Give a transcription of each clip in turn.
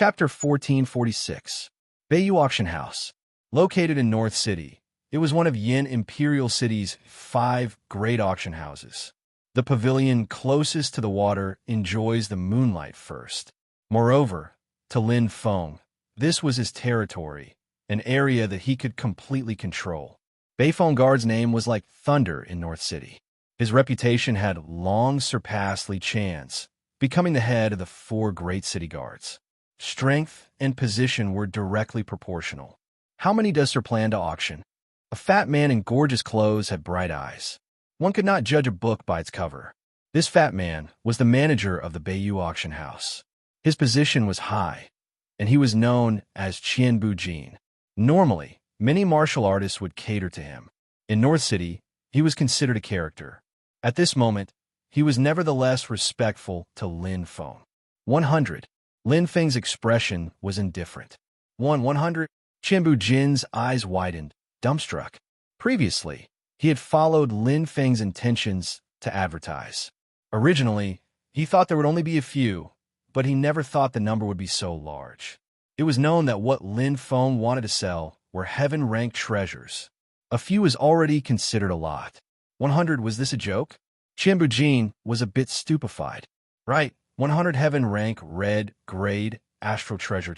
Chapter 1446. Bayou Auction House. Located in North City, it was one of Yin Imperial City's 5 great auction houses. The pavilion closest to the water enjoys the moonlight first. Moreover, to Lin Feng, this was his territory, an area that he could completely control. Beifeng Guard's name was like thunder in North City. His reputation had long surpassed Li Chan's, becoming the head of the 4 great city guards. Strength and position were directly proportional. How many does Sir plan to auction? A fat man in gorgeous clothes had bright eyes. One could not judge a book by its cover. This fat man was the manager of the Bayou Auction House. His position was high, and he was known as Qian Bujin. Normally, many martial artists would cater to him. In North City, he was considered a character. At this moment, he was nevertheless respectful to Lin Feng. 100. Lin Feng's expression was indifferent. 100. Qian Bujin's eyes widened, dumbstruck. Previously, he had followed Lin Feng's intentions to advertise. Originally, he thought there would only be a few, but he never thought the number would be so large. It was known that what Lin Feng wanted to sell were heaven-ranked treasures. A few is already considered a lot. 100, was this a joke? Qian Bujin was a bit stupefied. Right, 100 heaven-rank red grade astral treasure.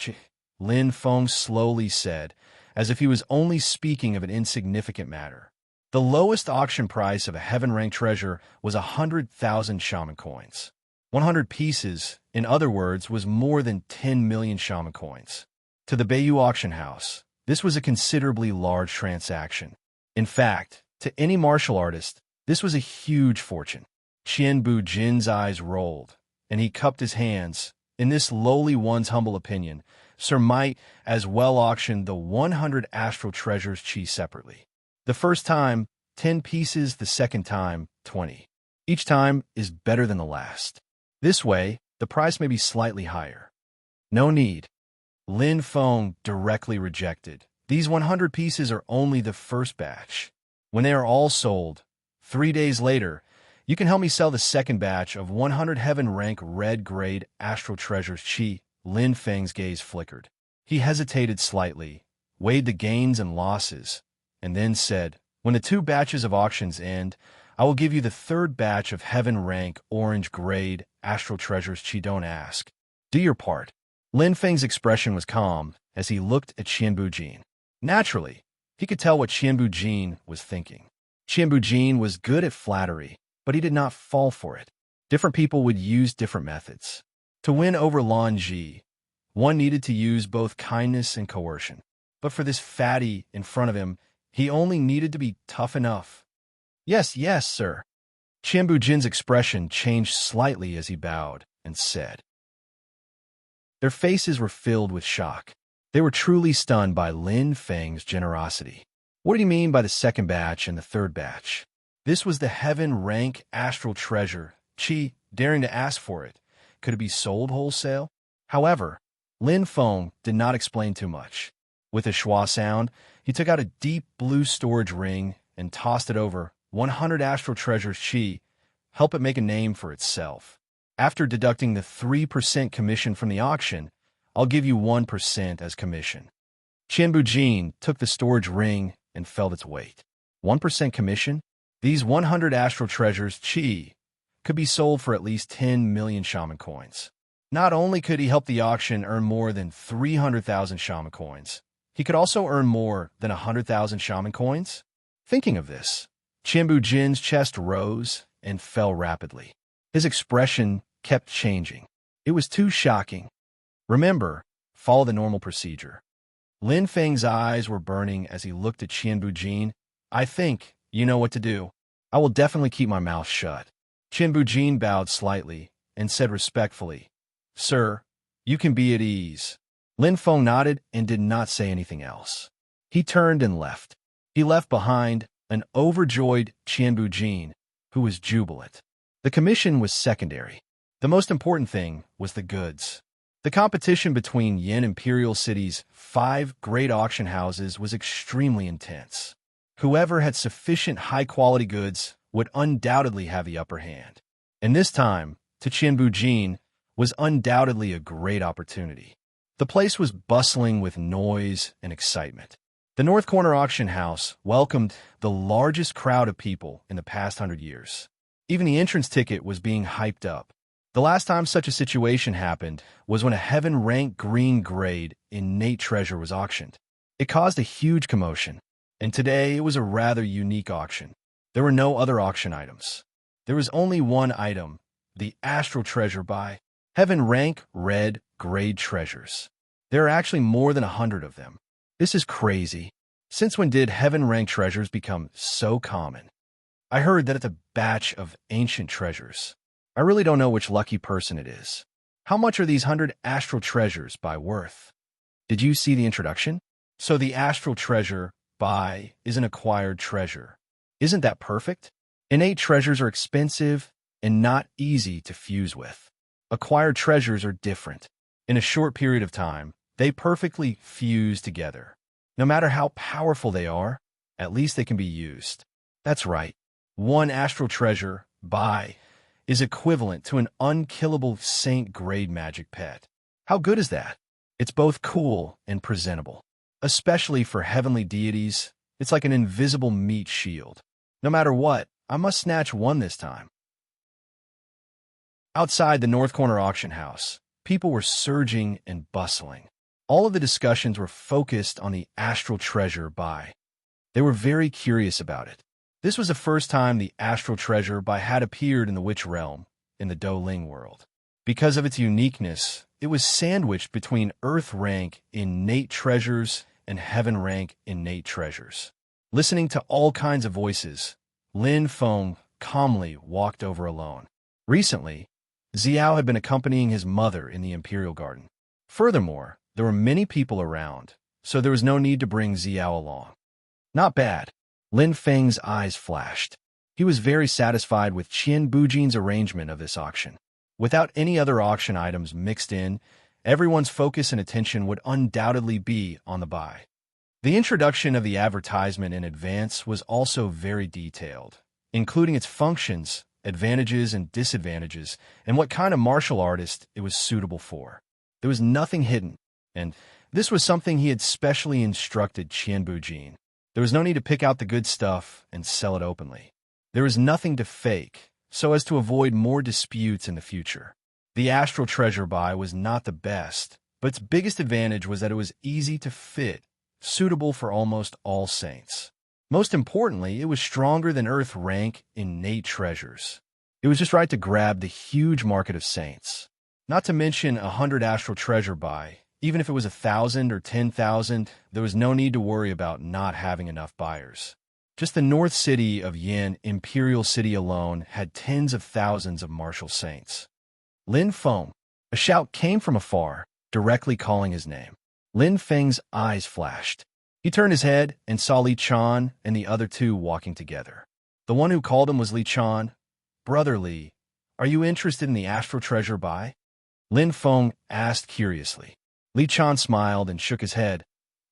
Lin Feng slowly said, as if he was only speaking of an insignificant matter. The lowest auction price of a heaven-ranked treasure was 100,000 shaman coins. 100 pieces, in other words, was more than 10 million shaman coins. To the Bayou Auction House, this was a considerably large transaction. In fact, to any martial artist, this was a huge fortune. Qian Bujin's eyes rolled, and he cupped his hands. In this lowly one's humble opinion, Sir might as well auction the 100 astral treasures separately. The first time, 10 pieces, the second time, 20. Each time is better than the last. This way, the price may be slightly higher. No need. Lin Feng directly rejected. These 100 pieces are only the first batch. When they are all sold, 3 days later, you can help me sell the second batch of 100 heaven-rank red-grade astral treasures. Lin Feng's gaze flickered. He hesitated slightly, weighed the gains and losses, and then said, when the 2 batches of auctions end, I will give you the third batch of heaven-rank orange-grade astral treasures. Don't ask. Do your part. Lin Feng's expression was calm as he looked at Qian Bujin. Naturally, he could tell what Qian Bujin was thinking. Qian Bujin was good at flattery, but he did not fall for it. Different people would use different methods. To win over Lan Ji, one needed to use both kindness and coercion. But for this fatty in front of him, he only needed to be tough enough. Yes, yes, sir. Qian Bujin's expression changed slightly as he bowed and said. Their faces were filled with shock. They were truly stunned by Lin Feng's generosity. What did he mean by the second batch and the third batch? This was the heaven-rank astral treasure. Daring to ask for it. Could it be sold wholesale? However, Lin Feng did not explain too much. With a schwa sound, he took out a deep blue storage ring and tossed it over. 100 astral treasures. Help it make a name for itself. After deducting the 3% commission from the auction, I'll give you 1% as commission. Qian Bujin took the storage ring and felt its weight. 1% commission? These 100 astral treasures, could be sold for at least 10 million shaman coins. Not only could he help the auction earn more than 300,000 shaman coins, he could also earn more than 100,000 shaman coins. Thinking of this, Qian Bujin's chest rose and fell rapidly. His expression kept changing. It was too shocking. Remember, follow the normal procedure. Lin Feng's eyes were burning as he looked at Qian Bujin. I think you know what to do. I will definitely keep my mouth shut. Qian Bujin bowed slightly and said respectfully, Sir, you can be at ease. Lin Feng nodded and did not say anything else. He turned and left. He left behind an overjoyed Qian Bujin, who was jubilant. The commission was secondary. The most important thing was the goods. The competition between Yin Imperial City's 5 great auction houses was extremely intense. Whoever had sufficient high-quality goods would undoubtedly have the upper hand. And this time, to Qian Bujin, was undoubtedly a great opportunity. The place was bustling with noise and excitement. The North Corner auction house welcomed the largest crowd of people in the past 100 years. Even the entrance ticket was being hyped up. The last time such a situation happened was when a heaven-ranked green grade innate treasure was auctioned. It caused a huge commotion, and today it was a rather unique auction. There were no other auction items. There was only one item, the Astral treasure by heaven-rank red grade treasures. There are actually more than 100 of them. This is crazy. Since when did heaven-ranked treasures become so common? I heard that it's a batch of ancient treasures. I really don't know which lucky person it is. How much are these 100 astral treasures by worth? Did you see the introduction? So the astral treasure by is an acquired treasure. Isn't that perfect? Innate treasures are expensive and not easy to fuse with. Acquired treasures are different. In a short period of time, they perfectly fuse together. No matter how powerful they are, at least they can be used. That's right. One astral treasure by is equivalent to an unkillable saint-grade magic pet. How good is that? It's both cool and presentable. Especially for heavenly deities, it's like an invisible meat shield. No matter what, I must snatch one this time. Outside the North Corner auction house, people were surging and bustling. All of the discussions were focused on the astral treasure by. They were very curious about it. This was the first time the astral treasure by had appeared in the witch realm, in the Doling world. Because of its uniqueness, it was sandwiched between earth-rank innate treasures and heaven-rank innate treasures. Listening to all kinds of voices, Lin Feng calmly walked over alone. Recently, Xiao had been accompanying his mother in the Imperial Garden. Furthermore, there were many people around, so there was no need to bring Xiao along. Not bad. Lin Feng's eyes flashed. He was very satisfied with Qian Bujin's arrangement of this auction. Without any other auction items mixed in, everyone's focus and attention would undoubtedly be on the buy. The introduction of the advertisement in advance was also very detailed, including its functions, advantages and disadvantages, and what kind of martial artist it was suitable for. There was nothing hidden, and this was something he had specially instructed Qian Bujin. There was no need to pick out the good stuff and sell it openly. There was nothing to fake, so as to avoid more disputes in the future. The astral treasure buy was not the best, but its biggest advantage was that it was easy to fit, suitable for almost all saints. Most importantly, it was stronger than Earth rank innate treasures. It was just right to grab the huge market of saints. Not to mention 100 astral treasure buy. Even if it was 1,000 or 10,000, there was no need to worry about not having enough buyers. Just the north city of Yin Imperial City alone had tens of thousands of martial saints. Lin Feng. A shout came from afar, directly calling his name. Lin Feng's eyes flashed. He turned his head and saw Li Chan and the other two walking together. The one who called him was Li Chan. Brother Li, are you interested in the astral treasure buy? Lin Feng asked curiously. Li Chan smiled and shook his head.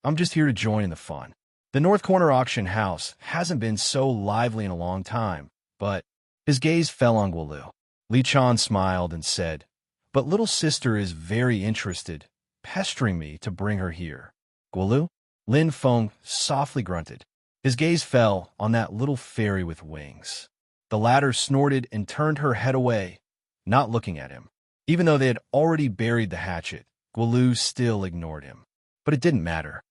I'm just here to join in the fun. The North Corner auction house hasn't been so lively in a long time, but his gaze fell on Guolu. Li Chan smiled and said, but little sister is very interested, pestering me to bring her here. Guolu? Lin Feng softly grunted. His gaze fell on that little fairy with wings. The latter snorted and turned her head away, not looking at him. Even though they had already buried the hatchet, Guolu still ignored him. But it didn't matter.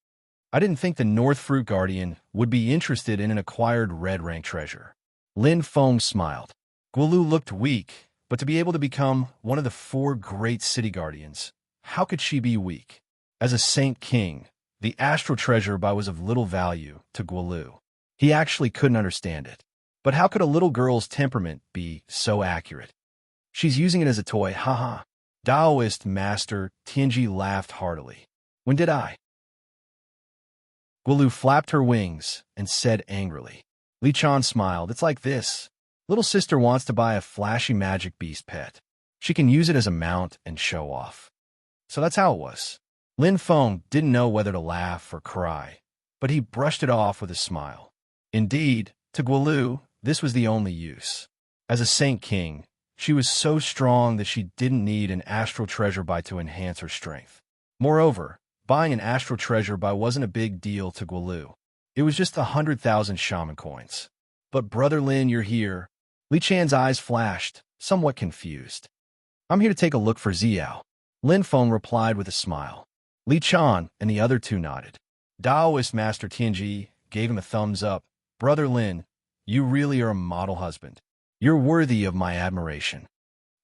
I didn't think the North Fruit Guardian would be interested in an acquired red rank treasure. Lin Feng smiled. Guolu looked weak, but to be able to become one of the 4 great city guardians, how could she be weak? As a saint king, the astral treasure buy was of little value to Guolu. He actually couldn't understand it. But how could a little girl's temperament be so accurate? She's using it as a toy, haha. Taoist master Tianji laughed heartily. When did I? Guolu flapped her wings and said angrily. Li Chan smiled. It's like this. Little sister wants to buy a flashy magic beast pet. She can use it as a mount and show off. So that's how it was. Lin Feng didn't know whether to laugh or cry, but he brushed it off with a smile. Indeed, to Guolu, this was the only use. As a saint king, she was so strong that she didn't need an astral treasure buy to enhance her strength. Moreover, buying an astral treasure wasn't a big deal to Guolu. It was just 100,000 shaman coins. But Brother Lin, you're here. Li Chan's eyes flashed, somewhat confused. I'm here to take a look for Xiao. Lin Feng replied with a smile. Li Chan and the other two nodded. Taoist Master Tianji gave him a thumbs up. Brother Lin, you really are a model husband. You're worthy of my admiration.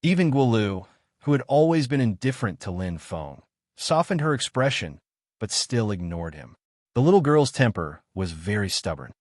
Even Guolu, who had always been indifferent to Lin Feng, softened her expression, but still ignored him. The little girl's temper was very stubborn.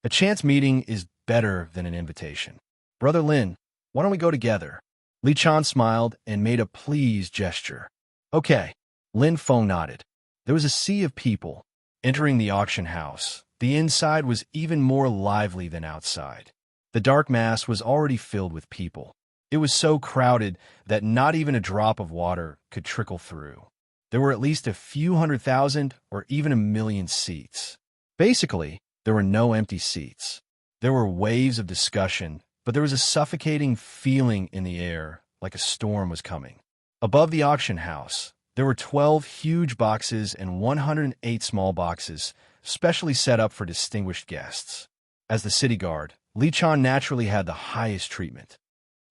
A chance meeting is better than an invitation. Brother Lin, why don't we go together? Li Chan smiled and made a pleased gesture. Okay. Lin Feng nodded. There was a sea of people entering the auction house. The inside was even more lively than outside. The dark mass was already filled with people. It was so crowded that not even a drop of water could trickle through. There were at least a few 100,000 or even 1,000,000 seats. Basically, there were no empty seats. There were waves of discussion, but there was a suffocating feeling in the air, like a storm was coming. Above the auction house, there were 12 huge boxes and 108 small boxes, specially set up for distinguished guests. As the city guard, Li Chan naturally had the highest treatment.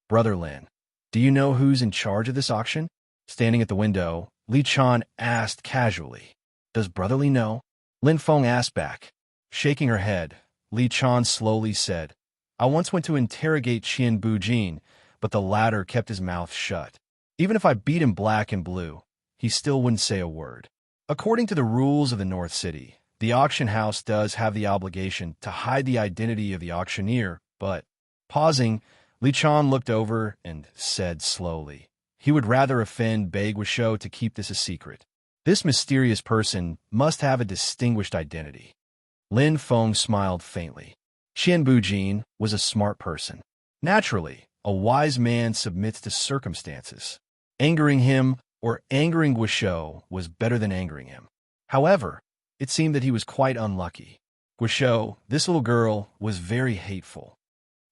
Brother Lin, do you know who's in charge of this auction? Standing at the window, Li Chan asked casually. Does Brother Li know? Lin Feng asked back. Shaking her head, Li Chan slowly said, I once went to interrogate Qian Bujin, but the latter kept his mouth shut. Even if I beat him black and blue, he still wouldn't say a word. According to the rules of the North City, the auction house does have the obligation to hide the identity of the auctioneer, but, pausing, Li Chan looked over and said slowly, he would rather offend Bai Guishou to keep this a secret. This mysterious person must have a distinguished identity. Lin Feng smiled faintly. Qian Bujin was a smart person. Naturally, a wise man submits to circumstances. Angering him or angering Guishou was better than angering him. However, it seemed that he was quite unlucky. Guishou, this little girl, was very hateful.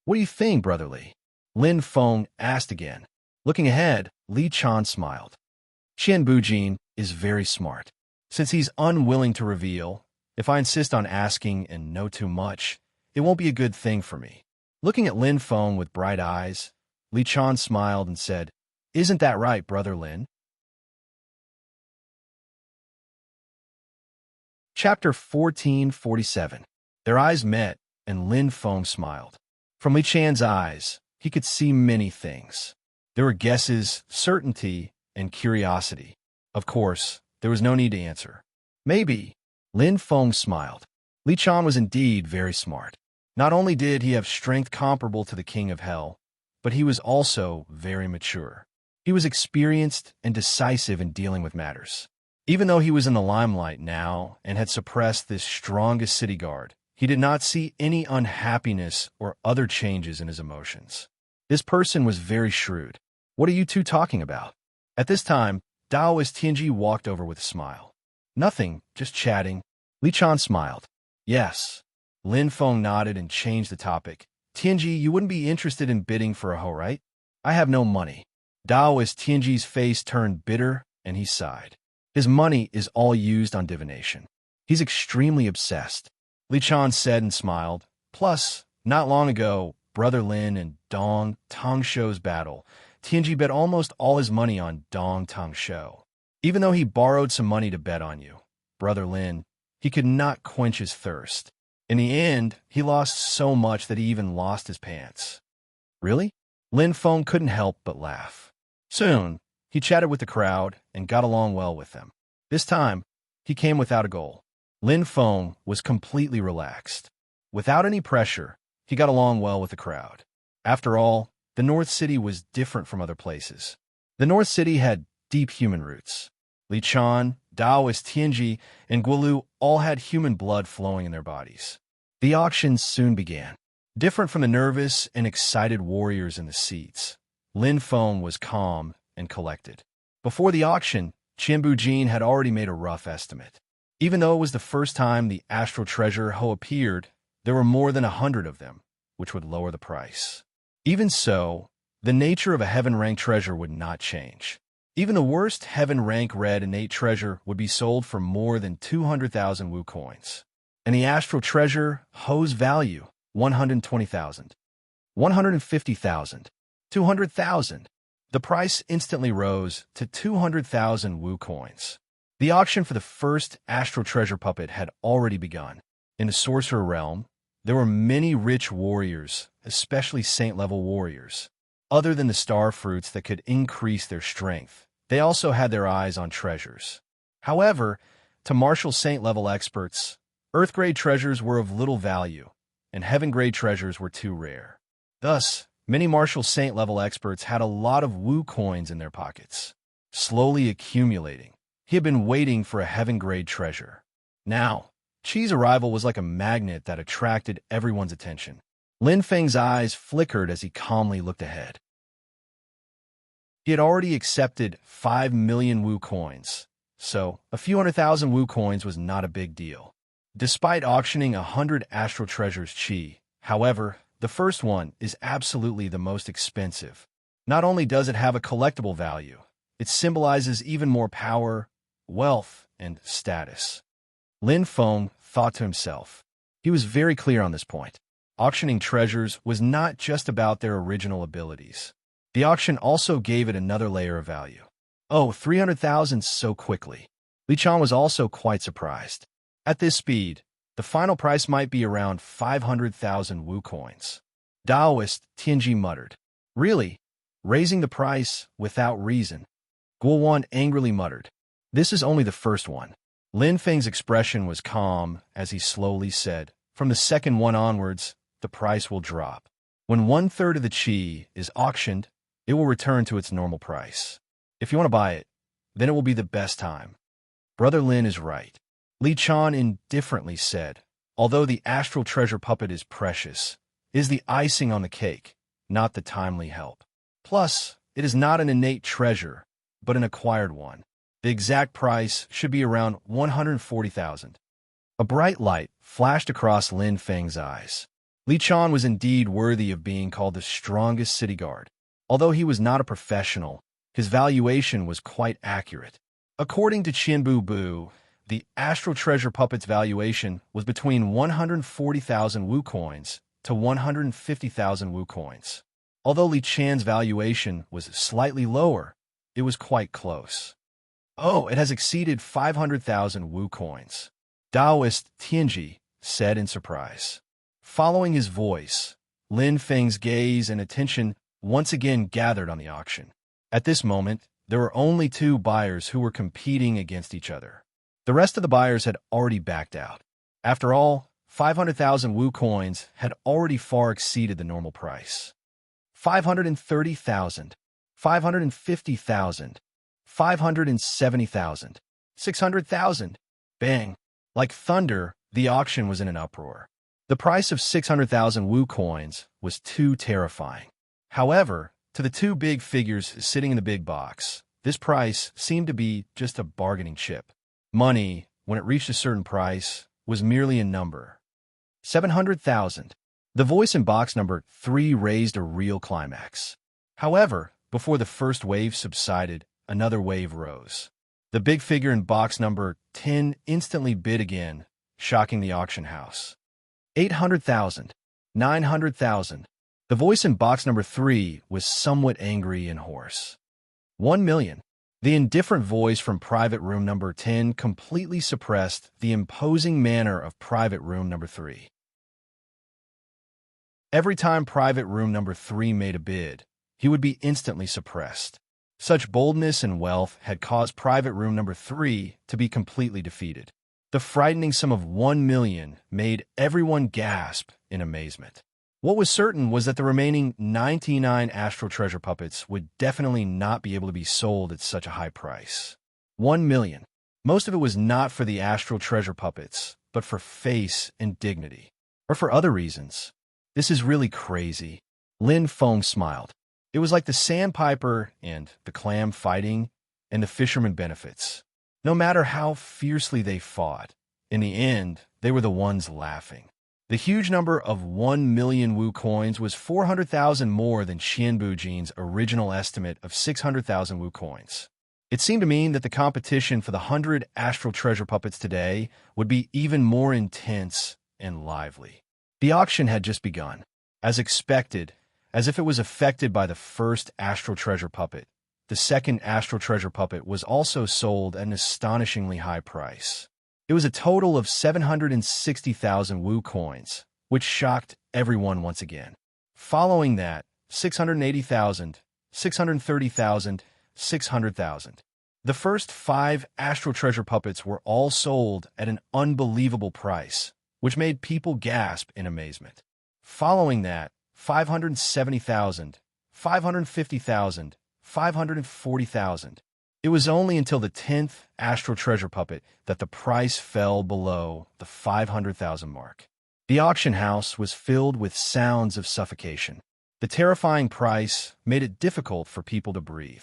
What do you think, Brother Li? Lin Feng asked again. Looking ahead, Li Chan smiled. Qian Bujin is very smart. Since he's unwilling to reveal, if I insist on asking and know too much, it won't be a good thing for me. Looking at Lin Feng with bright eyes, Li Chan smiled and said, Isn't that right, Brother Lin? Chapter 1447. Their eyes met, and Lin Feng smiled. From Li Chan's eyes, he could see many things. There were guesses, certainty, and curiosity. Of course, there was no need to answer. Maybe. Lin Feng smiled. Li Chan was indeed very smart. Not only did he have strength comparable to the King of Hell, but he was also very mature. He was experienced and decisive in dealing with matters. Even though he was in the limelight now and had suppressed this strongest city guard, he did not see any unhappiness or other changes in his emotions. This person was very shrewd. What are you two talking about? At this time, Taoist Tianji walked over with a smile. Nothing, just chatting. Li Chan smiled. Yes. Lin Feng nodded and changed the topic. Tianji, you wouldn't be interested in bidding for a hoe, right? I have no money. Taoist Tianji's face turned bitter and he sighed. His money is all used on divination. He's extremely obsessed. Li Chan said and smiled. Plus, not long ago, Brother Lin and Dong Tongshou's battle, Tianji bet almost all his money on Dong Tongshou. Even though he borrowed some money to bet on you, Brother Lin, he could not quench his thirst. In the end, he lost so much that he even lost his pants. Really? Lin Feng couldn't help but laugh. Soon, he chatted with the crowd and got along well with them. This time, he came without a goal. Lin Feng was completely relaxed. Without any pressure, he got along well with the crowd. After all, the North City was different from other places. The North City had deep human roots. Li Chan, Taoist Tianji, and Guolu all had human blood flowing in their bodies. The auction soon began. Different from the nervous and excited warriors in the seats, Lin Feng was calm and collected. Before the auction, Qian Bujin had already made a rough estimate. Even though it was the first time the astral treasure hoe appeared, there were more than 100 of them, which would lower the price. Even so, the nature of a heaven-ranked treasure would not change. Even the worst heaven rank red innate treasure would be sold for more than 200,000 Wu coins. And the astral treasure Ho's value, 120,000, 150,000, 200,000. The price instantly rose to 200,000 Wu coins. The auction for the first astral treasure puppet had already begun. In the sorcerer realm, there were many rich warriors, especially saint-level warriors. Other than the star fruits that could increase their strength, they also had their eyes on treasures. However, to martial saint-level experts, earth-grade treasures were of little value, and heaven-grade treasures were too rare. Thus, many martial saint-level experts had a lot of Wu coins in their pockets, slowly accumulating. He had been waiting for a heaven-grade treasure. Now, Qi's arrival was like a magnet that attracted everyone's attention. Lin Feng's eyes flickered as he calmly looked ahead. He had already accepted 5 million Wu coins, so a few 100,000 Wu coins was not a big deal. Despite auctioning 100 astral treasures Qi, however, the first one is absolutely the most expensive. Not only does it have a collectible value, it symbolizes even more power, wealth, and status. Lin Feng thought to himself. He was very clear on this point. Auctioning treasures was not just about their original abilities. The auction also gave it another layer of value. Oh, 300,000 so quickly. Li Chan was also quite surprised. At this speed, the final price might be around 500,000 Wu coins. Daoist Tianji muttered. Really? Raising the price without reason? Guowan angrily muttered. This is only the first one. Lin Feng's expression was calm as he slowly said, from the second one onwards, the price will drop. When 1/3 of the Qi is auctioned, it will return to its normal price. If you want to buy it, then it will be the best time. Brother Lin is right. Li Chan indifferently said, although the astral treasure puppet is precious, it is the icing on the cake, not the timely help. Plus, it is not an innate treasure, but an acquired one. The exact price should be around 140,000. A bright light flashed across Lin Feng's eyes. Li Chan was indeed worthy of being called the strongest city guard. Although he was not a professional, his valuation was quite accurate. According to Qianbu Bu, the astral treasure puppet's valuation was between 140,000 Wu coins to 150,000 Wu coins. Although Li Chan's valuation was slightly lower, it was quite close. Oh, it has exceeded 500,000 Wu coins. Daoist Tianji said in surprise. Following his voice, Lin Feng's gaze and attention once again gathered on the auction. At this moment, there were only 2 buyers who were competing against each other. The rest of the buyers had already backed out. After all, 500,000 Wu coins had already far exceeded the normal price. 530,000, 550,000, 570,000, 600,000. Bang! Like thunder, the auction was in an uproar. The price of 600,000 Wu coins was too terrifying. However, to the 2 big figures sitting in the big box, this price seemed to be just a bargaining chip. Money, when it reached a certain price, was merely a number. 700,000. The voice in box number 3 raised a real climax. However, before the first wave subsided, another wave rose. The big figure in box number 10 instantly bid again, shocking the auction house. 800,000. 900,000. The voice in box number 3 was somewhat angry and hoarse. 1 million. The indifferent voice from private room number 10 completely suppressed the imposing manner of private room number 3. Every time private room number 3 made a bid, he would be instantly suppressed. Such boldness and wealth had caused private room number 3 to be completely defeated. The frightening sum of 1 million made everyone gasp in amazement. What was certain was that the remaining 99 astral treasure puppets would definitely not be able to be sold at such a high price. 1 million. Most of it was not for the astral treasure puppets, but for face and dignity. Or for other reasons. This is really crazy. Lin Feng smiled. It was like the sandpiper and the clam fighting and the fisherman benefits. No matter how fiercely they fought, in the end, they were the ones laughing. The huge number of 1 million Wu coins was 400,000 more than Qianbu Jin's original estimate of 600,000 Wu coins. It seemed to mean that the competition for the 100 astral treasure puppets today would be even more intense and lively. The auction had just begun. As expected, as if it was affected by the first astral treasure puppet, the second astral treasure puppet was also sold at an astonishingly high price. It was a total of 760,000 Wu coins, which shocked everyone once again. Following that, 680,000, 630,000, 600,000. The first 5 astral treasure puppets were all sold at an unbelievable price, which made people gasp in amazement. Following that, 570,000, 550,000, 540,000. It was only until the 10th astral treasure puppet that the price fell below the 500,000 mark. The auction house was filled with sounds of suffocation. The terrifying price made it difficult for people to breathe.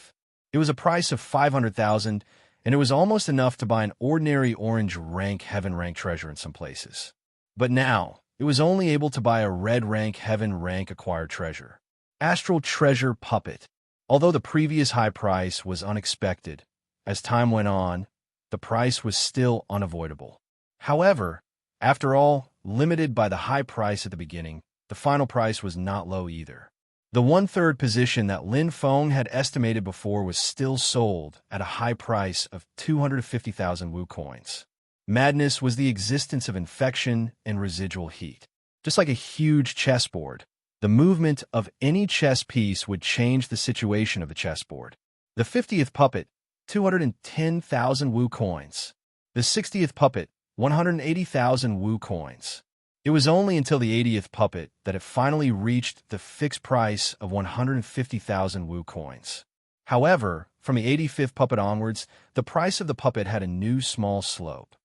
It was a price of 500,000, and it was almost enough to buy an ordinary orange rank heaven rank treasure in some places. But now, it was only able to buy a red rank heaven rank acquired treasure. Astral treasure puppet. Although the previous high price was unexpected, as time went on, the price was still unavoidable. However, after all, limited by the high price at the beginning, the final price was not low either. The 1/3 position that Lin Feng had estimated before was still sold at a high price of 250,000 Wu coins. Madness was the existence of infection and residual heat. Just like a huge chessboard, the movement of any chess piece would change the situation of the chessboard. The 50th puppet, 210,000 Wu coins. The 60th puppet, 180,000 Wu coins. It was only until the 80th puppet that it finally reached the fixed price of 150,000 Wu coins. However, from the 85th puppet onwards, the price of the puppet had a new small slope.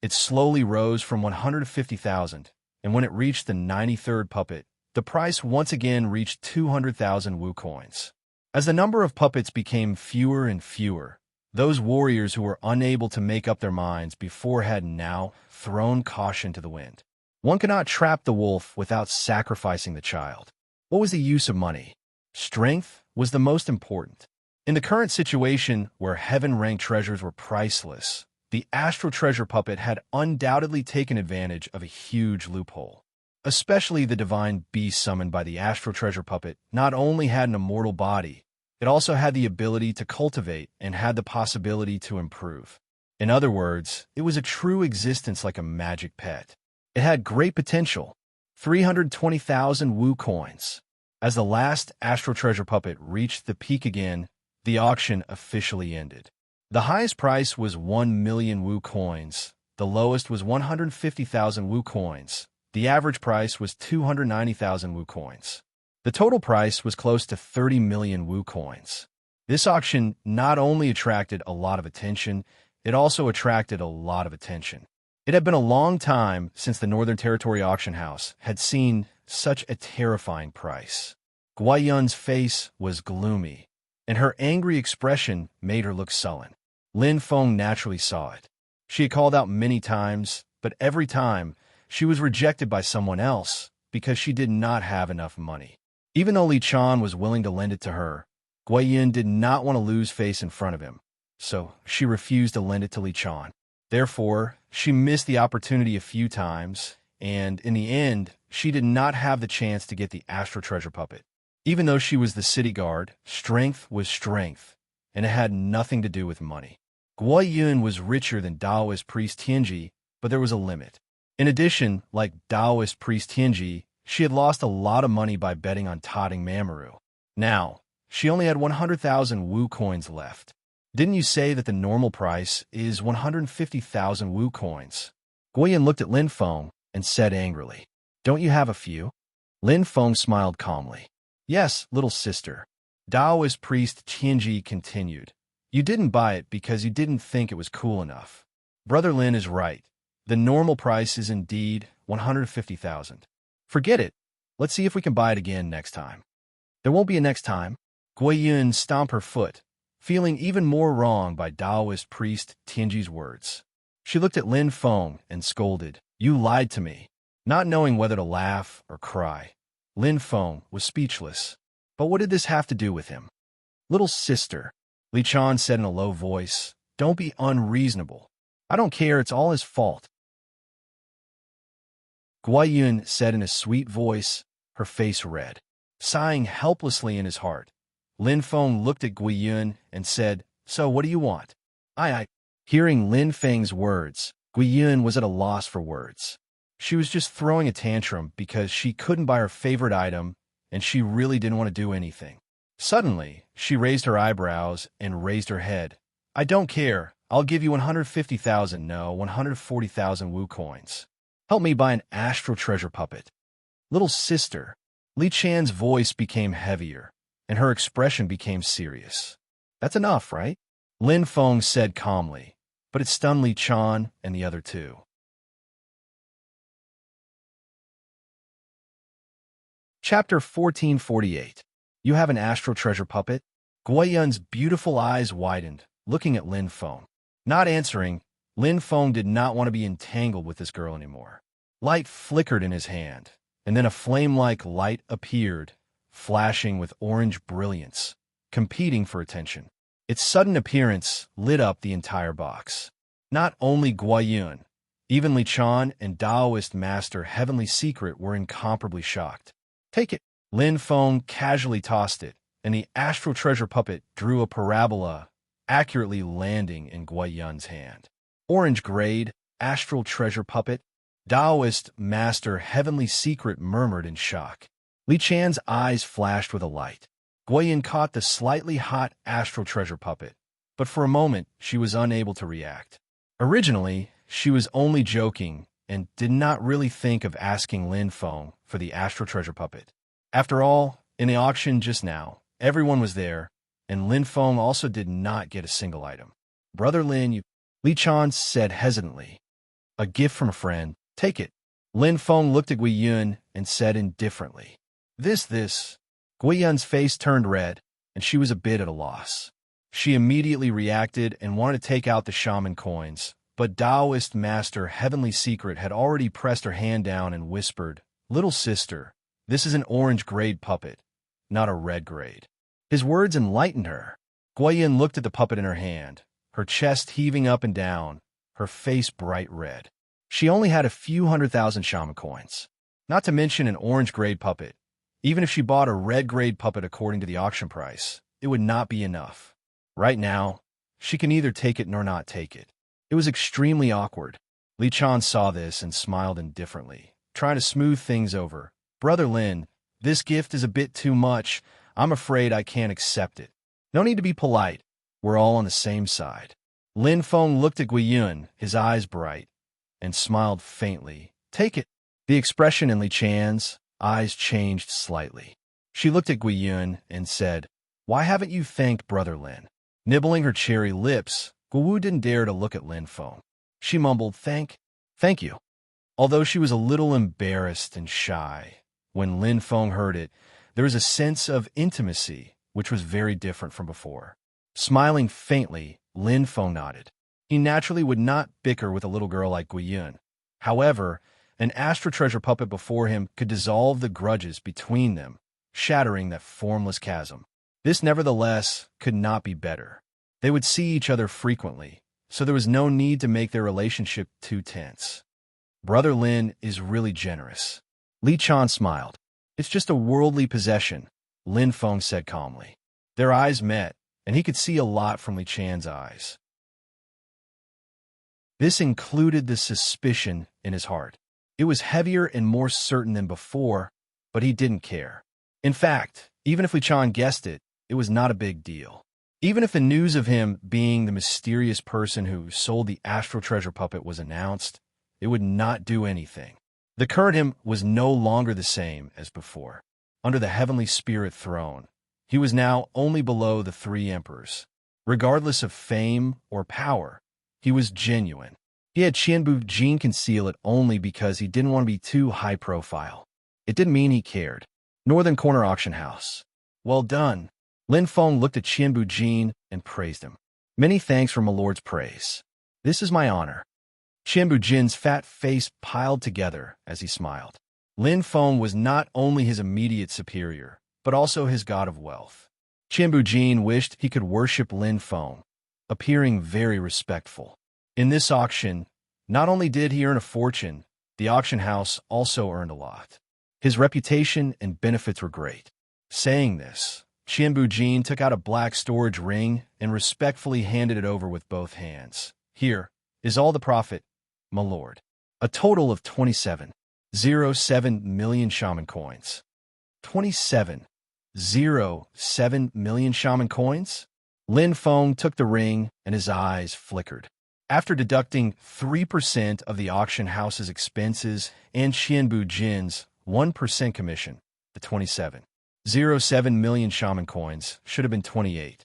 It slowly rose from 150,000, and when it reached the 93rd puppet, the price once again reached 200,000 Wu coins. As the number of puppets became fewer and fewer, those warriors who were unable to make up their minds before had now thrown caution to the wind. One cannot trap the wolf without sacrificing the child. What was the use of money? Strength was the most important. In the current situation where heaven-ranked treasures were priceless, the astral treasure puppet had undoubtedly taken advantage of a huge loophole. Especially the divine beast summoned by the astral treasure puppet not only had an immortal body, it also had the ability to cultivate and had the possibility to improve. In other words, it was a true existence like a magic pet. It had great potential. 320,000 Wu coins. As the last astral treasure puppet reached the peak again, the auction officially ended. The highest price was 1 million Wu coins. The lowest was 150,000 Wu coins. The average price was 290,000 Wu coins. The total price was close to 30 million Wu coins. This auction not only attracted a lot of attention, it also attracted a lot of attention. It had been a long time since the Northern Territory Auction House had seen such a terrifying price. Guo Yun's face was gloomy, and her angry expression made her look sullen. Lin Feng naturally saw it. She had called out many times, but every time, she was rejected by someone else because she did not have enough money. Even though Li Chan was willing to lend it to her, Guo Yun did not want to lose face in front of him, so she refused to lend it to Li Chan. Therefore, she missed the opportunity a few times, and in the end, she did not have the chance to get the astral treasure puppet. Even though she was the city guard, strength was strength, and it had nothing to do with money. Guo Yun was richer than Taoist priest Tianji, but there was a limit. In addition, like Taoist priest Tianji, she had lost a lot of money by betting on Totting Mamoru. Now, she only had 100,000 Wu coins left. Didn't you say that the normal price is 150,000 Wu coins? Guo Yun looked at Lin Feng and said angrily, "Don't you have a few?" Lin Feng smiled calmly. "Yes, little sister." Taoist priest Tianji continued, "You didn't buy it because you didn't think it was cool enough. Brother Lin is right. The normal price is indeed 150,000. Forget it. Let's see if we can buy it again next time." "There won't be a next time." Guo Yun stomped her foot, feeling even more wrong by Taoist priest Tianji's words. She looked at Lin Feng and scolded, "You lied to me." Not knowing whether to laugh or cry, Lin Feng was speechless. But what did this have to do with him? Little sister, Li Chan said in a low voice, don't be unreasonable. I don't care, it's all his fault. Guiyun said in a sweet voice, her face red, sighing helplessly in his heart. Lin Feng looked at Guiyun and said, so what do you want? I. Hearing Lin Feng's words, Guiyun was at a loss for words. She was just throwing a tantrum because she couldn't buy her favorite item, and she really didn't want to do anything. Suddenly, she raised her eyebrows and raised her head. I don't care. I'll give you 150,000, no, 140,000 Wu coins. Help me buy an astral treasure puppet. Little sister. Li Chan's voice became heavier, and her expression became serious. That's enough, right? Lin Feng said calmly, but it stunned Li Chan and the other two. Chapter 1448. You have an astral treasure puppet? Guiyun's beautiful eyes widened, looking at Lin Feng. Not answering, Lin Feng did not want to be entangled with this girl anymore. Light flickered in his hand, and then a flame-like light appeared, flashing with orange brilliance, competing for attention. Its sudden appearance lit up the entire box. Not only Guiyun, even Li Chan and Taoist Master Heavenly Secret were incomparably shocked. Take it. Lin Feng casually tossed it, and the astral treasure puppet drew a parabola, accurately landing in Guiyun's hand. Orange grade, astral treasure puppet. Taoist Master Heavenly Secret murmured in shock. Li Chan's eyes flashed with a light. Guiyun caught the slightly hot astral treasure puppet, but for a moment she was unable to react. Originally, she was only joking and did not really think of asking Lin Feng for the astral treasure puppet. After all, in the auction just now, everyone was there, and Lin Feng also did not get a single item. Brother Lin, Li Chan said hesitantly. A gift from a friend, take it. Lin Feng looked at Guiyun and said indifferently. This. Guiyun's face turned red, and she was a bit at a loss. She immediately reacted and wanted to take out the shaman coins, but Taoist Master Heavenly Secret had already pressed her hand down and whispered, Little sister, this is an orange grade puppet, not a red grade. His words enlightened her. Guiyun looked at the puppet in her hand, her chest heaving up and down, her face bright red. She only had a few 100,000 shaman coins, not to mention an orange grade puppet. Even if she bought a red-grade puppet according to the auction price, it would not be enough. Right now, she can neither take it nor not take it. It was extremely awkward. Li Chan saw this and smiled indifferently, trying to smooth things over. Brother Lin, this gift is a bit too much. I'm afraid I can't accept it. No need to be polite. We're all on the same side. Lin Feng looked at Guiyun, his eyes bright, and smiled faintly. Take it. The expression in Li Chan's eyes changed slightly. She looked at Guiyun and said, Why haven't you thanked Brother Lin? Nibbling her cherry lips, Guiwu didn't dare to look at Lin Feng. She mumbled, Thank you. Although she was a little embarrassed and shy, when Lin Feng heard it, there was a sense of intimacy, which was very different from before. Smiling faintly, Lin Feng nodded. He naturally would not bicker with a little girl like Guiyun. However, an astral treasure puppet before him could dissolve the grudges between them, shattering that formless chasm. This, nevertheless, could not be better. They would see each other frequently, so there was no need to make their relationship too tense. Brother Lin is really generous. Li Chan smiled. It's just a worldly possession, Lin Feng said calmly. Their eyes met, and he could see a lot from Li Chan's eyes. This included the suspicion in his heart. It was heavier and more certain than before, but he didn't care. In fact, even if Li Chan guessed it, it was not a big deal. Even if the news of him being the mysterious person who sold the astral treasure puppet was announced, it would not do anything. The current him was no longer the same as before. Under the Heavenly Spirit throne, he was now only below the three emperors. Regardless of fame or power, he was genuine. He had Qianbu Jin conceal it only because he didn't want to be too high profile. It didn't mean he cared. Northern Corner Auction House. Well done. Lin Feng looked at Qianbu Jin and praised him. Many thanks for my lord's praise. This is my honor. Qianbu Jin's fat face piled together as he smiled. Lin Feng was not only his immediate superior, but also his god of wealth. Jin wished he could worship Lin Feng, appearing very respectful. In this auction, not only did he earn a fortune, the auction house also earned a lot. His reputation and benefits were great. Saying this, Jin took out a black storage ring and respectfully handed it over with both hands. Here is all the profit, my lord. A total of 27.07 million shaman coins. 27.07 million shaman coins? Lin Feng took the ring and his eyes flickered. After deducting 3% of the auction house's expenses and Jin's 1% commission, the 27.07 million shaman coins should have been 20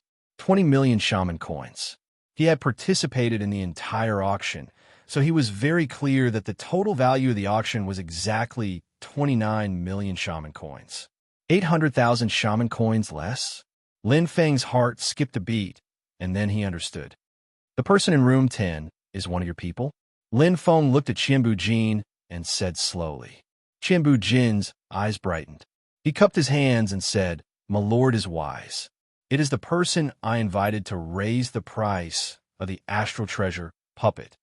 million shaman coins. He had participated in the entire auction, so he was very clear that the total value of the auction was exactly 29 million shaman coins. 800,000 shaman coins less? Lin Feng's heart skipped a beat, and then he understood. The person in room 10 is one of your people? Lin Feng looked at Jin and said slowly. Jin's eyes brightened. He cupped his hands and said, "My lord is wise. It is the person I invited to raise the price of the astral treasure puppet.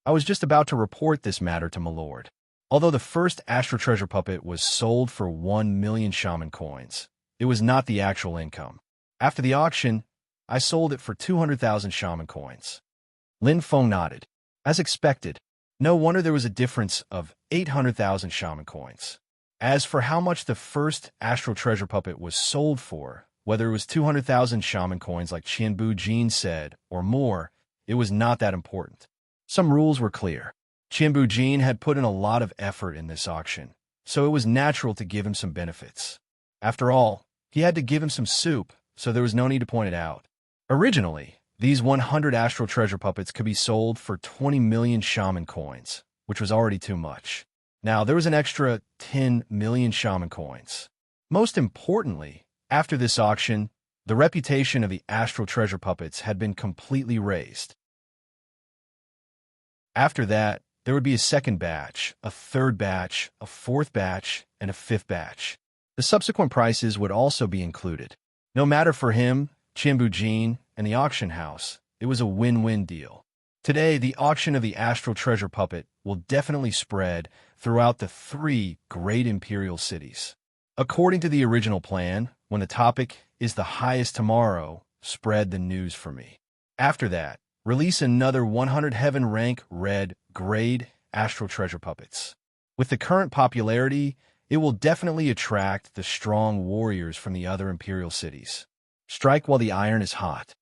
I was just about to report this matter to my lord. Although the first astral treasure puppet was sold for 1 million shaman coins, it was not the actual income. After the auction, I sold it for 200,000 shaman coins." Lin Feng nodded. As expected, no wonder there was a difference of 800,000 shaman coins. As for how much the first astral treasure puppet was sold for, whether it was 200,000 shaman coins like Jin said, or more, it was not that important. Some rules were clear. Jin had put in a lot of effort in this auction, so it was natural to give him some benefits. After all, he had to give him some soup, so there was no need to point it out. Originally, these 100 astral treasure puppets could be sold for 20 million shaman coins, which was already too much. Now, there was an extra 10 million shaman coins. Most importantly, after this auction, the reputation of the astral treasure puppets had been completely raised. After that, there would be a second batch, a third batch, a fourth batch, and a fifth batch. The subsequent prices would also be included. No matter for him, Jin, and the auction house, it was a win-win deal. Today, the auction of the astral treasure puppet will definitely spread throughout the 3 great imperial cities. According to the original plan, when the topic is the highest tomorrow, spread the news for me. After that, release another 100 heaven rank red grade astral treasure puppets. With the current popularity, it will definitely attract the strong warriors from the other imperial cities. Strike while the iron is hot.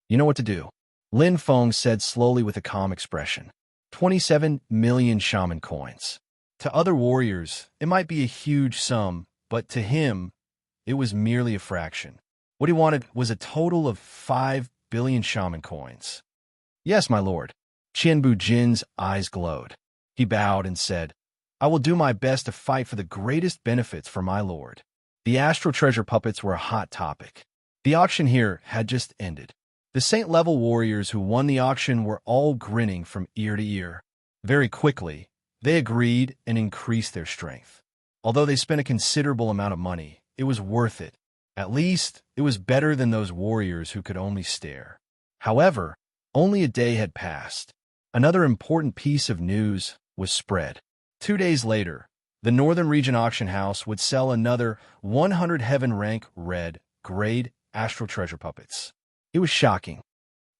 You know what to do. Lin Feng said slowly with a calm expression. 27 million shaman coins. To other warriors, it might be a huge sum, but to him, it was merely a fraction. What he wanted was a total of 5 billion shaman coins. Yes, my lord. Jin's eyes glowed. He bowed and said, "I will do my best to fight for the greatest benefits for my lord." The astral treasure puppets were a hot topic. The auction here had just ended. The saint-level warriors who won the auction were all grinning from ear to ear. Very quickly, they agreed and increased their strength. Although they spent a considerable amount of money, it was worth it. At least, it was better than those warriors who could only stare. However, only a day had passed. Another important piece of news was spread. 2 days later, the Northern Region Auction House would sell another 100 heaven rank red grade astral treasure puppets. It was shocking.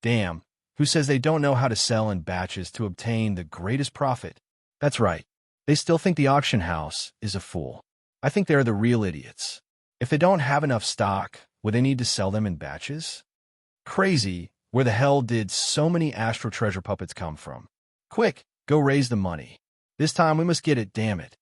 Damn, who says they don't know how to sell in batches to obtain the greatest profit? That's right. They still think the auction house is a fool. I think they're the real idiots. If they don't have enough stock, would they need to sell them in batches? Crazy, where the hell did so many astral treasure puppets come from? Quick, go raise the money. This time we must get it, damn it.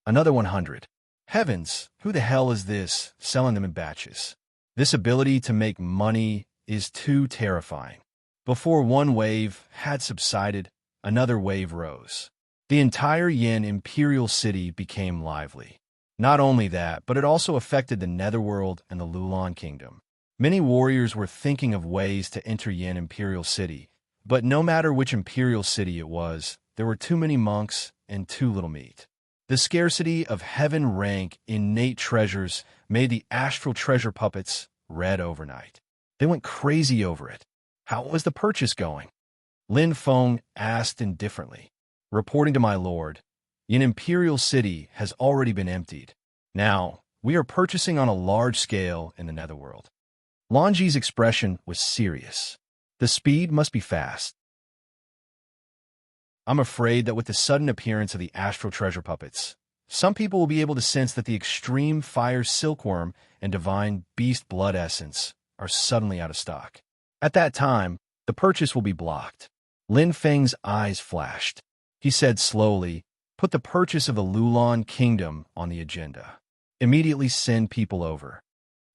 Another 100. Heavens, who the hell is this, selling them in batches? This ability to make money is too terrifying. Before one wave had subsided, another wave rose. The entire Yin imperial city became lively. Not only that, but it also affected the Netherworld and the Lulan kingdom. Many warriors were thinking of ways to enter Yin imperial city, but no matter which imperial city it was, there were too many monks and too little meat. The scarcity of heaven rank innate treasures made the astral treasure puppets red overnight. They went crazy over it. How was the purchase going? Lin Feng asked indifferently. Reporting to my lord, an imperial city has already been emptied. Now, we are purchasing on a large scale in the netherworld. Lanji's expression was serious. The speed must be fast. I'm afraid that with the sudden appearance of the astral treasure puppets, some people will be able to sense that the extreme fire silkworm and divine beast blood essence are suddenly out of stock. At that time, the purchase will be blocked. Lin Feng's eyes flashed. He said slowly, put the purchase of the Lulan kingdom on the agenda. Immediately send people over.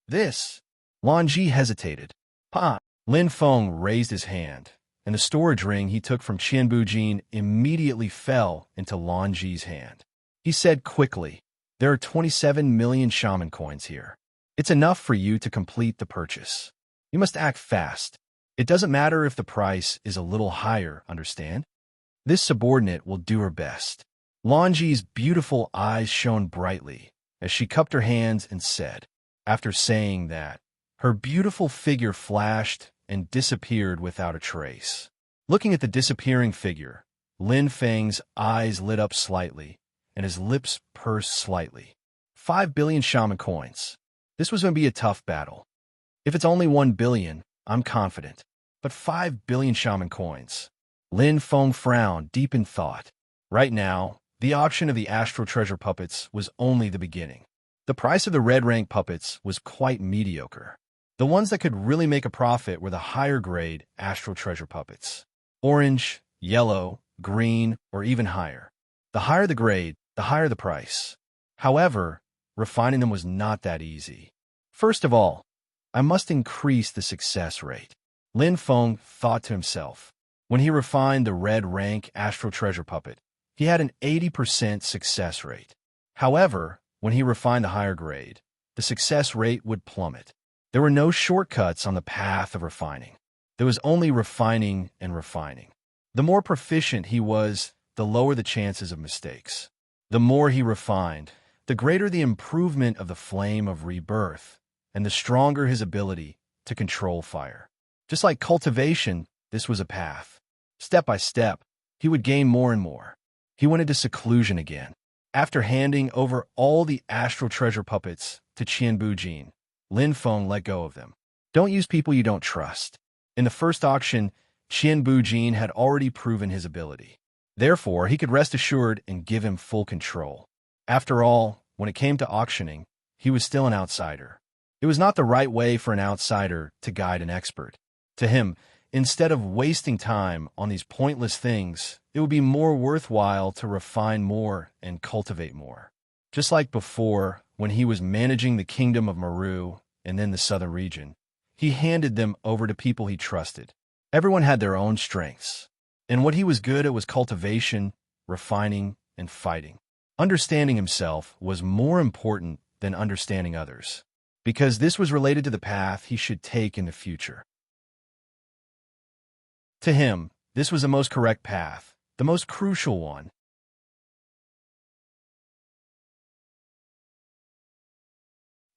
This. Lanji hesitated. Pa. Lin Feng raised his hand, and the storage ring he took from Qianbujin immediately fell into Lanji's hand. He said quickly, there are 27 million shaman coins here. It's enough for you to complete the purchase. You must act fast. It doesn't matter if the price is a little higher, understand? This subordinate will do her best. Lanji's beautiful eyes shone brightly as she cupped her hands and said, after saying that, her beautiful figure flashed and disappeared without a trace. Looking at the disappearing figure, Lin Feng's eyes lit up slightly, and his lips pursed slightly. 5 billion shaman coins. This was going to be a tough battle. If it's only 1 billion, I'm confident. But 5 billion shaman coins. Lin Feng frowned, deep in thought. Right now, the auction of the astral treasure puppets was only the beginning. The price of the red rank puppets was quite mediocre. The ones that could really make a profit were the higher grade astral treasure puppets. Orange, yellow, green, or even higher. The higher the grade, the higher the price. However, refining them was not that easy. First of all, I must increase the success rate. Lin Feng thought to himself. When he refined the red rank astral treasure puppet, he had an 80% success rate. However, when he refined the higher grade, the success rate would plummet. There were no shortcuts on the path of refining. There was only refining and refining. The more proficient he was, the lower the chances of mistakes. The more he refined, the greater the improvement of the flame of rebirth, and the stronger his ability to control fire. Just like cultivation, this was a path. Step by step, he would gain more and more. He went into seclusion again. After handing over all the astral treasure puppets to Qianbujin, Lin Feng let go of them. Don't use people you don't trust. In the first auction, Qianbujin had already proven his ability. Therefore, he could rest assured and give him full control. After all, when it came to auctioning, he was still an outsider. It was not the right way for an outsider to guide an expert. To him, instead of wasting time on these pointless things, it would be more worthwhile to refine more and cultivate more. Just like before, when he was managing the kingdom of Meru and then the southern region, he handed them over to people he trusted. Everyone had their own strengths, and what he was good at was cultivation, refining, and fighting. Understanding himself was more important than understanding others, because this was related to the path he should take in the future. To him, this was the most correct path, the most crucial one.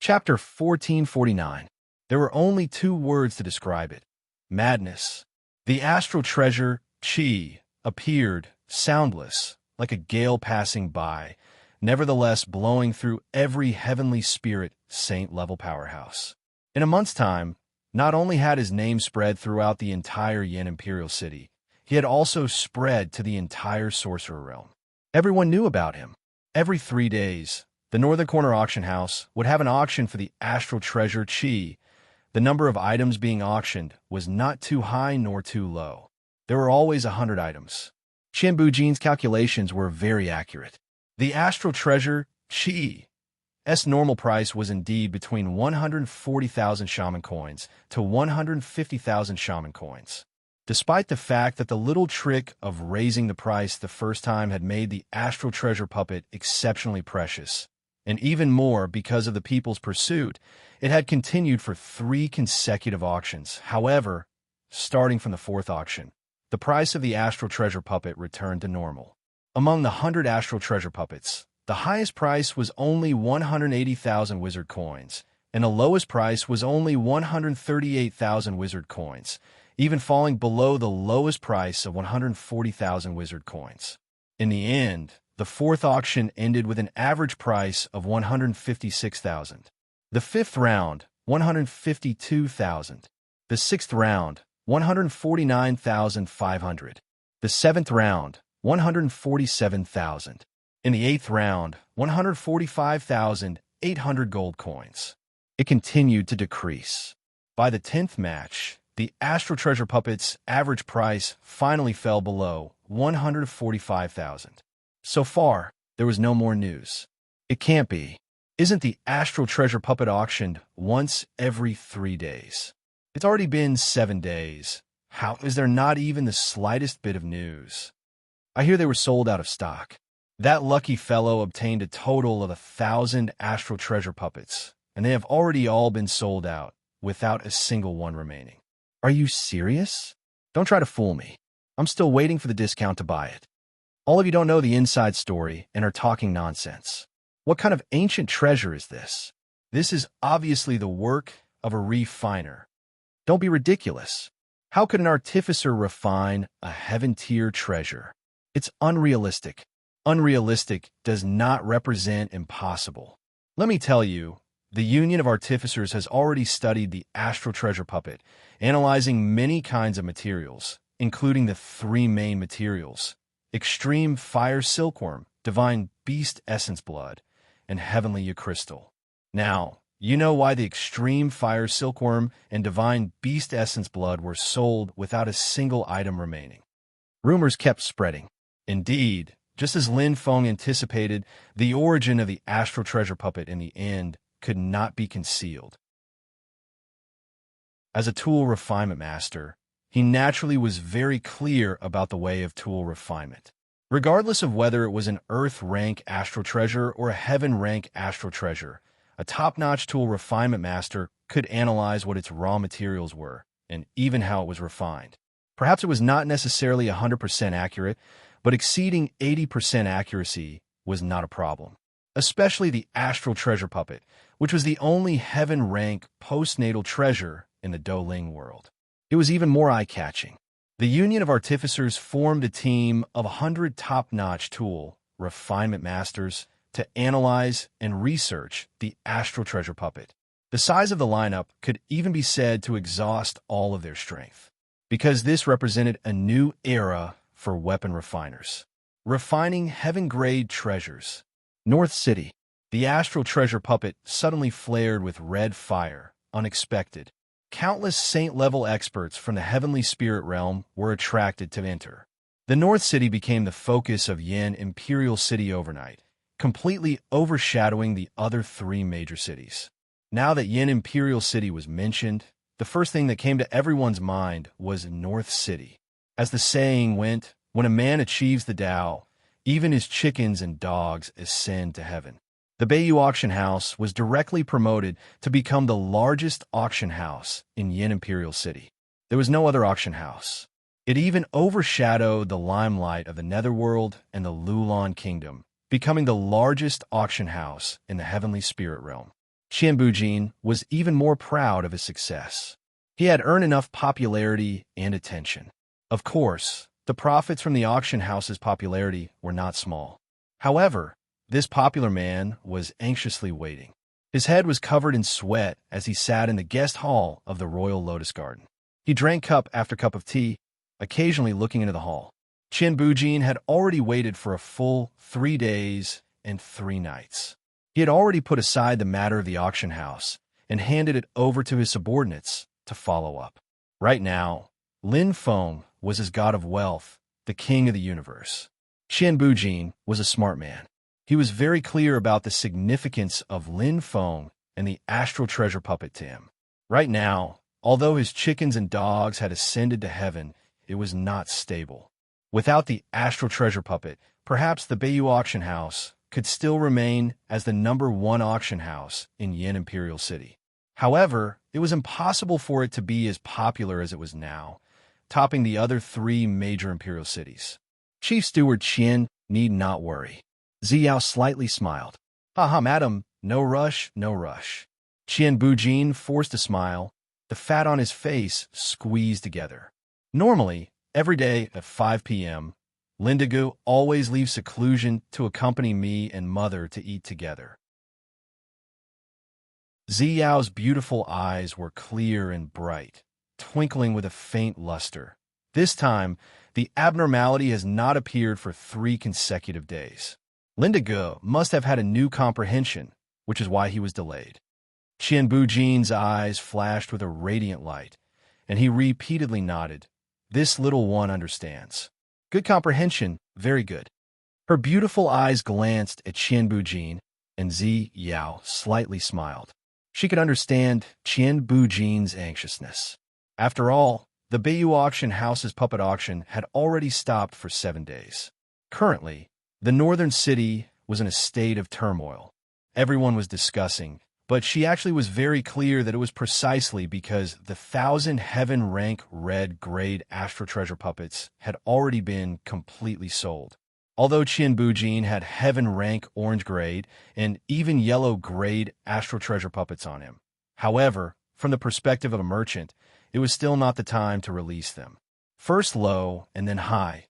Chapter 1449. There were only 2 words to describe it. Madness. The astral treasure, Qi, appeared, soundless, like a gale passing by, nevertheless blowing through every heavenly spirit saint-level powerhouse. In a month's time, not only had his name spread throughout the entire Yin Imperial City, he had also spread to the entire sorcerer realm. Everyone knew about him. Every 3 days, the Northern Corner Auction House would have an auction for the astral treasure Qi. The number of items being auctioned was not too high nor too low. There were always 100 items. Qianbujin's calculations were very accurate. The astral treasure Qi's normal price was indeed between 140,000 shaman coins to 150,000 shaman coins. Despite the fact that the little trick of raising the price the first time had made the astral treasure puppet exceptionally precious, and even more because of the people's pursuit, it had continued for 3 consecutive auctions. However, starting from the 4th auction, the price of the astral treasure puppet returned to normal. Among the 100 astral treasure puppets, the highest price was only 180,000 wizard coins, and the lowest price was only 138,000 wizard coins, even falling below the lowest price of 140,000 wizard coins. In the end, the fourth auction ended with an average price of 156,000. The fifth round, 152,000. The sixth round, 149,500. The seventh round, 147,000. In the eighth round, 145,800 gold coins. It continued to decrease. By the 10th match, the Astral Treasure Puppet's average price finally fell below 145,000. So far, there was no more news. It can't be. Isn't the Astral Treasure Puppet auctioned once every 3 days? It's already been 7 days. How is there not even the slightest bit of news? I hear they were sold out of stock. That lucky fellow obtained a total of 1,000 Astral Treasure Puppets, and they have already all been sold out, without a single one remaining. Are you serious? Don't try to fool me. I'm still waiting for the discount to buy it. All of you don't know the inside story and are talking nonsense. What kind of ancient treasure is this? This is obviously the work of a refiner. Don't be ridiculous. How could an artificer refine a heaven-tier treasure? It's unrealistic. Unrealistic does not represent impossible. Let me tell you, the Union of Artificers has already studied the Astral Treasure Puppet, analyzing many kinds of materials, including the 3 main materials: extreme fire silkworm, divine beast essence blood, and heavenly crystal. Now, you know why the extreme fire silkworm and divine beast essence blood were sold without a single item remaining. Rumors kept spreading. Indeed, just as Lin Feng anticipated, the origin of the Astral Treasure Puppet in the end could not be concealed. As a tool refinement master, he naturally was very clear about the way of tool refinement. Regardless of whether it was an Earth-rank astral treasure or a Heaven-rank astral treasure, a top-notch tool refinement master could analyze what its raw materials were, and even how it was refined. Perhaps it was not necessarily 100% accurate, but exceeding 80% accuracy was not a problem. Especially the Astral Treasure Puppet, which was the only Heaven-rank postnatal treasure in the Douling world. It was even more eye-catching. The Union of Artificers formed a team of 100 top-notch tool refinement masters to analyze and research the Astral Treasure Puppet. The size of the lineup could even be said to exhaust all of their strength, because this represented a new era for weapon refiners. Refining heaven-grade treasures. North City. The Astral Treasure Puppet suddenly flared with red fire, unexpected. Countless saint-level experts from the heavenly spirit realm were attracted to enter. The North City became the focus of Yin Imperial City overnight, completely overshadowing the other 3 major cities. Now that Yin Imperial City was mentioned, the first thing that came to everyone's mind was North City. As the saying went, when a man achieves the Tao, even his chickens and dogs ascend to heaven. The Bayou Auction House was directly promoted to become the largest auction house in Yin Imperial City. There was no other auction house. It even overshadowed the limelight of the Netherworld and the Lulon Kingdom, becoming the largest auction house in the heavenly spirit realm. Qian Bujin was even more proud of his success. He had earned enough popularity and attention. Of course, the profits from the auction house's popularity were not small. However, this popular man was anxiously waiting. His head was covered in sweat as he sat in the guest hall of the Royal Lotus Garden. He drank cup after cup of tea, occasionally looking into the hall. Qian Bujin had already waited for a full 3 days and 3 nights. He had already put aside the matter of the auction house and handed it over to his subordinates to follow up. Right now, Lin Feng was his god of wealth, the king of the universe. Qian Bujin was a smart man. He was very clear about the significance of Lin Feng and the Astral Treasure Puppet to him. Right now, although his chickens and dogs had ascended to heaven, it was not stable. Without the Astral Treasure Puppet, perhaps the Bayou Auction House could still remain as the #1 auction house in Yin Imperial City. However, it was impossible for it to be as popular as it was now, topping the other 3 major imperial cities. Chief Steward Qian need not worry. Ziyao slightly smiled. Haha, madam, no rush, no rush. Qian Bujin forced a smile, the fat on his face squeezed together. Normally, every day at 5 p.m., Lindigu always leaves seclusion to accompany me and mother to eat together. Ziyao's beautiful eyes were clear and bright, twinkling with a faint luster. This time, the abnormality has not appeared for 3 consecutive days. Lindigu must have had a new comprehension, which is why he was delayed. Qian Bujin's eyes flashed with a radiant light, and he repeatedly nodded. This little one understands. Good comprehension, very good. Her beautiful eyes glanced at Qian Bujin, and Zi Yao slightly smiled. She could understand Qian Bujin's anxiousness. After all, the Bayou Auction House's puppet auction had already stopped for 7 days. Currently, the northern city was in a state of turmoil. Everyone was discussing, but she actually was very clear that it was precisely because the 1,000 heaven rank red grade Astral Treasure puppets had already been completely sold. Although Qian Bujin had heaven rank orange grade and even yellow grade Astral Treasure puppets on him. However, from the perspective of a merchant, it was still not the time to release them. First low and then high.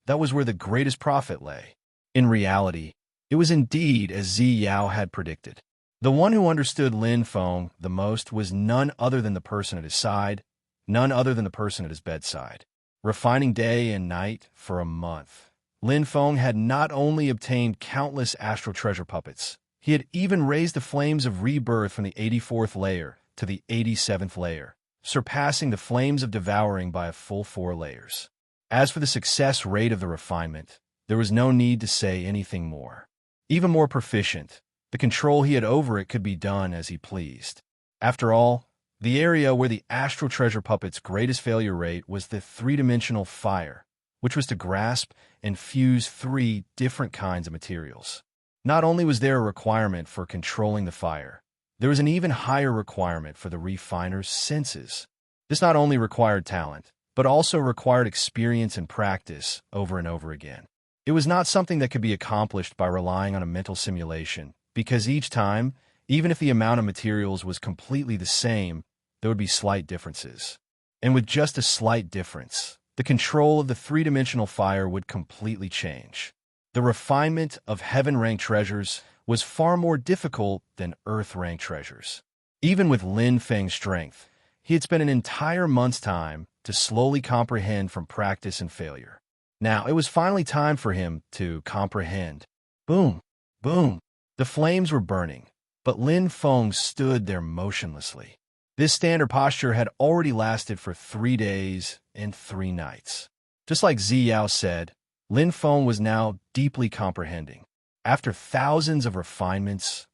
That was where the greatest profit lay. In reality, it was indeed as Zi Yao had predicted. The one who understood Lin Feng the most was none other than the person at his side, none other than the person at his bedside. Refining day and night for a month, Lin Feng had not only obtained countless Astral Treasure puppets, he had even raised the flames of rebirth from the 84th layer to the 87th layer, surpassing the flames of devouring by a full 4 layers. As for the success rate of the refinement, there was no need to say anything more. Even more proficient, the control he had over it could be done as he pleased. After all, the area where the Astral Treasure puppet's greatest failure rate was the 3-dimensional fire, which was to grasp and fuse 3 different kinds of materials. Not only was there a requirement for controlling the fire, there was an even higher requirement for the refiner's senses. This not only required talent, but also required experience and practice over and over again. It was not something that could be accomplished by relying on a mental simulation, because each time, even if the amount of materials was completely the same, there would be slight differences. And with just a slight difference, the control of the 3-dimensional fire would completely change. The refinement of heaven-ranked treasures was far more difficult than earth-ranked treasures. Even with Lin Feng's strength, he had spent an entire month's time to slowly comprehend from practice and failure. Now, it was finally time for him to comprehend. Boom, boom. The flames were burning, but Lin Feng stood there motionlessly. This standard posture had already lasted for 3 days and 3 nights. Just like Zi Yao said, Lin Feng was now deeply comprehending. After thousands of refinements,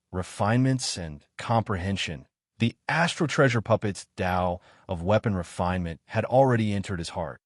and comprehension, the Astral Treasure puppet's Tao of weapon refinement had already entered his heart.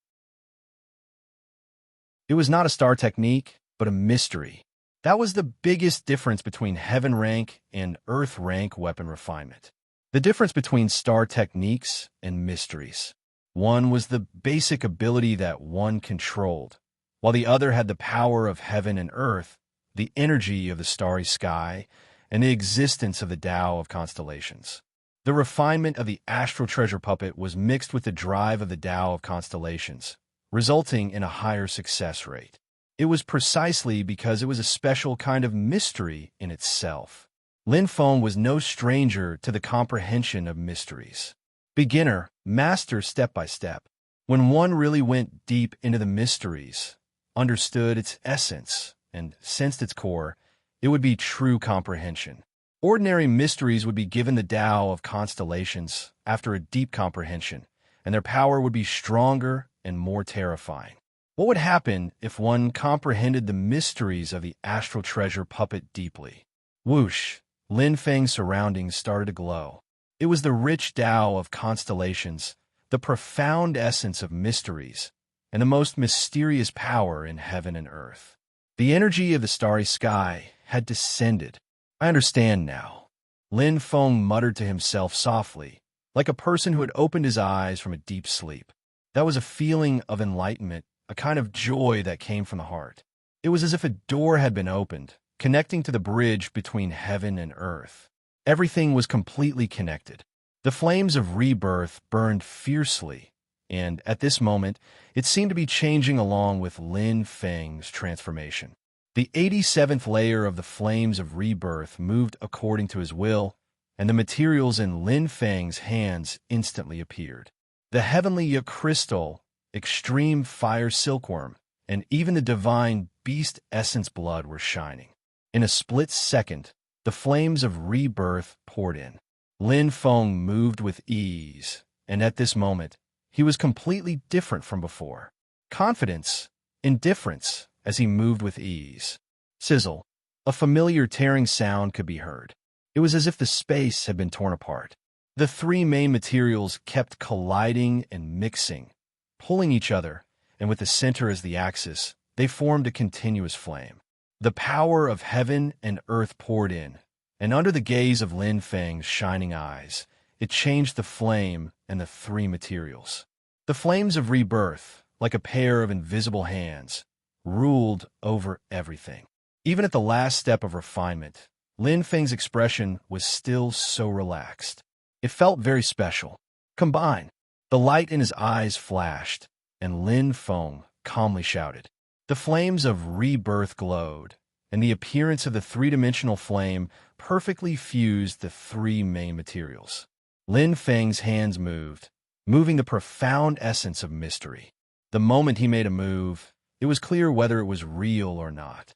It was not a star technique, but a mystery. That was the biggest difference between heaven rank and earth rank weapon refinement. The difference between star techniques and mysteries. One was the basic ability that one controlled, while the other had the power of heaven and earth, the energy of the starry sky, and the existence of the Tao of constellations. The refinement of the Astral Treasure puppet was mixed with the drive of the Tao of constellations, resulting in a higher success rate. It was precisely because it was a special kind of mystery in itself. Lin Feng was no stranger to the comprehension of mysteries. Beginner, master step by step. When one really went deep into the mysteries, understood its essence, and sensed its core, it would be true comprehension. Ordinary mysteries would be given the Tao of constellations after a deep comprehension, and their power would be stronger and more terrifying. What would happen if one comprehended the mysteries of the Astral Treasure puppet deeply? Whoosh! Lin Feng's surroundings started to glow. It was the rich Tao of constellations, the profound essence of mysteries, and the most mysterious power in heaven and earth. The energy of the starry sky had descended. I understand now. Lin Feng muttered to himself softly, like a person who had opened his eyes from a deep sleep. That was a feeling of enlightenment, a kind of joy that came from the heart. It was as if a door had been opened, connecting to the bridge between heaven and earth. Everything was completely connected. The flames of rebirth burned fiercely, and at this moment, it seemed to be changing along with Lin Feng's transformation. The 87th layer of the flames of rebirth moved according to his will, and the materials in Lin Feng's hands instantly appeared. The heavenly crystal, extreme fire silkworm, and even the divine beast essence blood were shining. In a split second, the flames of rebirth poured in. Lin Feng moved with ease, and at this moment, he was completely different from before. Confidence, indifference, as he moved with ease. Sizzle. A familiar tearing sound could be heard. It was as if the space had been torn apart. The three main materials kept colliding and mixing, pulling each other, and with the center as the axis, they formed a continuous flame. The power of heaven and earth poured in, and under the gaze of Lin Feng's shining eyes, it changed the flame and the three materials. The flames of rebirth, like a pair of invisible hands, ruled over everything. Even at the last step of refinement, Lin Feng's expression was still so relaxed. It felt very special. Combine. The light in his eyes flashed, and Lin Feng calmly shouted. The flames of rebirth glowed, and the appearance of the three-dimensional flame perfectly fused the three main materials. Lin Feng's hands moved, moving the profound essence of mystery. The moment he made a move, it was clear whether it was real or not.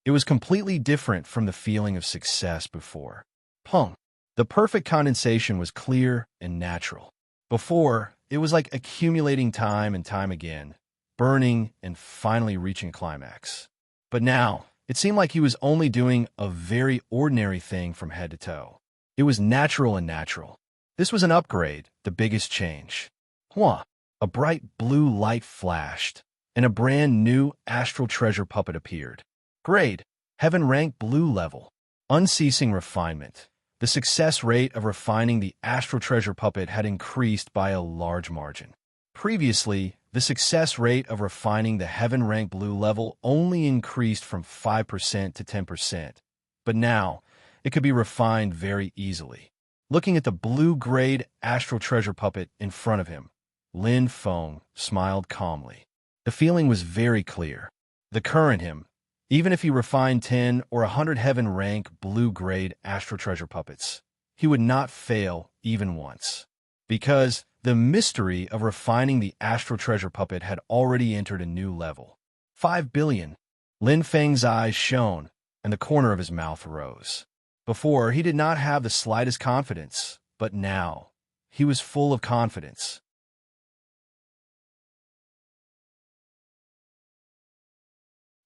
It was completely different from the feeling of success before. Pung. The perfect condensation was clear and natural. Before, it was like accumulating time and time again, burning and finally reaching a climax. But now, it seemed like he was only doing a very ordinary thing from head to toe. It was natural and natural. This was an upgrade, the biggest change. Hua! A bright blue light flashed, and a brand new astral treasure puppet appeared. Grade, Heaven rank blue level. Unceasing refinement. The success rate of refining the astral treasure puppet had increased by a large margin. Previously, the success rate of refining the Heaven rank blue level only increased from 5% to 10%, but now it could be refined very easily. Looking at the blue-grade astral treasure puppet in front of him, Lin Feng smiled calmly. The feeling was very clear. The current him, even if he refined 10 or 100 Heaven rank blue-grade astral treasure puppets, he would not fail even once. Because the mystery of refining the astral treasure puppet had already entered a new level. 5 billion. Lin Feng's eyes shone, and the corner of his mouth rose. Before, he did not have the slightest confidence, but now, he was full of confidence.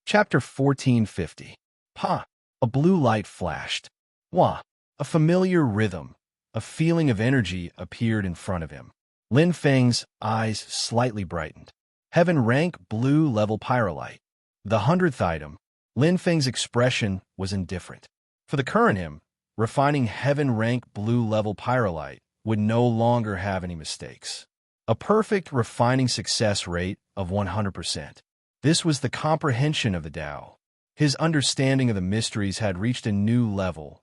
Chapter 1450. Pa! A blue light flashed. Wah! A familiar rhythm, a feeling of energy appeared in front of him. Lin Feng's eyes slightly brightened. Heaven rank blue level pyrolite. The 100th item, Lin Feng's expression was indifferent. For the current him, refining Heaven rank blue level pyrolite would no longer have any mistakes. A perfect refining success rate of 100%. This was the comprehension of the Tao. His understanding of the mysteries had reached a new level,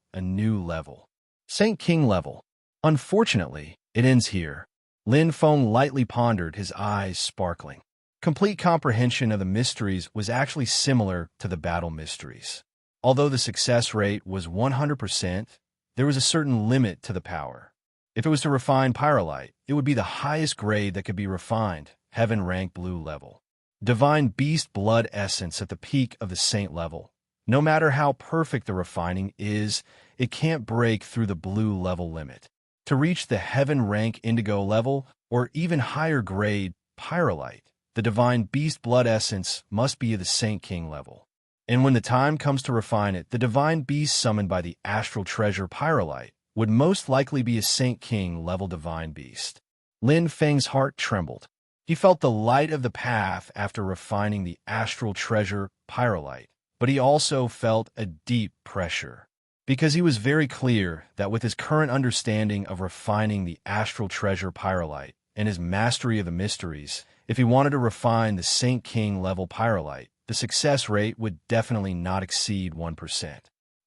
Saint King level. Unfortunately, it ends here. Lin Feng lightly pondered, his eyes sparkling. Complete comprehension of the mysteries was actually similar to the battle mysteries. Although the success rate was 100%, there was a certain limit to the power. If it was to refine pyrolite, it would be the highest grade that could be refined, Heaven rank blue level. Divine beast blood essence at the peak of the saint level. No matter how perfect the refining is, it can't break through the blue level limit. To reach the Heaven rank indigo level, or even higher grade pyrolite, the divine beast blood essence must be the Saint King level. And when the time comes to refine it, the divine beast summoned by the astral treasure pyrolite would most likely be a Saint King level divine beast. Lin Feng's heart trembled. He felt the light of the path after refining the astral treasure pyrolite, but he also felt a deep pressure, because he was very clear that with his current understanding of refining the astral treasure pyrolite and his mastery of the mysteries, if he wanted to refine the Saint King level pyrolite, the success rate would definitely not exceed 1%.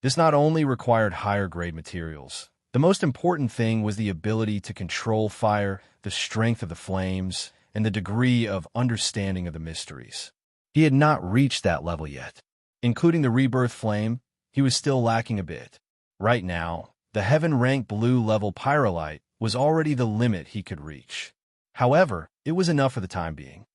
This not only required higher-grade materials. The most important thing was the ability to control fire, the strength of the flames, and the degree of understanding of the mysteries. He had not reached that level yet. Including the rebirth flame, he was still lacking a bit. Right now, the heaven-rank blue-level pyrolite was already the limit he could reach. However, it was enough for the time being.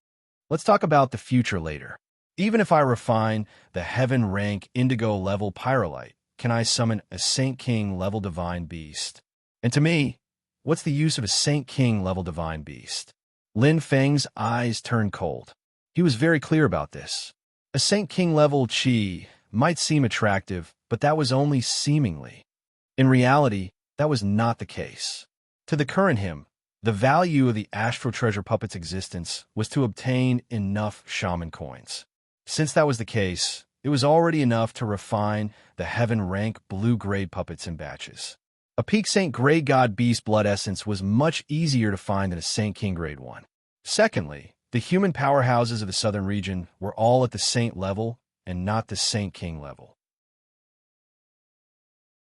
Let's talk about the future later. Even if I refine the heaven-rank indigo-level pyrolite, can I summon a Saint King-level divine beast? And to me, what's the use of a Saint King-level divine beast? Lin Feng's eyes turned cold. He was very clear about this. A Saint King-level chi might seem attractive, but that was only seemingly. In reality, that was not the case. To the current him, the value of the Astral Treasure Puppet's existence was to obtain enough shaman coins. Since that was the case, it was already enough to refine the heaven-rank blue-grade puppets in batches. A Peak Saint Grey God Beast Blood Essence was much easier to find than a Saint King Grade 1. Secondly, the human powerhouses of the southern region were all at the Saint level and not the Saint King level.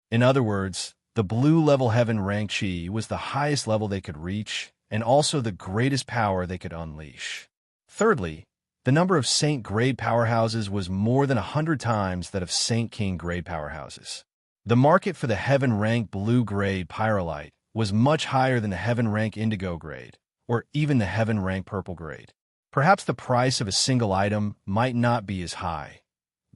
In other words, the blue-level heaven-rank chi was the highest level they could reach and also the greatest power they could unleash. Thirdly, the number of Saint Grade powerhouses was more than 100 times that of Saint King Grade powerhouses. The market for the heaven-rank blue-grade pyrolite was much higher than the heaven-rank indigo grade, or even the heaven-rank purple grade. Perhaps the price of a single item might not be as high,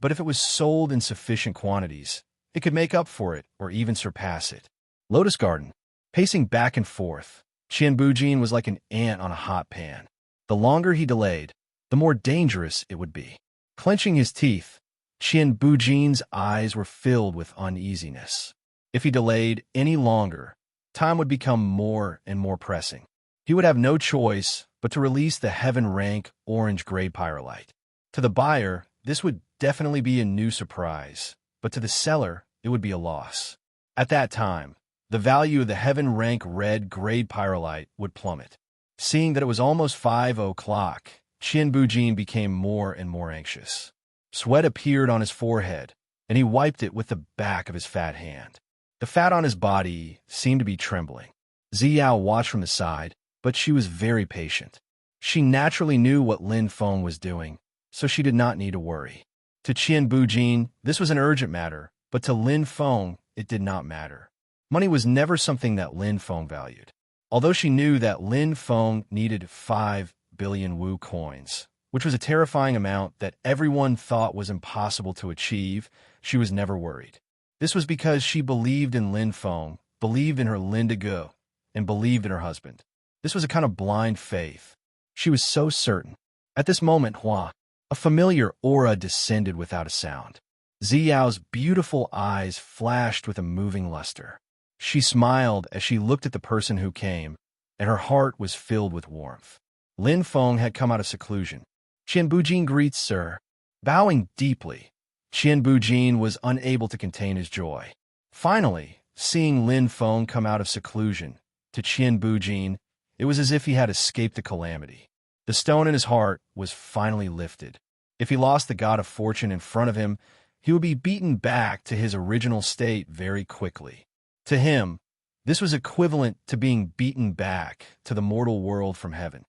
but if it was sold in sufficient quantities, it could make up for it or even surpass it. Lotus Garden. Pacing back and forth, Qian Bujin was like an ant on a hot pan. The longer he delayed, the more dangerous it would be. Clenching his teeth, Qian Bujin's eyes were filled with uneasiness. If he delayed any longer, time would become more and more pressing. He would have no choice but to release the heaven-rank orange-grade pyrolite. To the buyer, this would definitely be a new surprise, but to the seller, it would be a loss. At that time, the value of the heaven-rank red-grade pyrolite would plummet. Seeing that it was almost 5 o'clock, Qian Bujin became more and more anxious. Sweat appeared on his forehead, and he wiped it with the back of his fat hand. The fat on his body seemed to be trembling. Ziyao watched from the side, but she was very patient. She naturally knew what Lin Feng was doing, so she did not need to worry. To Qian Bujin, this was an urgent matter, but to Lin Feng, it did not matter. Money was never something that Lin Feng valued. Although she knew that Lin Feng needed 5 billion Wu coins, which was a terrifying amount that everyone thought was impossible to achieve, she was never worried. This was because she believed in Lin Feng, believed in her Lindigo, and believed in her husband. This was a kind of blind faith. She was so certain. At this moment, a familiar aura descended without a sound. Ziyao's beautiful eyes flashed with a moving luster. She smiled as she looked at the person who came, and her heart was filled with warmth. Lin Feng had come out of seclusion. Qian Bujin greets, sir. Bowing deeply, Qian Bujin was unable to contain his joy. Finally, seeing Lin Feng come out of seclusion, to Qian Bujin, it was as if he had escaped a calamity. The stone in his heart was finally lifted. If he lost the god of fortune in front of him, he would be beaten back to his original state very quickly. To him, this was equivalent to being beaten back to the mortal world from heaven.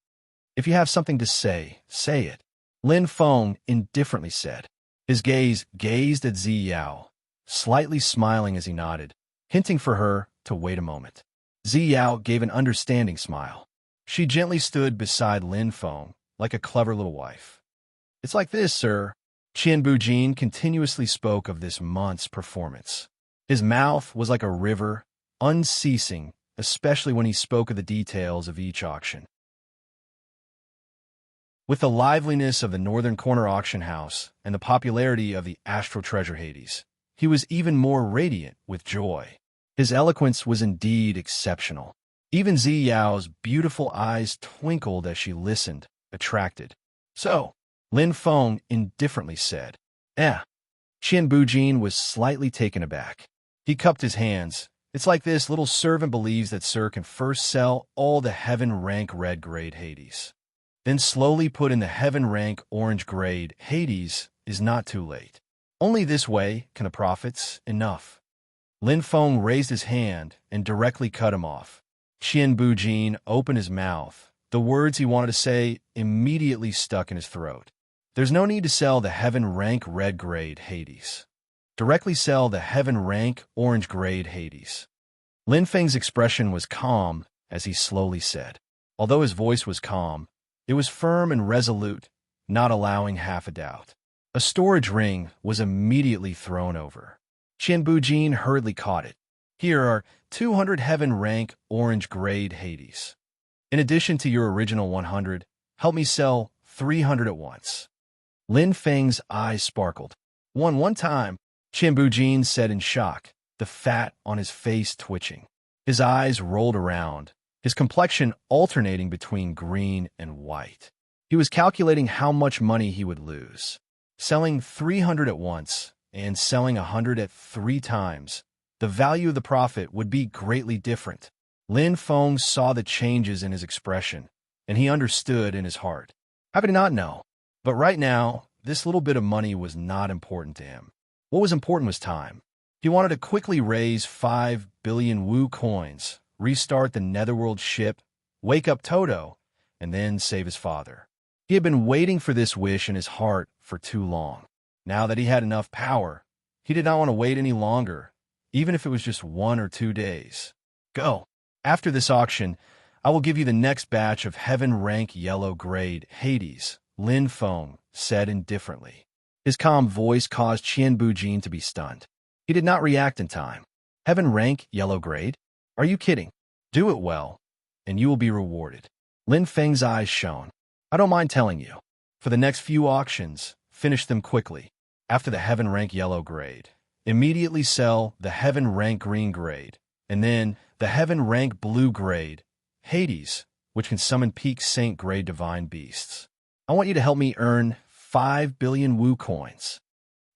If you have something to say, say it, Lin Feng indifferently said. His gaze gazed at Ziyao, slightly smiling as he nodded, hinting for her to wait a moment. Ziyao gave an understanding smile. She gently stood beside Lin Feng, like a clever little wife. It's like this, sir. Qian Bujin continuously spoke of this month's performance. His mouth was like a river, unceasing, especially when he spoke of the details of each auction. With the liveliness of the Northern Corner auction house and the popularity of the Astral Treasure Hades, he was even more radiant with joy. His eloquence was indeed exceptional. Even Ziyao's beautiful eyes twinkled as she listened, attracted. So, Lin Feng indifferently said, Qian Bujin was slightly taken aback. He cupped his hands. It's like this, little servant believes that sir can first sell all the heaven-rank red-grade Hades. Then slowly put in the heaven-rank orange-grade Hades is not too late. Only this way can the prophets. Enough. Lin Feng raised his hand and directly cut him off. Qian Bujin opened his mouth. The words he wanted to say immediately stuck in his throat. There's no need to sell the heaven rank red grade Hades. Directly sell the heaven rank orange grade Hades. Lin Feng's expression was calm as he slowly said. Although his voice was calm, it was firm and resolute, not allowing half a doubt. A storage ring was immediately thrown over. Qian Bujin hurriedly caught it. Here are 200 heaven rank orange grade Hades. In addition to your original 100, help me sell 300 at once. Lin Feng's eyes sparkled. One time, Qian Bujin said in shock, the fat on his face twitching. His eyes rolled around, his complexion alternating between green and white. He was calculating how much money he would lose. Selling 300 at once and selling 100 at 3 times, the value of the profit would be greatly different. Lin Feng saw the changes in his expression, and he understood in his heart. How could he not know? But right now, this little bit of money was not important to him. What was important was time. He wanted to quickly raise 5 billion Wu coins, restart the Netherworld ship, wake up Toto, and then save his father. He had been waiting for this wish in his heart for too long. Now that he had enough power, he did not want to wait any longer, even if it was just 1 or 2 days. Go. After this auction, I will give you the next batch of heaven rank yellow grade Hades, Lin Feng said indifferently. His calm voice caused Qian Bujin to be stunned. He did not react in time. Heaven rank yellow grade? Are you kidding? Do it well, and you will be rewarded. Lin Feng's eyes shone. I don't mind telling you. For the next few auctions, finish them quickly. After the heaven rank yellow grade, immediately sell the heaven rank green grade, and then the heaven rank blue grade, Hades, which can summon peak saint grade divine beasts. I want you to help me earn 5 billion Wu coins.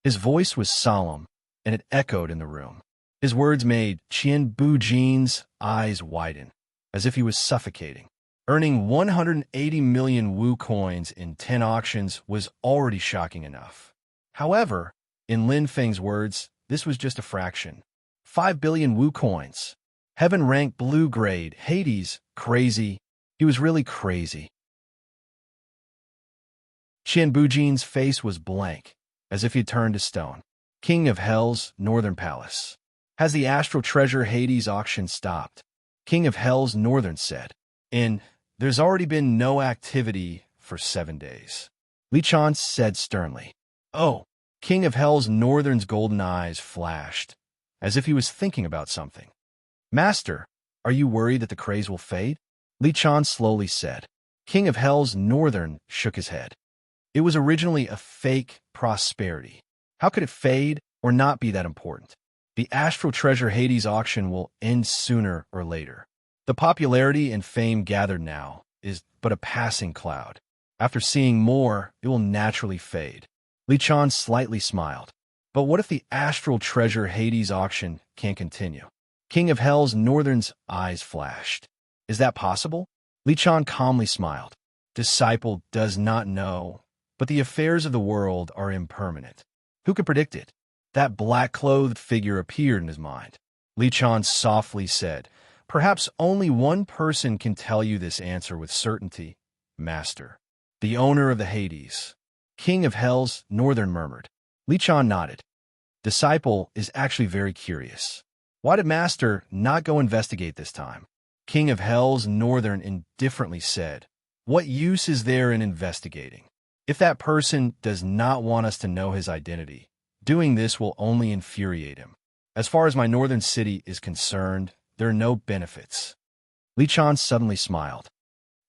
His voice was solemn, and it echoed in the room. His words made Qian Bujin's eyes widen, as if he was suffocating. Earning 180 million Wu coins in 10 auctions was already shocking enough. However, in Lin Feng's words, this was just a fraction. 5 billion Wu coins. Heaven rank blue grade, Hades, crazy. He was really crazy. Qian Bujin's face was blank, as if he had turned to stone. King of Hell's Northern Palace. Has the Astral Treasure Hades auction stopped? King of Hell's Northern said. There's already been no activity for 7 days. Li Chan said sternly. Oh, King of Hell's Northern's golden eyes flashed, as if he was thinking about something. Master, are you worried that the craze will fade? Li Chan slowly said. King of Hell's Northern shook his head. It was originally a fake prosperity. How could it fade or not be that important? The Astral Treasure Hades auction will end sooner or later. The popularity and fame gathered now is but a passing cloud. After seeing more, it will naturally fade. Li Chan slightly smiled. But what if the Astral Treasure Hades auction can't continue? King of Hell's Northern's eyes flashed. Is that possible? Li Chan calmly smiled. Disciple does not know, but the affairs of the world are impermanent. Who could predict it? That black-clothed figure appeared in his mind. Li Chan softly said, Perhaps only one person can tell you this answer with certainty, Master. The owner of the Hades. King of Hell's Northern murmured. Li Chan nodded. Disciple is actually very curious. Why did Master not go investigate this time? King of Hell's Northern indifferently said, What use is there in investigating? If that person does not want us to know his identity, doing this will only infuriate him. As far as my northern city is concerned, there are no benefits. Li Chan suddenly smiled.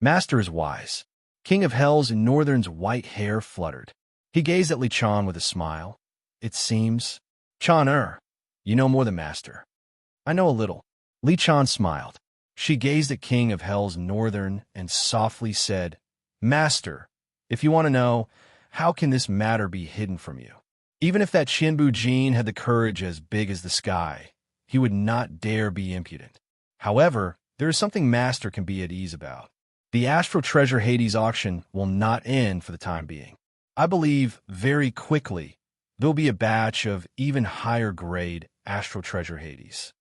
Master is wise. King of Hell's Northern's white hair fluttered. He gazed at Li Chan with a smile. It seems. Chan, you know more than Master. I know a little. Li Chan smiled. She gazed at King of Hell's Northern and softly said, Master, if you want to know, how can this matter be hidden from you? Even if that Qian Bujin had the courage as big as the sky, he would not dare be impudent. However, there is something Master can be at ease about. The Astral Treasure Hades auction will not end for the time being. I believe very quickly there'll be a batch of even higher grade astral treasure Hades.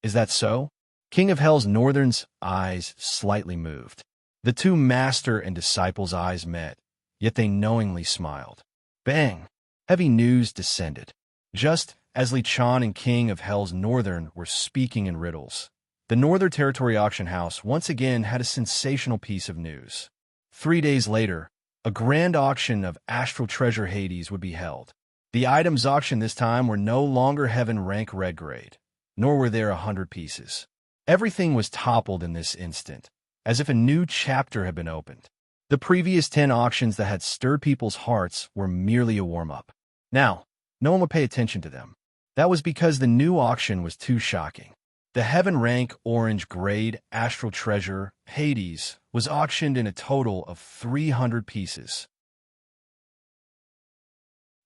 Is that so? King of Hell's Northern's eyes slightly moved. The two master and disciples' eyes met, yet they knowingly smiled. Bang! Heavy news descended. Just as Li Chan and King of Hell's Northern were speaking in riddles, the Northern Territory Auction House once again had a sensational piece of news. 3 days later, a grand auction of astral treasure Hades would be held. The items auctioned this time were no longer heaven rank red grade, nor were there 100 pieces. Everything was toppled in this instant, as if a new chapter had been opened. The previous 10 auctions that had stirred people's hearts were merely a warm-up. Now, no one would pay attention to them. That was because the new auction was too shocking. The heaven rank orange grade astral treasure Hades was auctioned in a total of 300 pieces.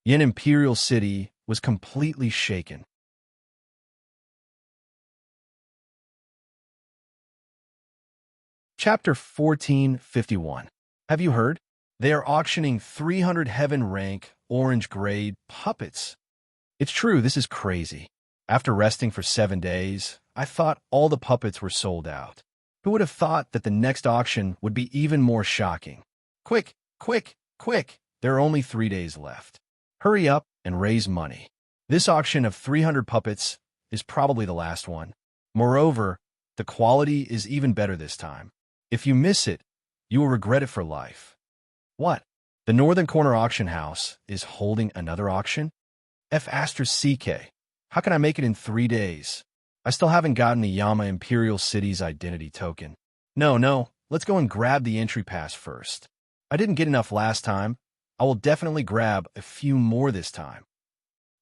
Yin Imperial City was completely shaken. Chapter 1451. Have you heard? They are auctioning 300 heaven rank orange grade puppets. It's true, this is crazy. After resting for 7 days, I thought all the puppets were sold out. Who would have thought that the next auction would be even more shocking? Quick, quick, quick! There are only 3 days left. Hurry up and raise money. This auction of 300 puppets is probably the last one. Moreover, the quality is even better this time. If you miss it, you will regret it for life. What? The Northern Corner Auction House is holding another auction? CK. How can I make it in 3 days? I still haven't gotten the Yama Imperial City's identity token. No, let's go and grab the entry pass first. I didn't get enough last time. I will definitely grab a few more this time.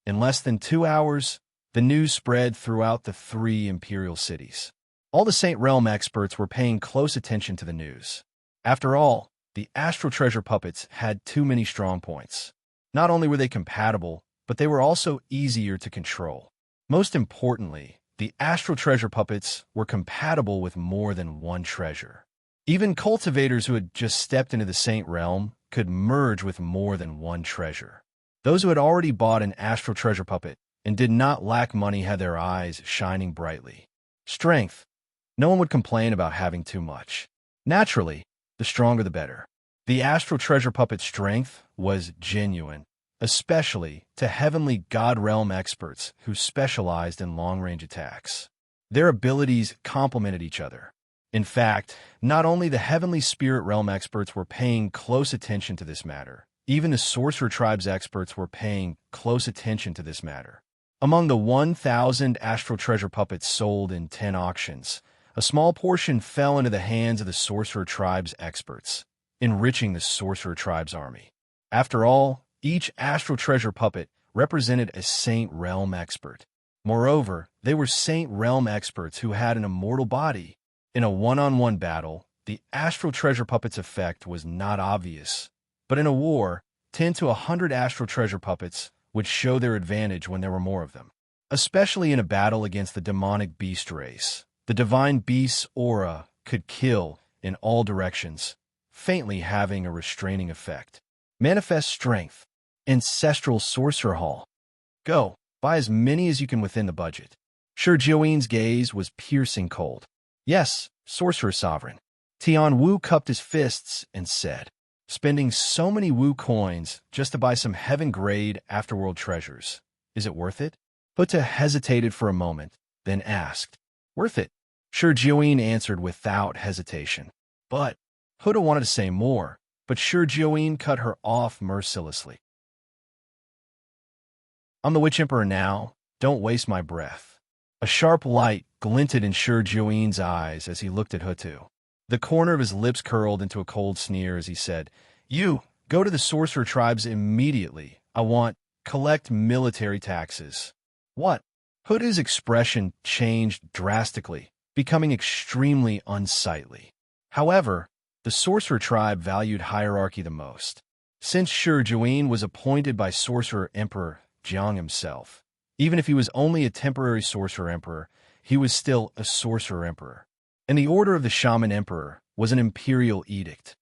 In less than 2 hours, the news spread throughout the 3 Imperial cities. All the Saint Realm experts were paying close attention to the news. After all, the Astral Treasure puppets had too many strong points. Not only were they compatible, but they were also easier to control. Most importantly, the Astral Treasure puppets were compatible with more than one treasure. Even cultivators who had just stepped into the Saint Realm could merge with more than one treasure. Those who had already bought an Astral Treasure puppet and did not lack money had their eyes shining brightly. Strength. No one would complain about having too much. Naturally, the stronger the better. The Astral Treasure puppet's strength was genuine, especially to Heavenly God Realm experts who specialized in long-range attacks. Their abilities complemented each other. In fact, not only the Heavenly Spirit Realm experts were paying close attention to this matter, even the Sorcerer Tribe's experts were paying close attention to this matter. Among the 1,000 Astral Treasure puppets sold in 10 auctions, a small portion fell into the hands of the Sorcerer Tribe's experts, enriching the Sorcerer Tribe's army. After all, each Astral Treasure puppet represented a Saint Realm expert. Moreover, they were Saint Realm experts who had an immortal body. In a one-on-one battle, the Astral Treasure puppet's effect was not obvious. But in a war, 10 to 100 Astral Treasure puppets would show their advantage when there were more of them. Especially in a battle against the demonic beast race. The divine beast's aura could kill in all directions, faintly having a restraining effect. Manifest strength. Ancestral Sorcerer Hall. Go, buy as many as you can within the budget. Shi Jiuyin's gaze was piercing cold. Yes, Sorcerer Sovereign. Tian Wu cupped his fists and said, spending so many Wu coins just to buy some heaven-grade afterworld treasures. Is it worth it? Huta hesitated for a moment, then asked, worth it? Shi Jiuyin answered without hesitation. But Huta wanted to say more, but Shi Jiuyin cut her off mercilessly. I'm the Witch Emperor now. Don't waste my breath. A sharp light glinted in Shi Jiuyin's eyes as he looked at Hutu. The corner of his lips curled into a cold sneer as he said, You, go to the Sorcerer Tribes immediately. I want, collect military taxes. What? Hutu's expression changed drastically, becoming extremely unsightly. However, the Sorcerer Tribe valued hierarchy the most. Since Shi Jiuyin was appointed by Sorcerer Emperor Jiang himself, even if he was only a temporary Sorcerer Emperor, he was still a Sorcerer Emperor. And the Order of the Shaman Emperor was an imperial edict.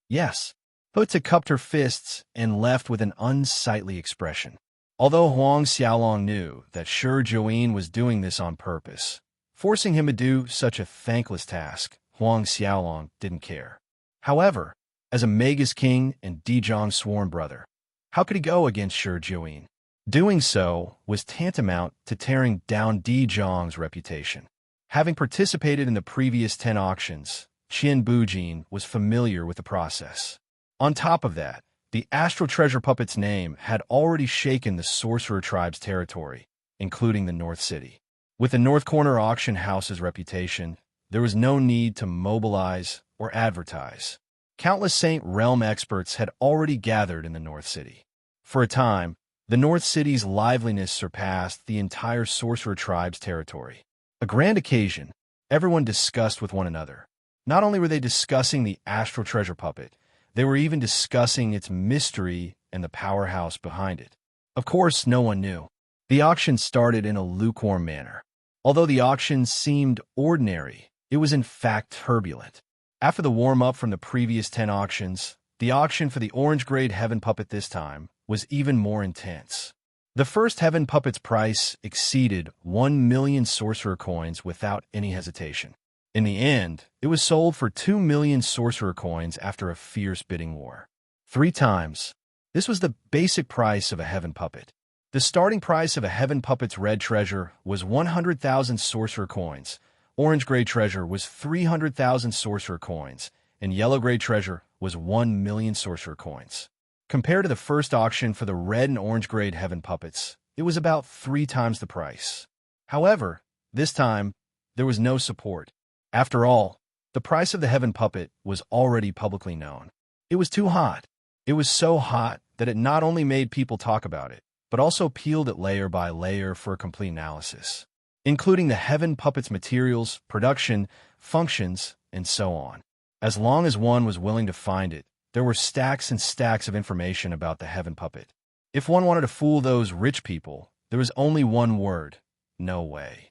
Yes, Huta cupped her fists and left with an unsightly expression. Although Huang Xiaolong knew that Shi Jiuyin was doing this on purpose, forcing him to do such a thankless task, Huang Xiaolong didn't care. However, as a Magus king and Dizhong's sworn brother, how could he go against Shi Jiuyin? Doing so was tantamount to tearing down Dizhong's reputation. Having participated in the previous 10 auctions, Qian Bujin was familiar with the process. On top of that, the Astral Treasure Puppet's name had already shaken the Sorcerer Tribe's territory, including the North City. With the North Corner Auction House's reputation, there was no need to mobilize or advertise. Countless Saint Realm experts had already gathered in the North City. For a time, the North City's liveliness surpassed the entire Sorcerer Tribe's territory. A grand occasion, everyone discussed with one another. Not only were they discussing the Astral Treasure Puppet, they were even discussing its mystery and the powerhouse behind it. Of course, no one knew. The auction started in a lukewarm manner. Although the auction seemed ordinary, it was in fact turbulent. After the warm-up from the previous 10 auctions, the auction for the orange-grade Heaven Puppet this time was even more intense. The first Heaven Puppet's price exceeded 1 million Sorcerer coins without any hesitation. In the end, it was sold for 2 million Sorcerer coins after a fierce bidding war. 3 times. This was the basic price of a Heaven Puppet. The starting price of a Heaven Puppet's red treasure was 100,000 Sorcerer coins, orange-grade treasure was 300,000 Sorcerer coins, and yellow-grade treasure was 1 million Sorcerer coins. Compared to the first auction for the red and orange-grade Heaven Puppets, it was about 3 times the price. However, this time, there was no support. After all, the price of the Heaven Puppet was already publicly known. It was too hot. It was so hot that it not only made people talk about it, but also peeled it layer by layer for a complete analysis, including the Heaven Puppet's materials, production, functions, and so on. As long as one was willing to find it, there were stacks and stacks of information about the Heaven Puppet. If one wanted to fool those rich people, there was only one word: no way.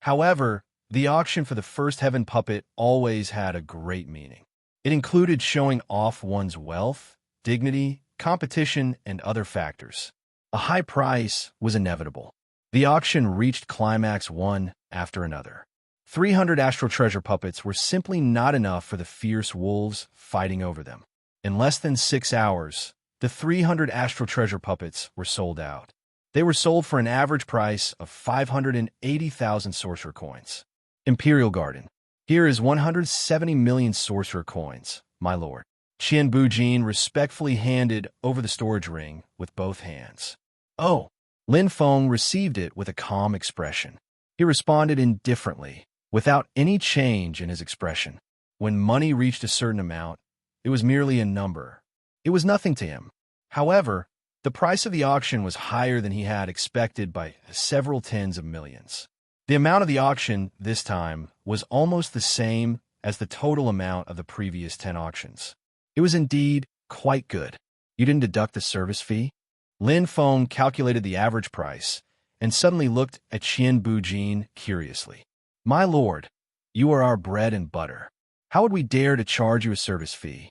However, the auction for the first Heaven Puppet always had a great meaning. It included showing off one's wealth, dignity, competition, and other factors. A high price was inevitable. The auction reached climax one after another. 300 Astral Treasure Puppets were simply not enough for the fierce wolves fighting over them. In less than 6 hours, the 300 Astral Treasure Puppets were sold out. They were sold for an average price of 580,000 Sorcerer coins. Imperial Garden. Here is 170 million Sorcerer coins, my lord. Qian Bujin respectfully handed over the storage ring with both hands. Oh! Lin Feng received it with a calm expression. He responded indifferently, without any change in his expression. When money reached a certain amount, it was merely a number. It was nothing to him. However, the price of the auction was higher than he had expected by several tens of millions. The amount of the auction this time was almost the same as the total amount of the previous 10 auctions. It was indeed quite good. You didn't deduct the service fee? Lin Feng calculated the average price and suddenly looked at Qian Bujin curiously. My lord, you are our bread and butter. How would we dare to charge you a service fee?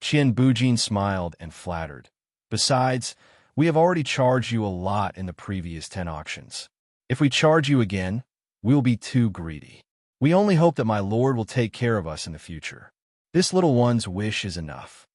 Qian Bujin smiled and flattered. Besides, we have already charged you a lot in the previous 10 auctions. If we charge you again, we will be too greedy. We only hope that my lord will take care of us in the future. This little one's wish is enough.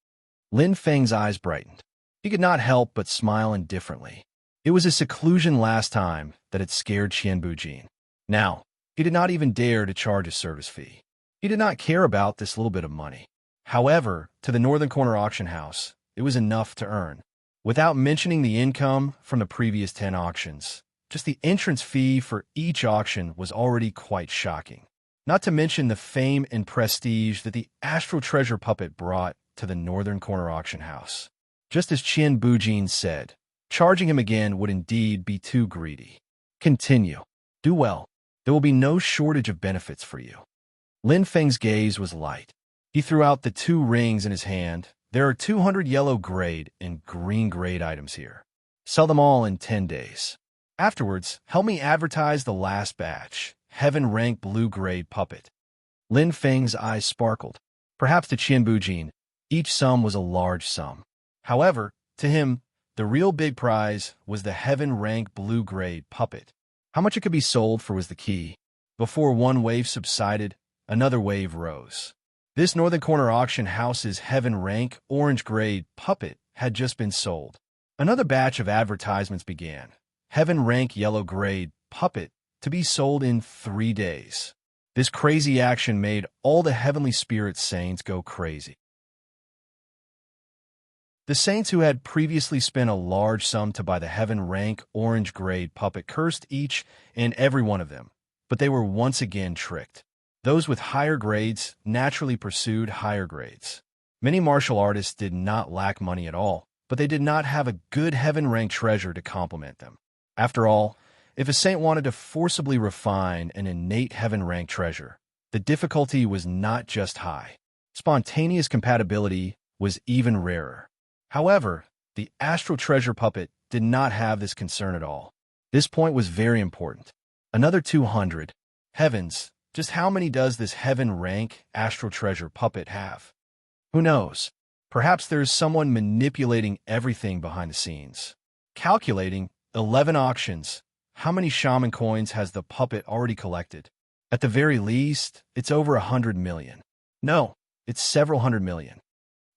Lin Feng's eyes brightened. He could not help but smile indifferently. It was his seclusion last time that had scared Qian Bujin. Now, he did not even dare to charge a service fee. He did not care about this little bit of money. However, to the Northern Corner Auction House, it was enough to earn. Without mentioning the income from the previous 10 auctions, just the entrance fee for each auction was already quite shocking. Not to mention the fame and prestige that the Astral Treasure Puppet brought to the Northern Corner Auction House. Just as Qian Bujin said, charging him again would indeed be too greedy. Continue. Do well. There will be no shortage of benefits for you. Lin Feng's gaze was light. He threw out the 2 rings in his hand. There are 200 yellow grade and green grade items here. Sell them all in 10 days. Afterwards, help me advertise the last batch, Heaven Rank Blue Grade Puppet. Lin Feng's eyes sparkled. Perhaps to Qian Bujin, each sum was a large sum. However, To him, the real big prize was the heaven-rank blue-grade puppet. How much it could be sold for was the key. Before one wave subsided, another wave rose. This northern corner auction house's heaven-rank orange-grade puppet had just been sold. Another batch of advertisements began. Heaven-rank yellow-grade puppet to be sold in 3 days. This crazy action made all the heavenly spirit saints go crazy. The saints who had previously spent a large sum to buy the heaven-rank orange-grade puppet cursed each and every one of them, but they were once again tricked. Those with higher grades naturally pursued higher grades. Many martial artists did not lack money at all, but they did not have a good heaven-rank treasure to complement them. After all, if a saint wanted to forcibly refine an innate heaven-rank treasure, the difficulty was not just high. Spontaneous compatibility was even rarer. However, the astral treasure puppet did not have this concern at all. This point was very important. Another 200. Heavens, just how many does this heaven-rank astral treasure puppet have? Who knows? Perhaps there is someone manipulating everything behind the scenes. Calculating 11 auctions. How many shaman coins has the puppet already collected? At the very least, it's over 100 million. No, it's several hundred million.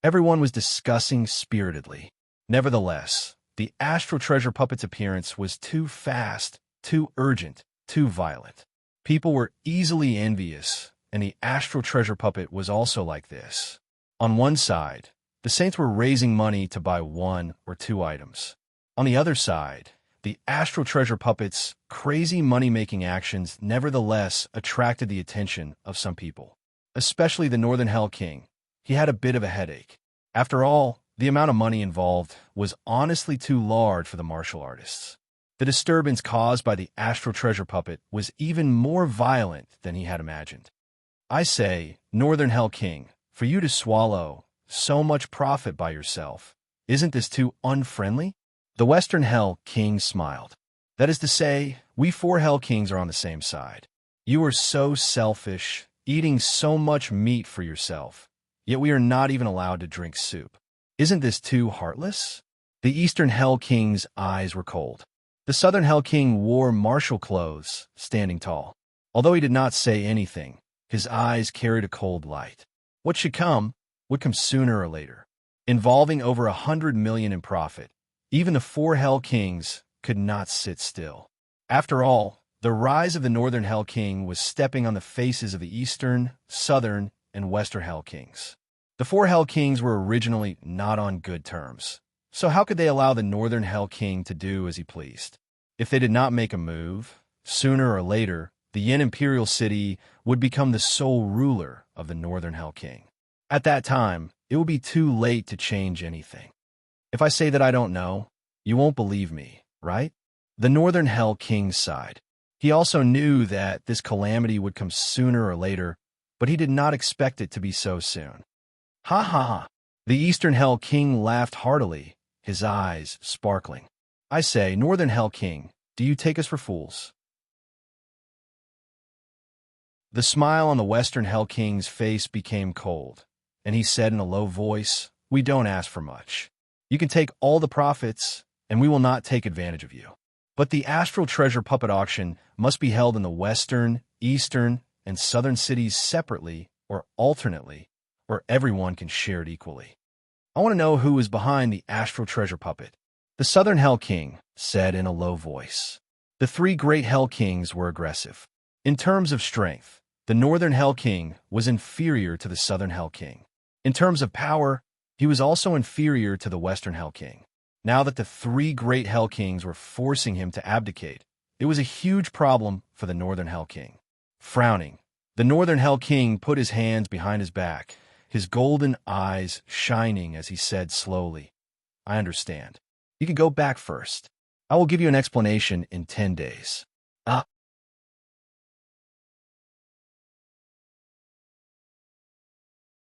Everyone was discussing spiritedly. Nevertheless, the astral treasure puppet's appearance was too fast, too urgent, too violent. People were easily envious, and the astral treasure puppet was also like this. On one side, the saints were raising money to buy 1 or 2 items. On the other side, the astral treasure puppet's crazy money-making actions nevertheless attracted the attention of some people, especially the Northern Hell King. He had a bit of a headache. After all, the amount of money involved was honestly too large for the martial artists. The disturbance caused by the astral treasure puppet was even more violent than he had imagined. I say, Northern Hell King, for you to swallow so much profit by yourself, isn't this too unfriendly? The Western Hell King smiled. That is to say, we 4 Hell Kings are on the same side. You are so selfish, eating so much meat for yourself, yet we are not even allowed to drink soup. Isn't this too heartless? The Eastern Hell King's eyes were cold. The Southern Hell King wore martial clothes, standing tall. Although he did not say anything, his eyes carried a cold light. What should come would come sooner or later. Involving over 100 million in profit, even the 4 Hell Kings could not sit still. After all, the rise of the Northern Hell King was stepping on the faces of the Eastern, Southern, and Western Hell Kings. The 4 Hell Kings were originally not on good terms, so how could they allow the Northern Hell King to do as he pleased? If they did not make a move, sooner or later, the Yin Imperial City would become the sole ruler of the Northern Hell King. At that time, it would be too late to change anything. If I say that I don't know, you won't believe me, right? The Northern Hell King sighed. He also knew that this calamity would come sooner or later, but he did not expect it to be so soon. Ha ha ha! The Eastern Hell King laughed heartily, his eyes sparkling. I say, Northern Hell King, do you take us for fools? The smile on the Western Hell King's face became cold, and he said in a low voice, we don't ask for much. You can take all the profits, and we will not take advantage of you. But the Astral Treasure Puppet Auction must be held in the Western, Eastern, and Southern cities separately or alternately, where everyone can share it equally. I want to know who is behind the Astral Treasure Puppet. The Southern Hell King said in a low voice. The 3 great Hell Kings were aggressive. In terms of strength, the Northern Hell King was inferior to the Southern Hell King. In terms of power, he was also inferior to the Western Hell King. Now that the 3 great Hell Kings were forcing him to abdicate, it was a huge problem for the Northern Hell King. Frowning, the Northern Hell King put his hands behind his back, his golden eyes shining as he said slowly, I understand. You can go back first. I will give you an explanation in 10 days.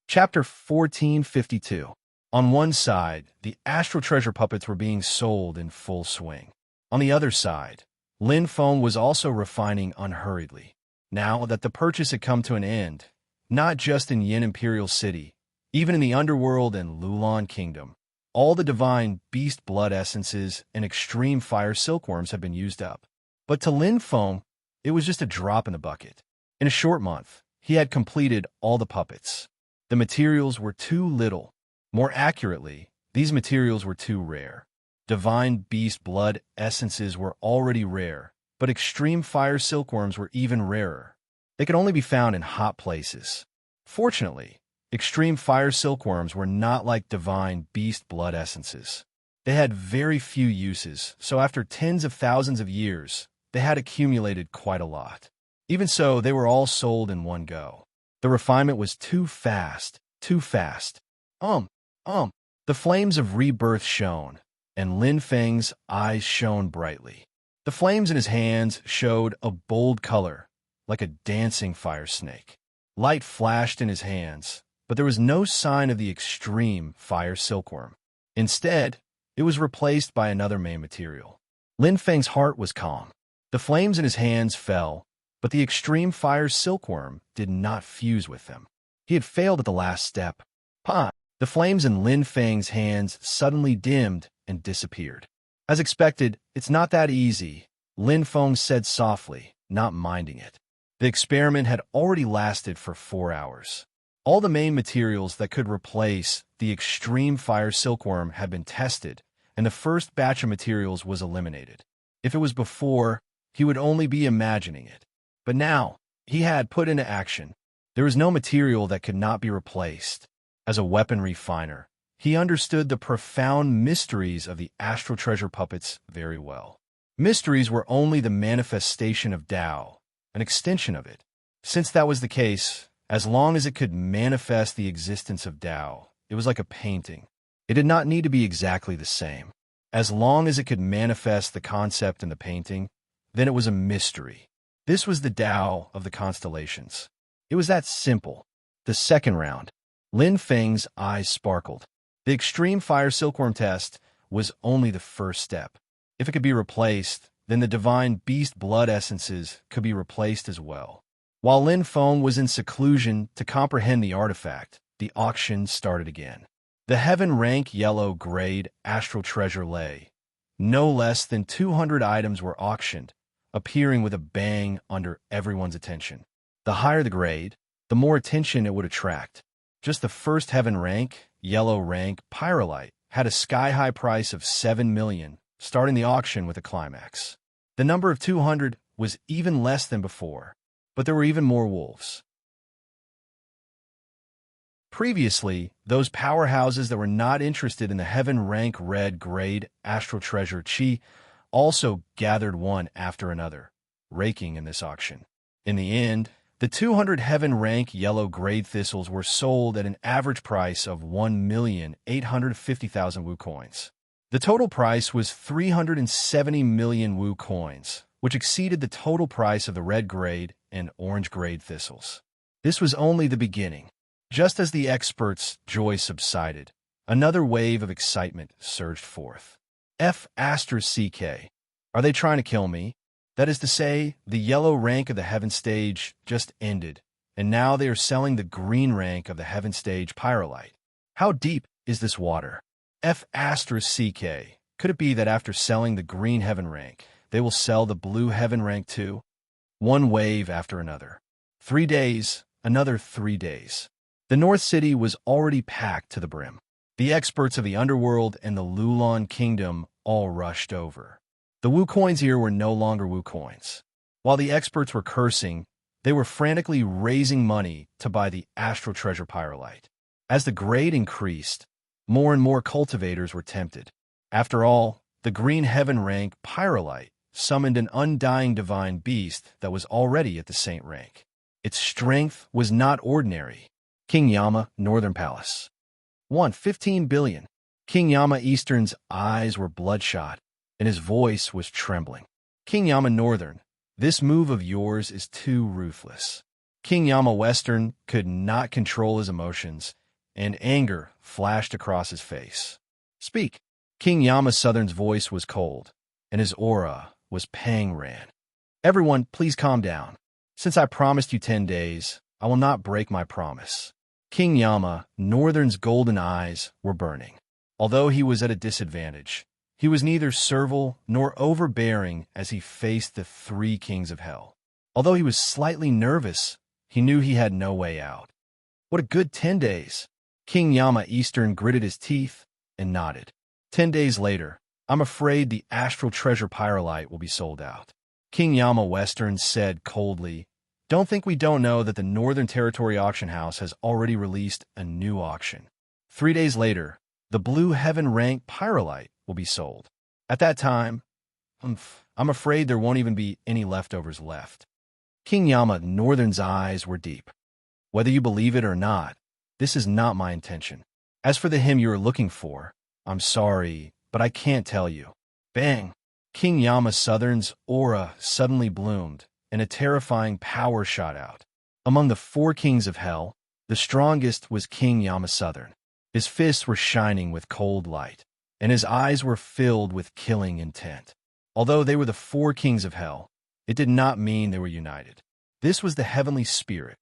Chapter 1452. On one side, the Astral Treasure Puppets were being sold in full swing. On the other side, Lin Feng was also refining unhurriedly. Now that the purchase had come to an end, not just in Yin Imperial City, even in the underworld and Lulan Kingdom, All the divine beast blood essences and extreme fire silkworms had been used up. But to Lin Feng, it was just a drop in the bucket. In a short month, he had completed all the puppets. The materials were too little. More accurately, these materials were too rare. Divine beast blood essences were already rare, but extreme fire silkworms were even rarer. They could only be found in hot places. Fortunately, extreme fire silkworms were not like divine beast blood essences. They had very few uses, so after tens of thousands of years, they had accumulated quite a lot. Even so, they were all sold in one go. The refinement was too fast, too fast. The flames of rebirth shone, and Lin Feng's eyes shone brightly. The flames in his hands showed a bold color, like a dancing fire snake. Light flashed in his hands, but there was no sign of the extreme fire silkworm. Instead, it was replaced by another main material. Lin Feng's heart was calm. The flames in his hands fell, but the extreme fire silkworm did not fuse with them. He had failed at the last step. The flames in Lin Feng's hands suddenly dimmed and disappeared. As expected, it's not that easy, Lin Feng said softly, not minding it. The experiment had already lasted for 4 hours. All the main materials that could replace the extreme fire silkworm had been tested, and the first batch of materials was eliminated. If it was before, he would only be imagining it. But now, he had put into action. There was no material that could not be replaced. As a weapon refiner, he understood the profound mysteries of the astral treasure puppets very well. Mysteries were only the manifestation of Tao, an extension of it. Since that was the case, as long as it could manifest the existence of Tao, it was like a painting. It did not need to be exactly the same. As long as it could manifest the concept in the painting, then it was a mystery. This was the Tao of the constellations. It was that simple. The second round. Lin Feng's eyes sparkled. The extreme fire silkworm test was only the first step. If it could be replaced, then the divine beast blood essences could be replaced as well. While Lin Feng was in seclusion to comprehend the artifact, the auction started again. The heaven rank yellow grade astral treasure lay. No less than 200 items were auctioned, appearing with a bang under everyone's attention. The higher the grade, the more attention it would attract. Just the first heaven rank, yellow rank pyrolite, had a sky-high price of 7 million, starting the auction with a climax. The number of 200 was even less than before, but there were even more wolves. Previously, those powerhouses that were not interested in the heaven rank red grade astral treasure chi also gathered one after another, raking in this auction. In the end, the 200 heaven rank yellow grade thistles were sold at an average price of 1,850,000 Wu coins. The total price was 370 million Wu coins, which exceeded the total price of the red grade and orange grade thistles. This was only the beginning. Just as the experts' joy subsided, another wave of excitement surged forth. F***CK. Are they trying to kill me? That is to say, the yellow rank of the heaven stage just ended, and now they are selling the green rank of the heaven stage pyrolite. How deep is this water? F***CK. Could it be that after selling the green heaven rank, they will sell the blue heaven rank too? One wave after another. 3 days, another 3 days. The North City was already packed to the brim. The experts of the underworld and the Lulon Kingdom all rushed over. The Wu coins here were no longer Wu coins. While the experts were cursing, they were frantically raising money to buy the astral treasure pyrolite. As the grade increased, more and more cultivators were tempted. After all, the green heaven rank pyrolite summoned an undying divine beast that was already at the saint rank. Its strength was not ordinary. King Yama, Northern Palace. 15 billion. King Yama Eastern's eyes were bloodshot, and his voice was trembling. King Yama Northern, this move of yours is too ruthless. King Yama Western could not control his emotions, and anger flashed across his face. Speak. King Yama Southern's voice was cold, and his aura was pang-ran. Everyone, please calm down. Since I promised you 10 days, I will not break my promise. King Yama Northern's golden eyes were burning. Although he was at a disadvantage, he was neither servile nor overbearing as he faced the three kings of hell. Although he was slightly nervous, he knew he had no way out. What a good 10 days. King Yama Eastern gritted his teeth and nodded. 10 days later, I'm afraid the Astral treasure pyrolite will be sold out. King Yama Western said coldly, don't think we don't know that the Northern Territory Auction House has already released a new auction. 3 days later, the Blue Heaven rank pyrolite will be sold. At that time, I'm afraid there won't even be any leftovers left. King Yama Northern's eyes were deep. Whether you believe it or not, this is not my intention. As for the hymn you are looking for, I'm sorry, but I can't tell you. Bang! King Yama Southern's aura suddenly bloomed, and a terrifying power shot out. Among the four kings of hell, the strongest was King Yama Southern. His fists were shining with cold light, and his eyes were filled with killing intent. Although they were the four kings of hell, it did not mean they were united. This was the heavenly spirit.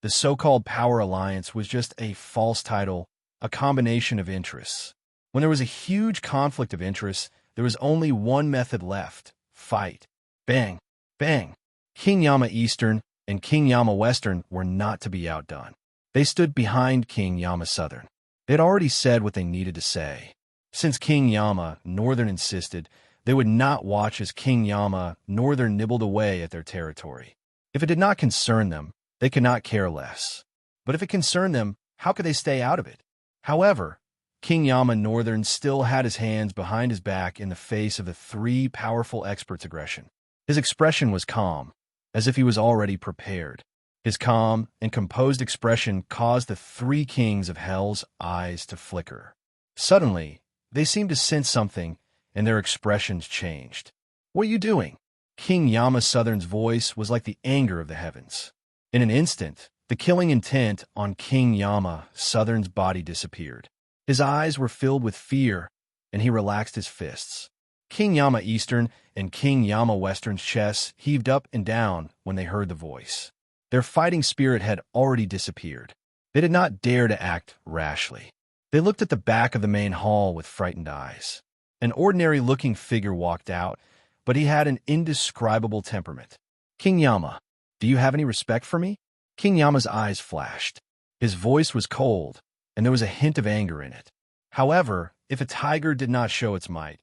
The so-called Power Alliance was just a false title, a combination of interests. When there was a huge conflict of interests, there was only one method left: fight. Bang! Bang! King Yama Eastern and King Yama Western were not to be outdone. They stood behind King Yama Southern. They had already said what they needed to say. Since King Yama Northern insisted, they would not watch as King Yama Northern nibbled away at their territory. If it did not concern them, they could not care less. But if it concerned them, how could they stay out of it? However, King Yama Northern still had his hands behind his back in the face of the three powerful experts' aggression. His expression was calm, as if he was already prepared. His calm and composed expression caused the three kings of hell's eyes to flicker. Suddenly, they seemed to sense something, and their expressions changed. What are you doing? King Yama Southern's voice was like the anger of the heavens. In an instant, the killing intent on King Yama Southern's body disappeared. His eyes were filled with fear, and he relaxed his fists. King Yama Eastern and King Yama Western's chests heaved up and down when they heard the voice. Their fighting spirit had already disappeared. They did not dare to act rashly. They looked at the back of the main hall with frightened eyes. An ordinary-looking figure walked out, but he had an indescribable temperament. King Yama, do you have any respect for me? King Yama's eyes flashed. His voice was cold, and there was a hint of anger in it. However, if a tiger did not show its might,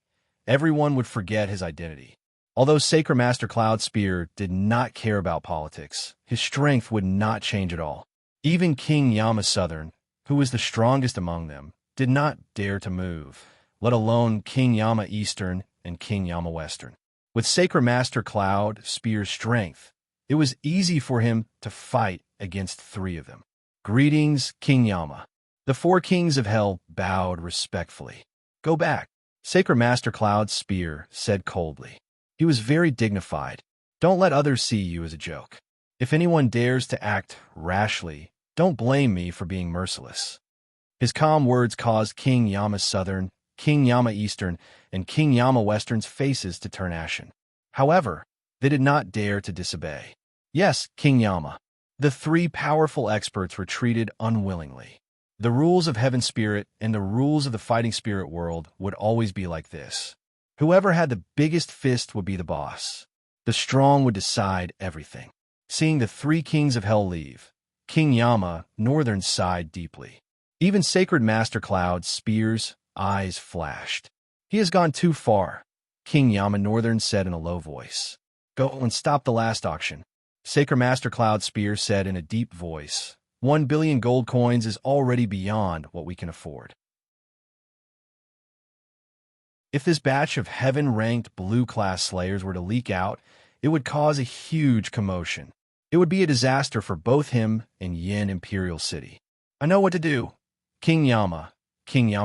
everyone would forget his identity. Although Sacred Master Cloud Spear did not care about politics, his strength would not change at all. Even King Yama Southern, who was the strongest among them, did not dare to move, let alone King Yama Eastern and King Yama Western. With Sacred Master Cloud Spear's strength, it was easy for him to fight against three of them. Greetings, King Yama. The four kings of hell bowed respectfully. Go back, Sacred Master Cloud Spear said coldly. He was very dignified. Don't let others see you as a joke. If anyone dares to act rashly, don't blame me for being merciless. His calm words caused King Yama Southern, King Yama Eastern, and King Yama Western's faces to turn ashen. However, they did not dare to disobey. Yes, King Yama. The three powerful experts retreated unwillingly. The rules of Heaven Spirit and the rules of the Fighting Spirit world would always be like this. Whoever had the biggest fist would be the boss. The strong would decide everything. Seeing the three kings of hell leave, King Yama Northern sighed deeply. Even Sacred Master Cloud Spear's eyes flashed. He has gone too far, King Yama Northern said in a low voice. Go and stop the last auction. Sacred Master Cloud Spear said in a deep voice. 1 billion gold coins is already beyond what we can afford. If this batch of heaven-ranked blue-class slayers were to leak out, it would cause a huge commotion. It would be a disaster for both him and Yin Imperial City. I know what to do. King Yama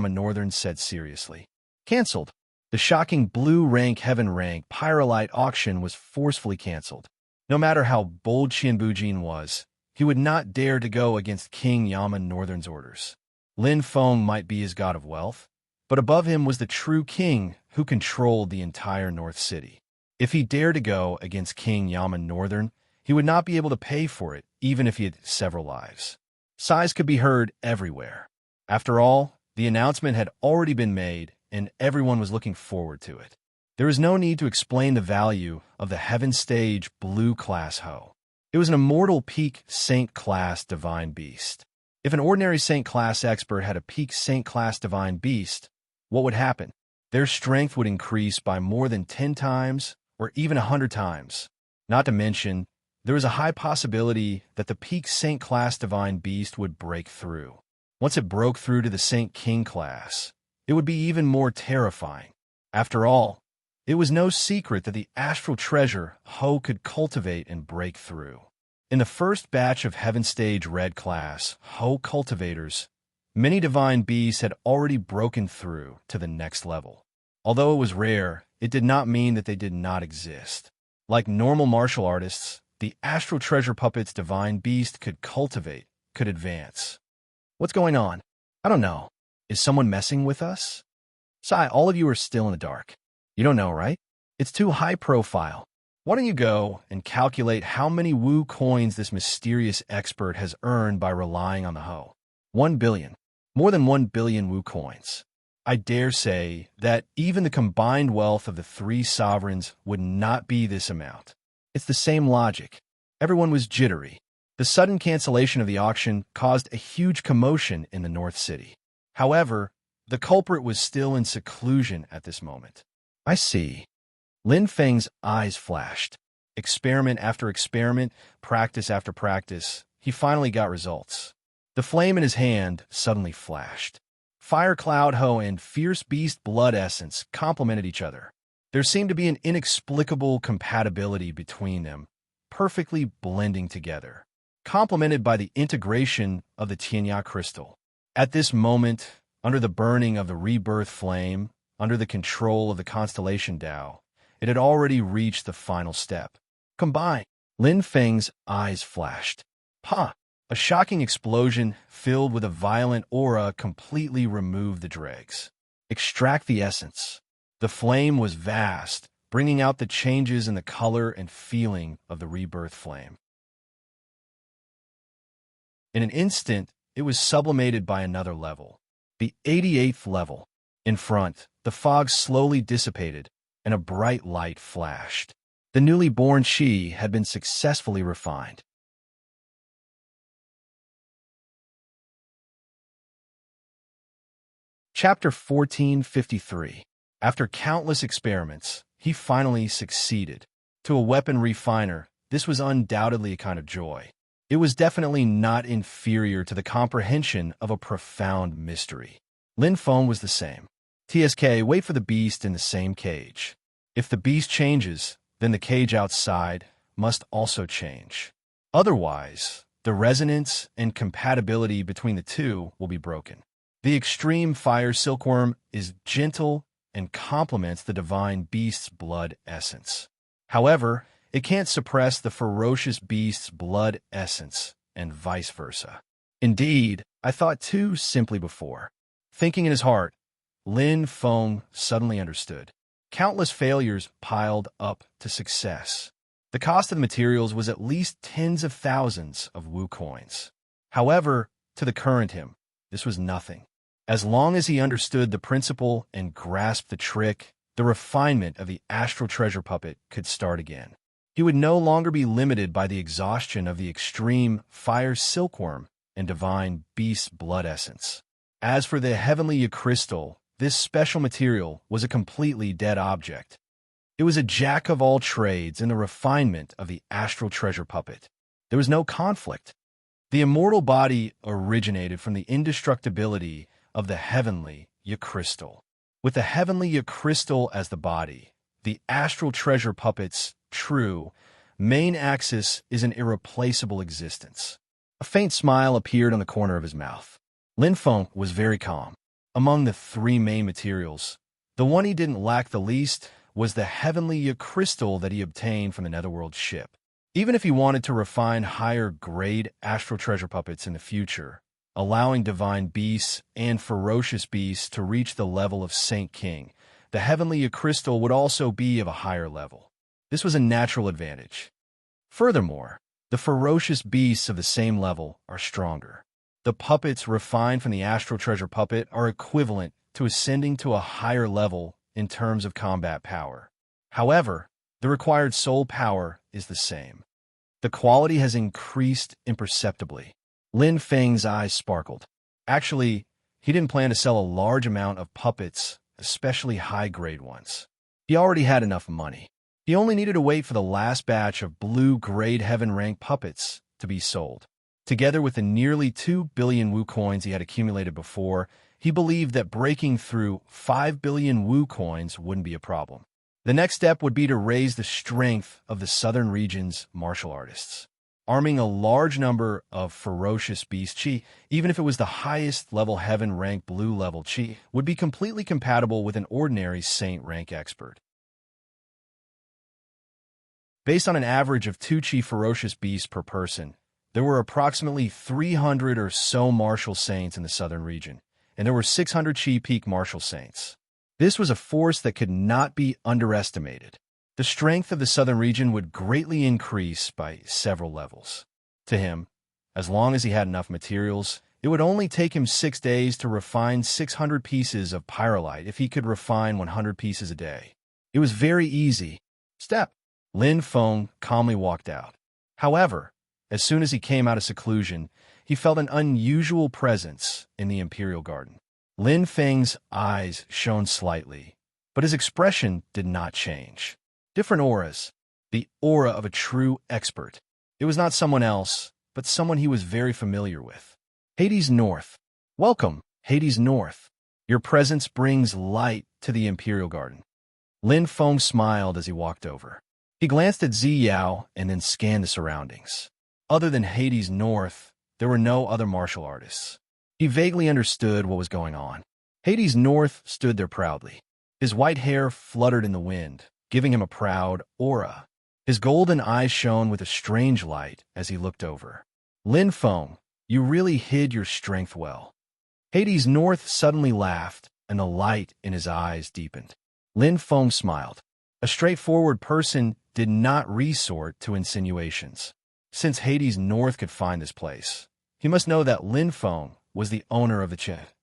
Northern said seriously. Cancelled. The shocking blue-rank heaven-rank pyrolite auction was forcefully cancelled. No matter how bold Qianbujin was, he would not dare to go against King Yama Northern's orders. Lin Feng might be his god of wealth, but above him was the true king who controlled the entire North City. If he dared to go against King Yama Northern, he would not be able to pay for it, even if he had several lives. Sighs could be heard everywhere. After all, the announcement had already been made, and everyone was looking forward to it. There is no need to explain the value of the Heaven Stage Blue Class Hoe. It was an immortal Peak Saint Class Divine Beast. If an ordinary Saint Class expert had a Peak Saint Class Divine Beast, what would happen? Their strength would increase by more than 10 times or even 100 times. Not to mention, there was a high possibility that the Peak Saint Class Divine Beast would break through. Once it broke through to the Saint King class, it would be even more terrifying. After all, it was no secret that the astral treasure Ho could cultivate and break through. In the first batch of Heaven Stage Red class Ho cultivators, many divine beasts had already broken through to the next level. Although it was rare, it did not mean that they did not exist. Like normal martial artists, the astral treasure puppet's divine beast could cultivate, could advance. What's going on? I don't know. Is someone messing with us? Sai, all of you are still in the dark. You don't know, right? It's too high profile. Why don't you go and calculate how many Wu coins this mysterious expert has earned by relying on the Ho? 1 billion. More than 1 billion Wu coins. I dare say that even the combined wealth of the three sovereigns would not be this amount. It's the same logic. Everyone was jittery. The sudden cancellation of the auction caused a huge commotion in the North City. However, the culprit was still in seclusion at this moment. I see. Lin Feng's eyes flashed. Experiment after experiment, practice after practice, he finally got results. The flame in his hand suddenly flashed. Fire Cloud Ho and Fierce Beast Blood Essence complemented each other. There seemed to be an inexplicable compatibility between them, perfectly blending together, complemented by the integration of the Tianya crystal. At this moment, under the burning of the rebirth flame, under the control of the constellation Tao, it had already reached the final step. Combine. Lin Feng's eyes flashed. Pa! A shocking explosion filled with a violent aura completely removed the dregs. Extract the essence. The flame was vast, bringing out the changes in the color and feeling of the rebirth flame. In an instant, it was sublimated by another level, the 88th level. In front, the fog slowly dissipated, and a bright light flashed. The newly born Shi had been successfully refined. Chapter 1453. After countless experiments, he finally succeeded. To a weapon refiner, this was undoubtedly a kind of joy. It was definitely not inferior to the comprehension of a profound mystery. Lin Feng was the same. TSK, wait for the beast in the same cage. If the beast changes, then the cage outside must also change. Otherwise, the resonance and compatibility between the two will be broken. The extreme fire silkworm is gentle and complements the divine beast's blood essence. However, it can't suppress the ferocious beast's blood essence, and vice versa. Indeed, I thought too simply before. Thinking in his heart, Lin Feng suddenly understood. Countless failures piled up to success. The cost of the materials was at least tens of thousands of Wu coins. However, to the current him, this was nothing. As long as he understood the principle and grasped the trick, the refinement of the astral treasure puppet could start again. He would no longer be limited by the exhaustion of the extreme fire silkworm and divine beast blood essence. As for the heavenly crystal, this special material was a completely dead object. It was a jack of all trades in the refinement of the astral treasure puppet. There was no conflict. The immortal body originated from the indestructibility of the heavenly crystal. With the heavenly crystal as the body, the astral treasure puppet's true main axis is an irreplaceable existence. A faint smile appeared on the corner of his mouth. Lin Feng was very calm. Among the three main materials, the one he didn't lack the least was the heavenly crystal that he obtained from the Netherworld ship. Even if he wanted to refine higher-grade astral treasure puppets in the future, allowing divine beasts and ferocious beasts to reach the level of Saint King, the heavenly crystal would also be of a higher level. This was a natural advantage. Furthermore, the ferocious beasts of the same level are stronger. The puppets refined from the Astral Treasure puppet are equivalent to ascending to a higher level in terms of combat power. However, the required soul power is the same. The quality has increased imperceptibly. Lin Feng's eyes sparkled. Actually, he didn't plan to sell a large amount of puppets, especially high-grade ones. He already had enough money. He only needed to wait for the last batch of blue-grade heaven-rank puppets to be sold. Together with the nearly 2 billion Wu coins he had accumulated before, he believed that breaking through 5 billion Wu coins wouldn't be a problem. The next step would be to raise the strength of the southern region's martial artists. Arming a large number of ferocious beast chi, even if it was the highest level heaven rank blue level chi, would be completely compatible with an ordinary saint rank expert. Based on an average of 2 chi ferocious beasts per person, there were approximately 300 or so martial saints in the southern region, and there were 600 chi peak martial saints. This was a force that could not be underestimated. The strength of the southern region would greatly increase by several levels. To him, as long as he had enough materials, it would only take him 6 days to refine 600 pieces of pyrolite if he could refine 100 pieces a day. It was very easy. Step. Lin Feng calmly walked out. However, as soon as he came out of seclusion, he felt an unusual presence in the Imperial Garden. Lin Feng's eyes shone slightly, but his expression did not change. Different auras. The aura of a true expert. It was not someone else, but someone he was very familiar with. Hades North. Welcome, Hades North. Your presence brings light to the Imperial Garden. Lin Feng smiled as he walked over. He glanced at Zi Yao and then scanned the surroundings. Other than Hades North, there were no other martial artists. He vaguely understood what was going on. Hades North stood there proudly. His white hair fluttered in the wind, giving him a proud aura. His golden eyes shone with a strange light as he looked over. Lin Feng, you really hid your strength well. Hades North suddenly laughed, and the light in his eyes deepened. Lin Feng smiled. A straightforward person did not resort to insinuations. Since Hades North could find this place, he must know that Lin Feng was the owner of the chest.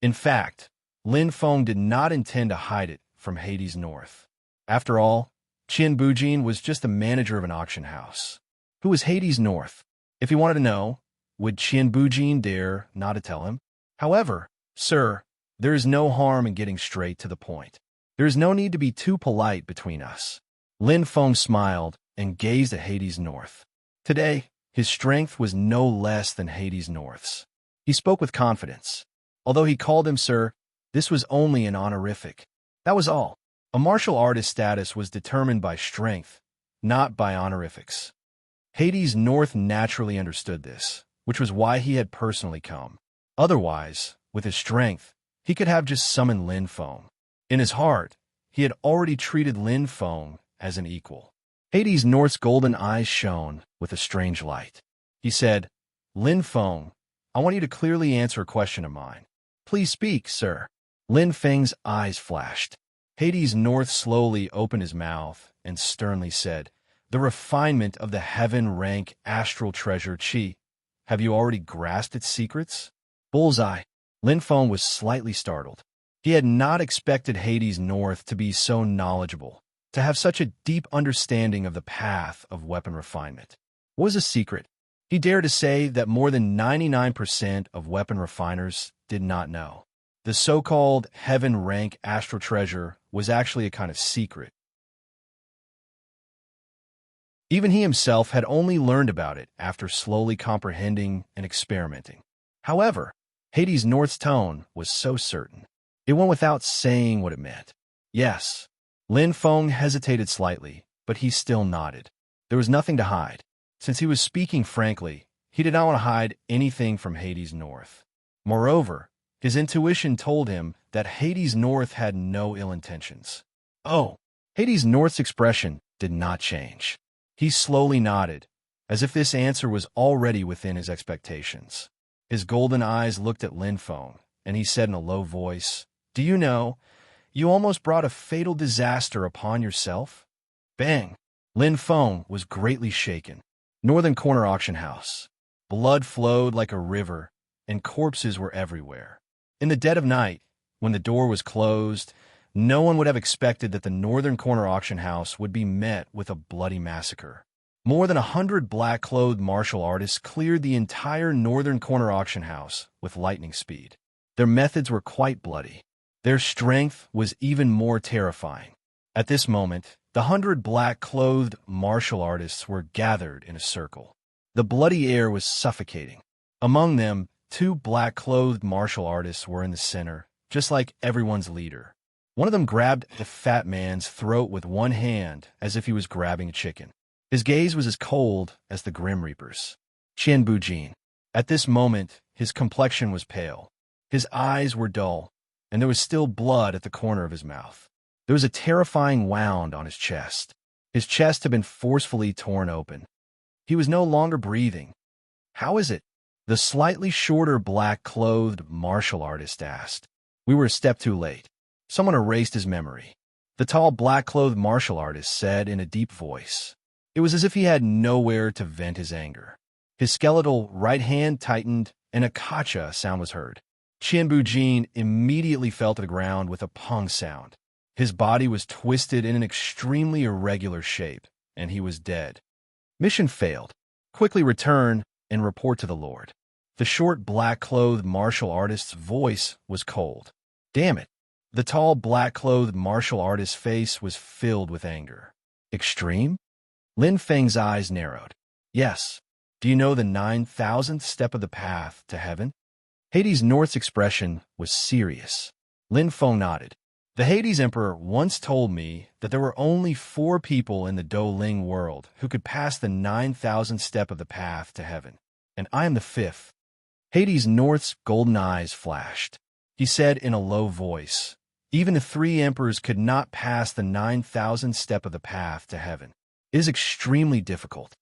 In fact, Lin Feng did not intend to hide it from Hades North. After all, Qian Bujin was just the manager of an auction house. Who was Hades North? If he wanted to know, would Qian Bujin dare not to tell him? However, sir, there is no harm in getting straight to the point. There is no need to be too polite between us. Lin Feng smiled and gazed at Hades North. Today, his strength was no less than Hades North's. He spoke with confidence. Although he called him sir, this was only an honorific. That was all. A martial artist status was determined by strength, not by honorifics. Hades North naturally understood this, which was why he had personally come. Otherwise, with his strength, he could have just summoned Lin Feng. In his heart, he had already treated Lin Feng as an equal. Hades North's golden eyes shone with a strange light. He said, Lin Feng, I want you to clearly answer a question of mine. Please speak, sir. Lin Feng's eyes flashed. Hades North slowly opened his mouth and sternly said, the refinement of the heaven-rank astral treasure chi. Have you already grasped its secrets? Bullseye. Lin Feng was slightly startled. He had not expected Hades North to be so knowledgeable, to have such a deep understanding of the path of weapon refinement. What was a secret? He dared to say that more than 99% of weapon refiners did not know. The so-called heaven-rank astral treasure was actually a kind of secret. Even he himself had only learned about it after slowly comprehending and experimenting. However, Hades North's tone was so certain. It went without saying what it meant. Yes. Lin Feng hesitated slightly, but he still nodded. There was nothing to hide. Since he was speaking frankly, he did not want to hide anything from Hades North. Moreover, his intuition told him that Hades North had no ill intentions. Oh, Hades North's expression did not change. He slowly nodded, as if this answer was already within his expectations. His golden eyes looked at Lin Feng, and he said in a low voice, do you know, you almost brought a fatal disaster upon yourself? Bang! Lin Feng was greatly shaken. Northern Corner Auction House. Blood flowed like a river, and corpses were everywhere. In the dead of night, when the door was closed, no one would have expected that the northern corner auction house would be met with a bloody massacre. More than 100 black-clothed martial artists cleared the entire northern corner auction house with lightning speed. Their methods were quite bloody. Their strength was even more terrifying. At this moment, the 100 black-clothed martial artists were gathered in a circle. The bloody air was suffocating. Among them, 2 black-clothed martial artists were in the center, just like everyone's leader. One of them grabbed the fat man's throat with one hand as if he was grabbing a chicken. His gaze was as cold as the Grim Reaper's. Qian Bujin. At this moment, his complexion was pale. His eyes were dull, and there was still blood at the corner of his mouth. There was a terrifying wound on his chest. His chest had been forcefully torn open. He was no longer breathing. "How is it?" the slightly shorter black-clothed martial artist asked. "We were a step too late." Someone erased his memory. The tall black-clothed martial artist said in a deep voice. It was as if he had nowhere to vent his anger. His skeletal right hand tightened, and a kacha sound was heard. Qian Bujin immediately fell to the ground with a pong sound. His body was twisted in an extremely irregular shape, and he was dead. Mission failed. Quickly return and report to the Lord. The short black-clothed martial artist's voice was cold. Damn it. The tall black-clothed martial artist's face was filled with anger. Extreme? Lin Feng's eyes narrowed. Yes. Do you know the 9,000th step of the path to heaven? Hades North's expression was serious. Lin Feng nodded. The Hades Emperor once told me that there were only 4 people in the Douling world who could pass the 9,000th step of the path to heaven, and I am the 5th. Hades North's golden eyes flashed. He said in a low voice, even the 3 emperors could not pass the 9,000th step of the path to heaven. It is extremely difficult.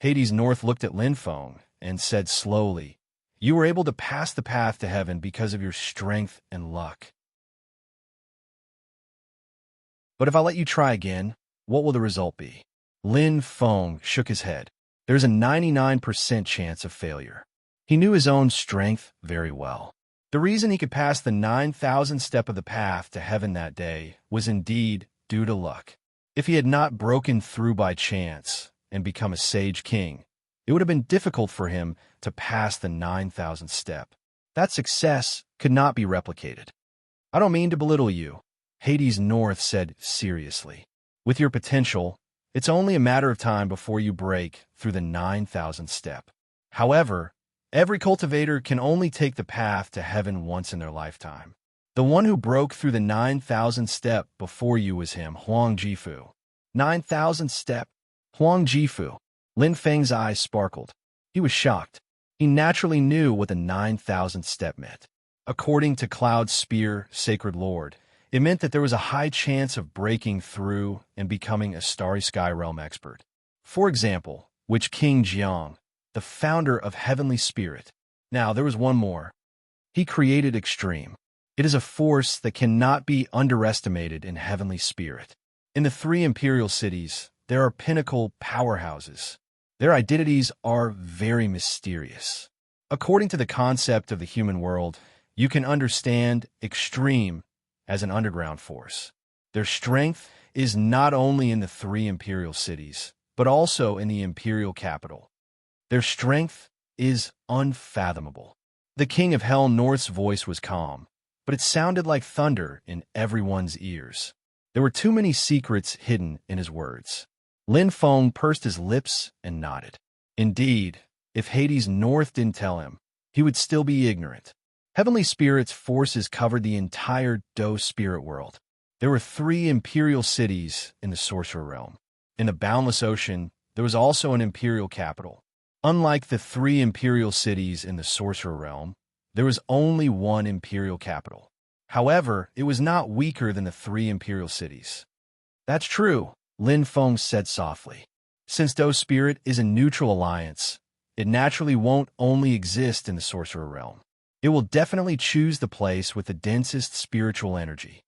Hades North looked at Lin Feng and said slowly, you were able to pass the path to heaven because of your strength and luck. But if I let you try again, what will the result be? Lin Feng shook his head. There's a 99% chance of failure. He knew his own strength very well. The reason he could pass the 9,000th step of the path to heaven that day was indeed due to luck. If he had not broken through by chance and become a sage king, it would have been difficult for him to pass the 9,000th step. That success could not be replicated. I don't mean to belittle you, Hades North said seriously. With your potential, it's only a matter of time before you break through the 9,000th step. However, every cultivator can only take the path to heaven once in their lifetime. The one who broke through the 9,000th step before you was him, Huang Jifu. 9,000th step? Huang Jifu. Lin Feng's eyes sparkled. He was shocked. He naturally knew what the 9,000th step meant. According to Cloud's Spear, Sacred Lord, it meant that there was a high chance of breaking through and becoming a Starry Sky Realm expert. For example, which King Jiang, the founder of Heavenly Spirit. Now, there was one more. He created Extreme. It is a force that cannot be underestimated in Heavenly Spirit. In the 3 imperial cities, there are pinnacle powerhouses. Their identities are very mysterious. According to the concept of the human world, you can understand Extreme as an underground force. Their strength is not only in the 3 imperial cities, but also in the imperial capital. Their strength is unfathomable. The King of Hell North's voice was calm, but it sounded like thunder in everyone's ears. There were too many secrets hidden in his words. Lin Feng pursed his lips and nodded. Indeed, if Hades North didn't tell him, he would still be ignorant. Heavenly Spirit's forces covered the entire Do spirit world. There were 3 imperial cities in the Sorcerer Realm. In the Boundless Ocean, there was also an imperial capital. Unlike the 3 imperial cities in the Sorcerer Realm, there was only one imperial capital. However, it was not weaker than the 3 imperial cities. That's true, Lin Feng said softly. Since Do Spirit is a neutral alliance, it naturally won't only exist in the Sorcerer Realm. It will definitely choose the place with the densest spiritual energy.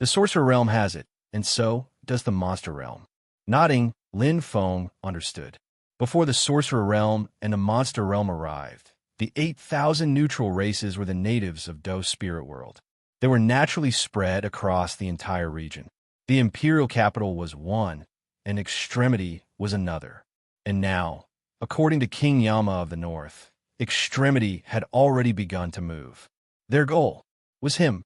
The Sorcerer Realm has it, and so does the Monster Realm. Nodding, Lin Feng understood. Before the Sorcerer Realm and the Monster Realm arrived, The 8,000 neutral races were the natives of Do's spirit world. They were naturally spread across the entire region. The imperial capital was one, and Extremity was another. And now, according to King Yama of the North, Extremity had already begun to move. Their goal was him.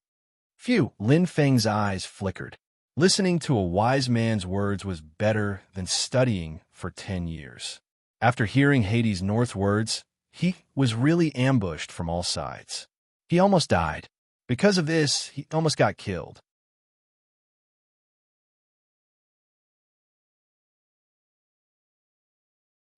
Phew, Lin Feng's eyes flickered. Listening to a wise man's words was better than studying for 10 years. After hearing Hades' North words, he was really ambushed from all sides. He almost died. Because of this, he almost got killed.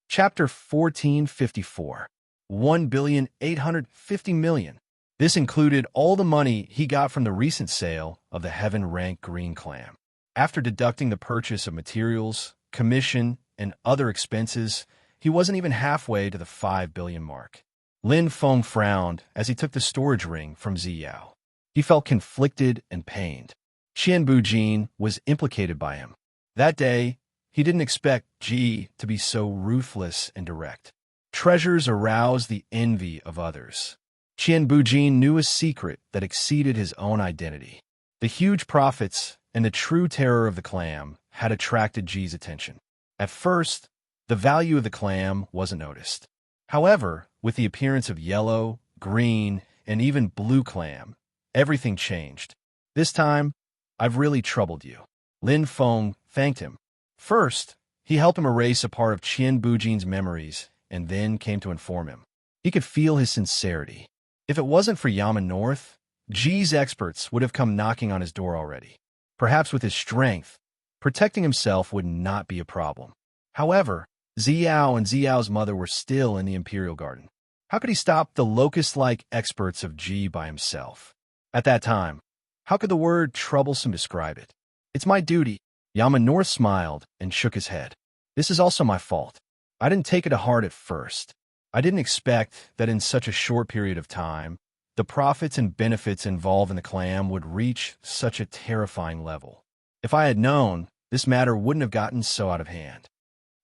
Chapter 1454, 1,850,000,000. This included all the money he got from the recent sale of the Heaven Rank Green Clam. After deducting the purchase of materials, commission, and other expenses, he wasn't even halfway to the 5 billion mark. Lin Feng frowned as he took the storage ring from Ziyao. He felt conflicted and pained. Qian Bujin was implicated by him. That day, he didn't expect Ji to be so ruthless and direct. Treasures aroused the envy of others. Qian Bujin knew a secret that exceeded his own identity. The huge profits and the true terror of the clam had attracted Ji's attention. At first, the value of the clam wasn't noticed. However, with the appearance of yellow, green, and even blue clam, everything changed. This time, I've really troubled you. Lin Feng thanked him. First, he helped him erase a part of Qian Bujin's memories and then came to inform him. He could feel his sincerity. If it wasn't for Yama North, Ji's experts would have come knocking on his door already. Perhaps with his strength, protecting himself would not be a problem. However, Ziyao and Ziyao's mother were still in the Imperial Garden. How could he stop the locust-like experts of Ji by himself? At that time, how could the word troublesome describe it? It's my duty. Yama North smiled and shook his head. This is also my fault. I didn't take it to heart at first. I didn't expect that in such a short period of time, the profits and benefits involved in the clam would reach such a terrifying level. If I had known, this matter wouldn't have gotten so out of hand.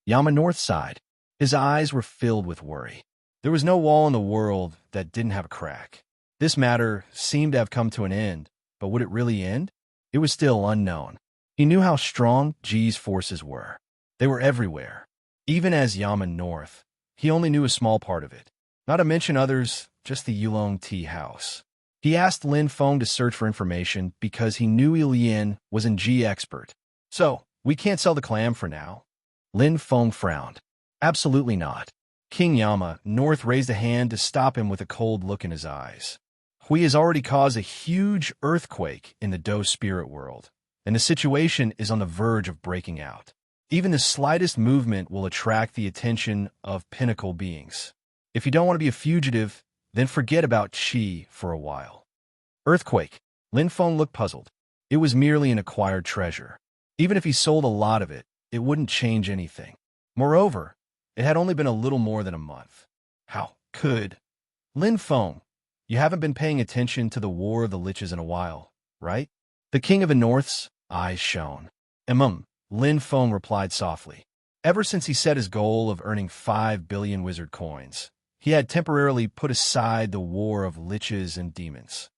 Yama North sighed. His eyes were filled with worry. There was no wall in the world that didn't have a crack. This matter seemed to have come to an end, but would it really end? It was still unknown. He knew how strong Ji's forces were. They were everywhere. Even as Yama North, he only knew a small part of it. Not to mention others, just the Yulong Tea House. He asked Lin Feng to search for information because he knew Ilian was an Ji expert. So, we can't sell the clam for now. Lin Feng frowned. Absolutely not. King Yama North raised a hand to stop him with a cold look in his eyes. Hui has already caused a huge earthquake in the Do spirit world, and the situation is on the verge of breaking out. Even the slightest movement will attract the attention of pinnacle beings. If you don't want to be a fugitive, then forget about Qi for a while. Earthquake. Lin Feng looked puzzled. It was merely an acquired treasure. Even if he sold a lot of it, it wouldn't change anything. Moreover, it had only been a little more than a month. How could? Lin Feng, you haven't been paying attention to the War of the Liches in a while, right? The King of the North's eyes shone. Lin Feng replied softly. Ever since he set his goal of earning 5 billion wizard coins, he had temporarily put aside the War of Liches and Demons.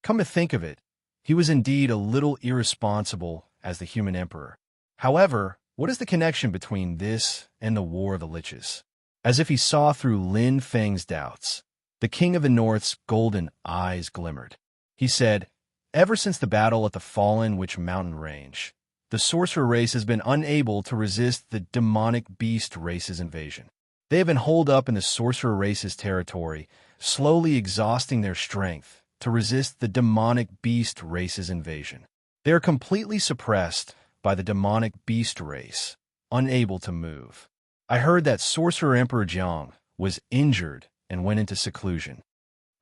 Come to think of it, he was indeed a little irresponsible as the human emperor. However, what is the connection between this and the War of the Liches? As if he saw through Lin Feng's doubts, the King of the North's golden eyes glimmered. He said, ever since the battle at the Fallen Witch Mountain Range, the sorcerer race has been unable to resist the demonic beast race's invasion. They have been holed up in the sorcerer race's territory, slowly exhausting their strength to resist the demonic beast race's invasion. They are completely suppressed by the demonic beast race, unable to move. I heard that Sorcerer Emperor Jiang was injured and went into seclusion.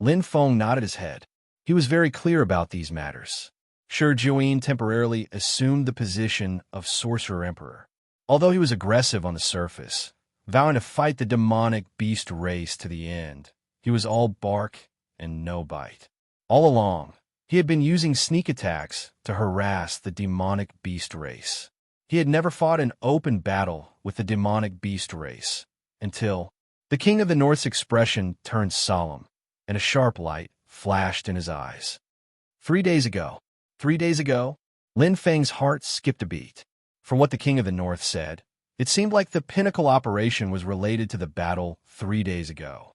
Lin Feng nodded his head. He was very clear about these matters. Shi Juin temporarily assumed the position of Sorcerer Emperor. Although he was aggressive on the surface, vowing to fight the demonic beast race to the end, he was all bark and no bite. All along, he had been using sneak attacks to harass the demonic beast race. He had never fought an open battle with the demonic beast race, until the King of the North's expression turned solemn, and a sharp light flashed in his eyes. 3 days ago. 3 days ago? Lin Feng's heart skipped a beat. From what the King of the North said, it seemed like the pinnacle operation was related to the battle 3 days ago.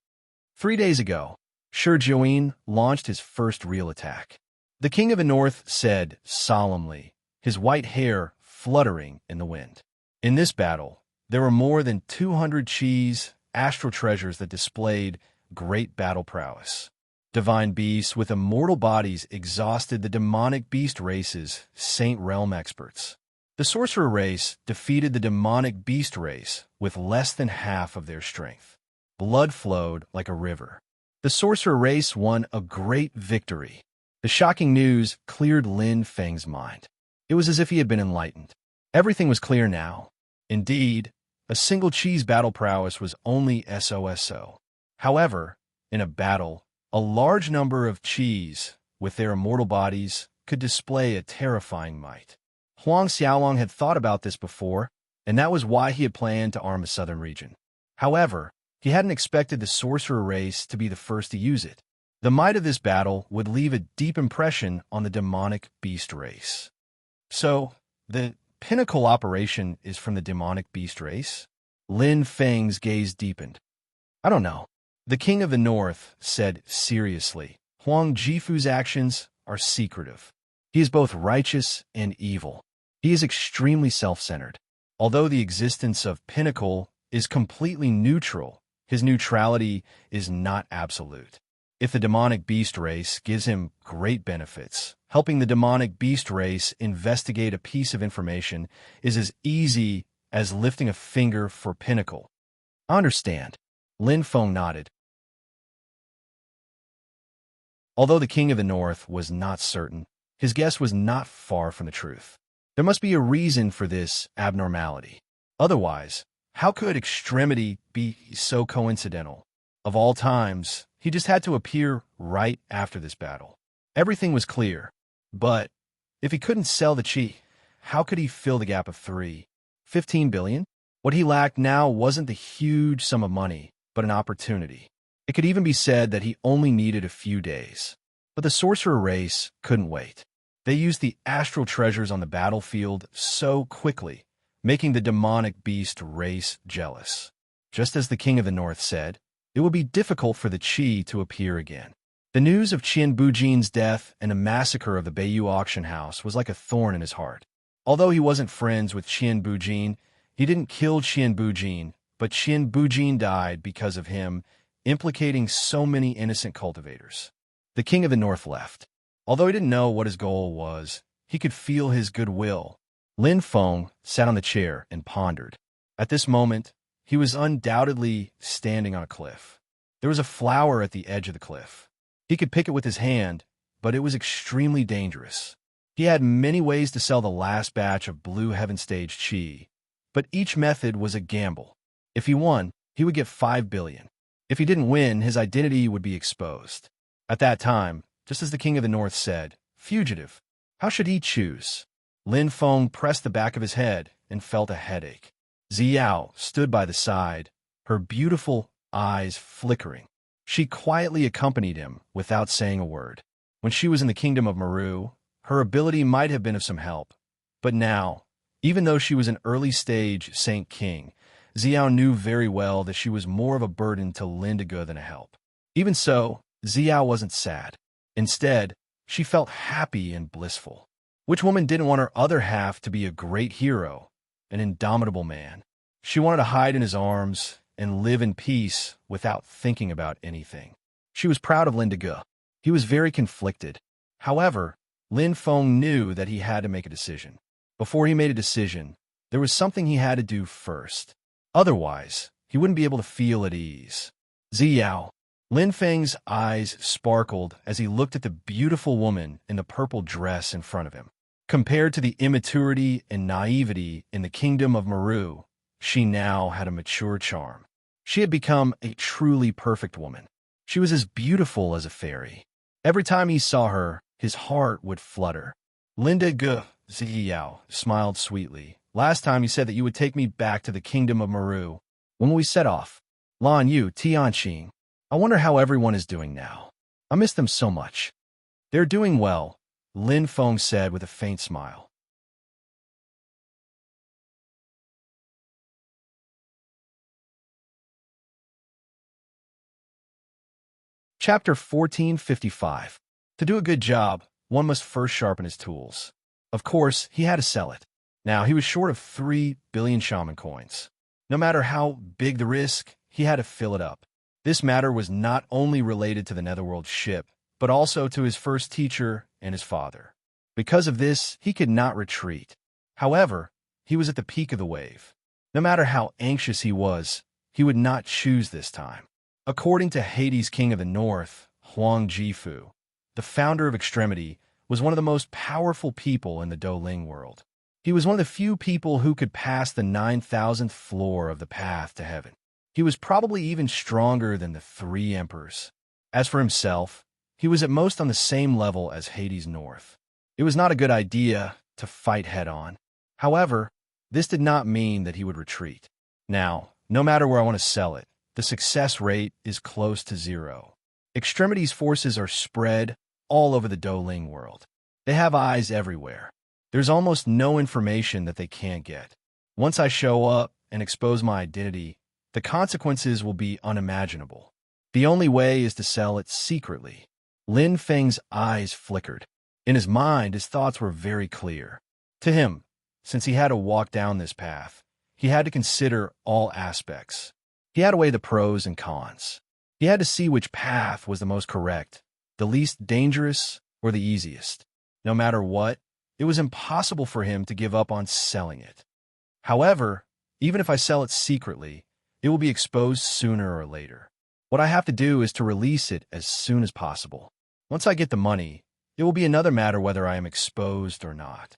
3 days ago, Shi Jiuyin launched his first real attack. The King of the North said solemnly, his white hair fluttering in the wind. In this battle, there were more than 200 Qi's astral treasures that displayed great battle prowess. Divine beasts with immortal bodies exhausted the demonic beast race's Saint Realm experts. The sorcerer race defeated the demonic beast race with less than half of their strength. Blood flowed like a river. The sorcerer race won a great victory. The shocking news cleared Lin Feng's mind. It was as if he had been enlightened. Everything was clear now. Indeed, a single Qi's battle prowess was only SOSO. However, in a battle, a large number of Qi's, with their immortal bodies, could display a terrifying might. Huang Xiaolong had thought about this before, and that was why he had planned to arm the southern region. However, he hadn't expected the sorcerer race to be the first to use it. The might of this battle would leave a deep impression on the demonic beast race. So, the pinnacle operation is from the demonic beast race? Lin Feng's gaze deepened. I don't know. The King of the North said seriously, Huang Jifu's actions are secretive. He is both righteous and evil. He is extremely self-centered. Although the existence of pinnacle is completely neutral, his neutrality is not absolute. If the demonic beast race gives him great benefits, helping the demonic beast race investigate a piece of information is as easy as lifting a finger for pinnacle. I understand. Lin Feng nodded. Although the King of the North was not certain, his guess was not far from the truth. There must be a reason for this abnormality. Otherwise, how could extremity be so coincidental? Of all times, he just had to appear right after this battle. Everything was clear. But if he couldn't sell the Qi, how could he fill the gap of 15 billion? What he lacked now wasn't the huge sum of money, but an opportunity. It could even be said that he only needed a few days. But the sorcerer race couldn't wait. They used the astral treasures on the battlefield so quickly, making the demonic beast race jealous. Just as the King of the North said, it would be difficult for the Qi to appear again. The news of Qian Bujin's death and the massacre of the Beiyu auction house was like a thorn in his heart. Although he wasn't friends with Qian Bujin, he didn't kill Qian Bujin, but Qian Bujin died because of him, implicating so many innocent cultivators. The King of the North left. Although he didn't know what his goal was, he could feel his goodwill. Lin Feng sat on the chair and pondered. At this moment, he was undoubtedly standing on a cliff. There was a flower at the edge of the cliff. He could pick it with his hand, but it was extremely dangerous. He had many ways to sell the last batch of Blue Heaven Stage Qi, but each method was a gamble. If he won, he would get 5 billion. If he didn't win, his identity would be exposed. At that time, just as the King of the North said, fugitive. How should he choose? Lin Feng pressed the back of his head and felt a headache. Ziyao stood by the side, her beautiful eyes flickering. She quietly accompanied him without saying a word. When she was in the kingdom of Meru, her ability might have been of some help. But now, even though she was an early-stage Saint King, Ziyao knew very well that she was more of a burden to Lindigo than a help. Even so, Ziyao wasn't sad. Instead, she felt happy and blissful. Which woman didn't want her other half to be a great hero, an indomitable man? She wanted to hide in his arms and live in peace without thinking about anything. She was proud of Lindigo. He was very conflicted. However, Lin Feng knew that he had to make a decision. Before he made a decision, there was something he had to do first. Otherwise, he wouldn't be able to feel at ease. Ziyao. Lin Feng's eyes sparkled as he looked at the beautiful woman in the purple dress in front of him. Compared to the immaturity and naivety in the kingdom of Meru, she now had a mature charm. She had become a truly perfect woman. She was as beautiful as a fairy. Every time he saw her, his heart would flutter. Linda Gu, Ziyao smiled sweetly. Last time you said that you would take me back to the kingdom of Meru. When we set off, Lan Yu, Tianqing, I wonder how everyone is doing now. I miss them so much. They're doing well, Lin Feng said with a faint smile. Chapter 1455. To do a good job, one must first sharpen his tools. Of course, he had to sell it. Now, he was short of 3 billion shaman coins. No matter how big the risk, he had to fill it up. This matter was not only related to the Netherworld ship, but also to his first teacher and his father. Because of this, he could not retreat. However, he was at the peak of the wave. No matter how anxious he would not choose this time. According to Hades' king of the north, Huang Jifu, the founder of Extremity, was one of the most powerful people in the Douling world. He was one of the few people who could pass the 9,000th floor of the path to heaven. He was probably even stronger than the 3 emperors. As for himself, he was at most on the same level as Hades North. It was not a good idea to fight head-on. However, this did not mean that he would retreat. Now, no matter where I want to sell it, the success rate is close to 0. Extremity's forces are spread all over the Douling world. They have eyes everywhere. There's almost no information that they can't get. Once I show up and expose my identity, the consequences will be unimaginable. The only way is to sell it secretly. Lin Feng's eyes flickered. In his mind, his thoughts were very clear. To him, since he had to walk down this path, he had to consider all aspects. He had to weigh the pros and cons. He had to see which path was the most correct, the least dangerous, or the easiest. No matter what, it was impossible for him to give up on selling it. However, even if I sell it secretly, it will be exposed sooner or later. What I have to do is to release it as soon as possible. Once I get the money, it will be another matter whether I am exposed or not.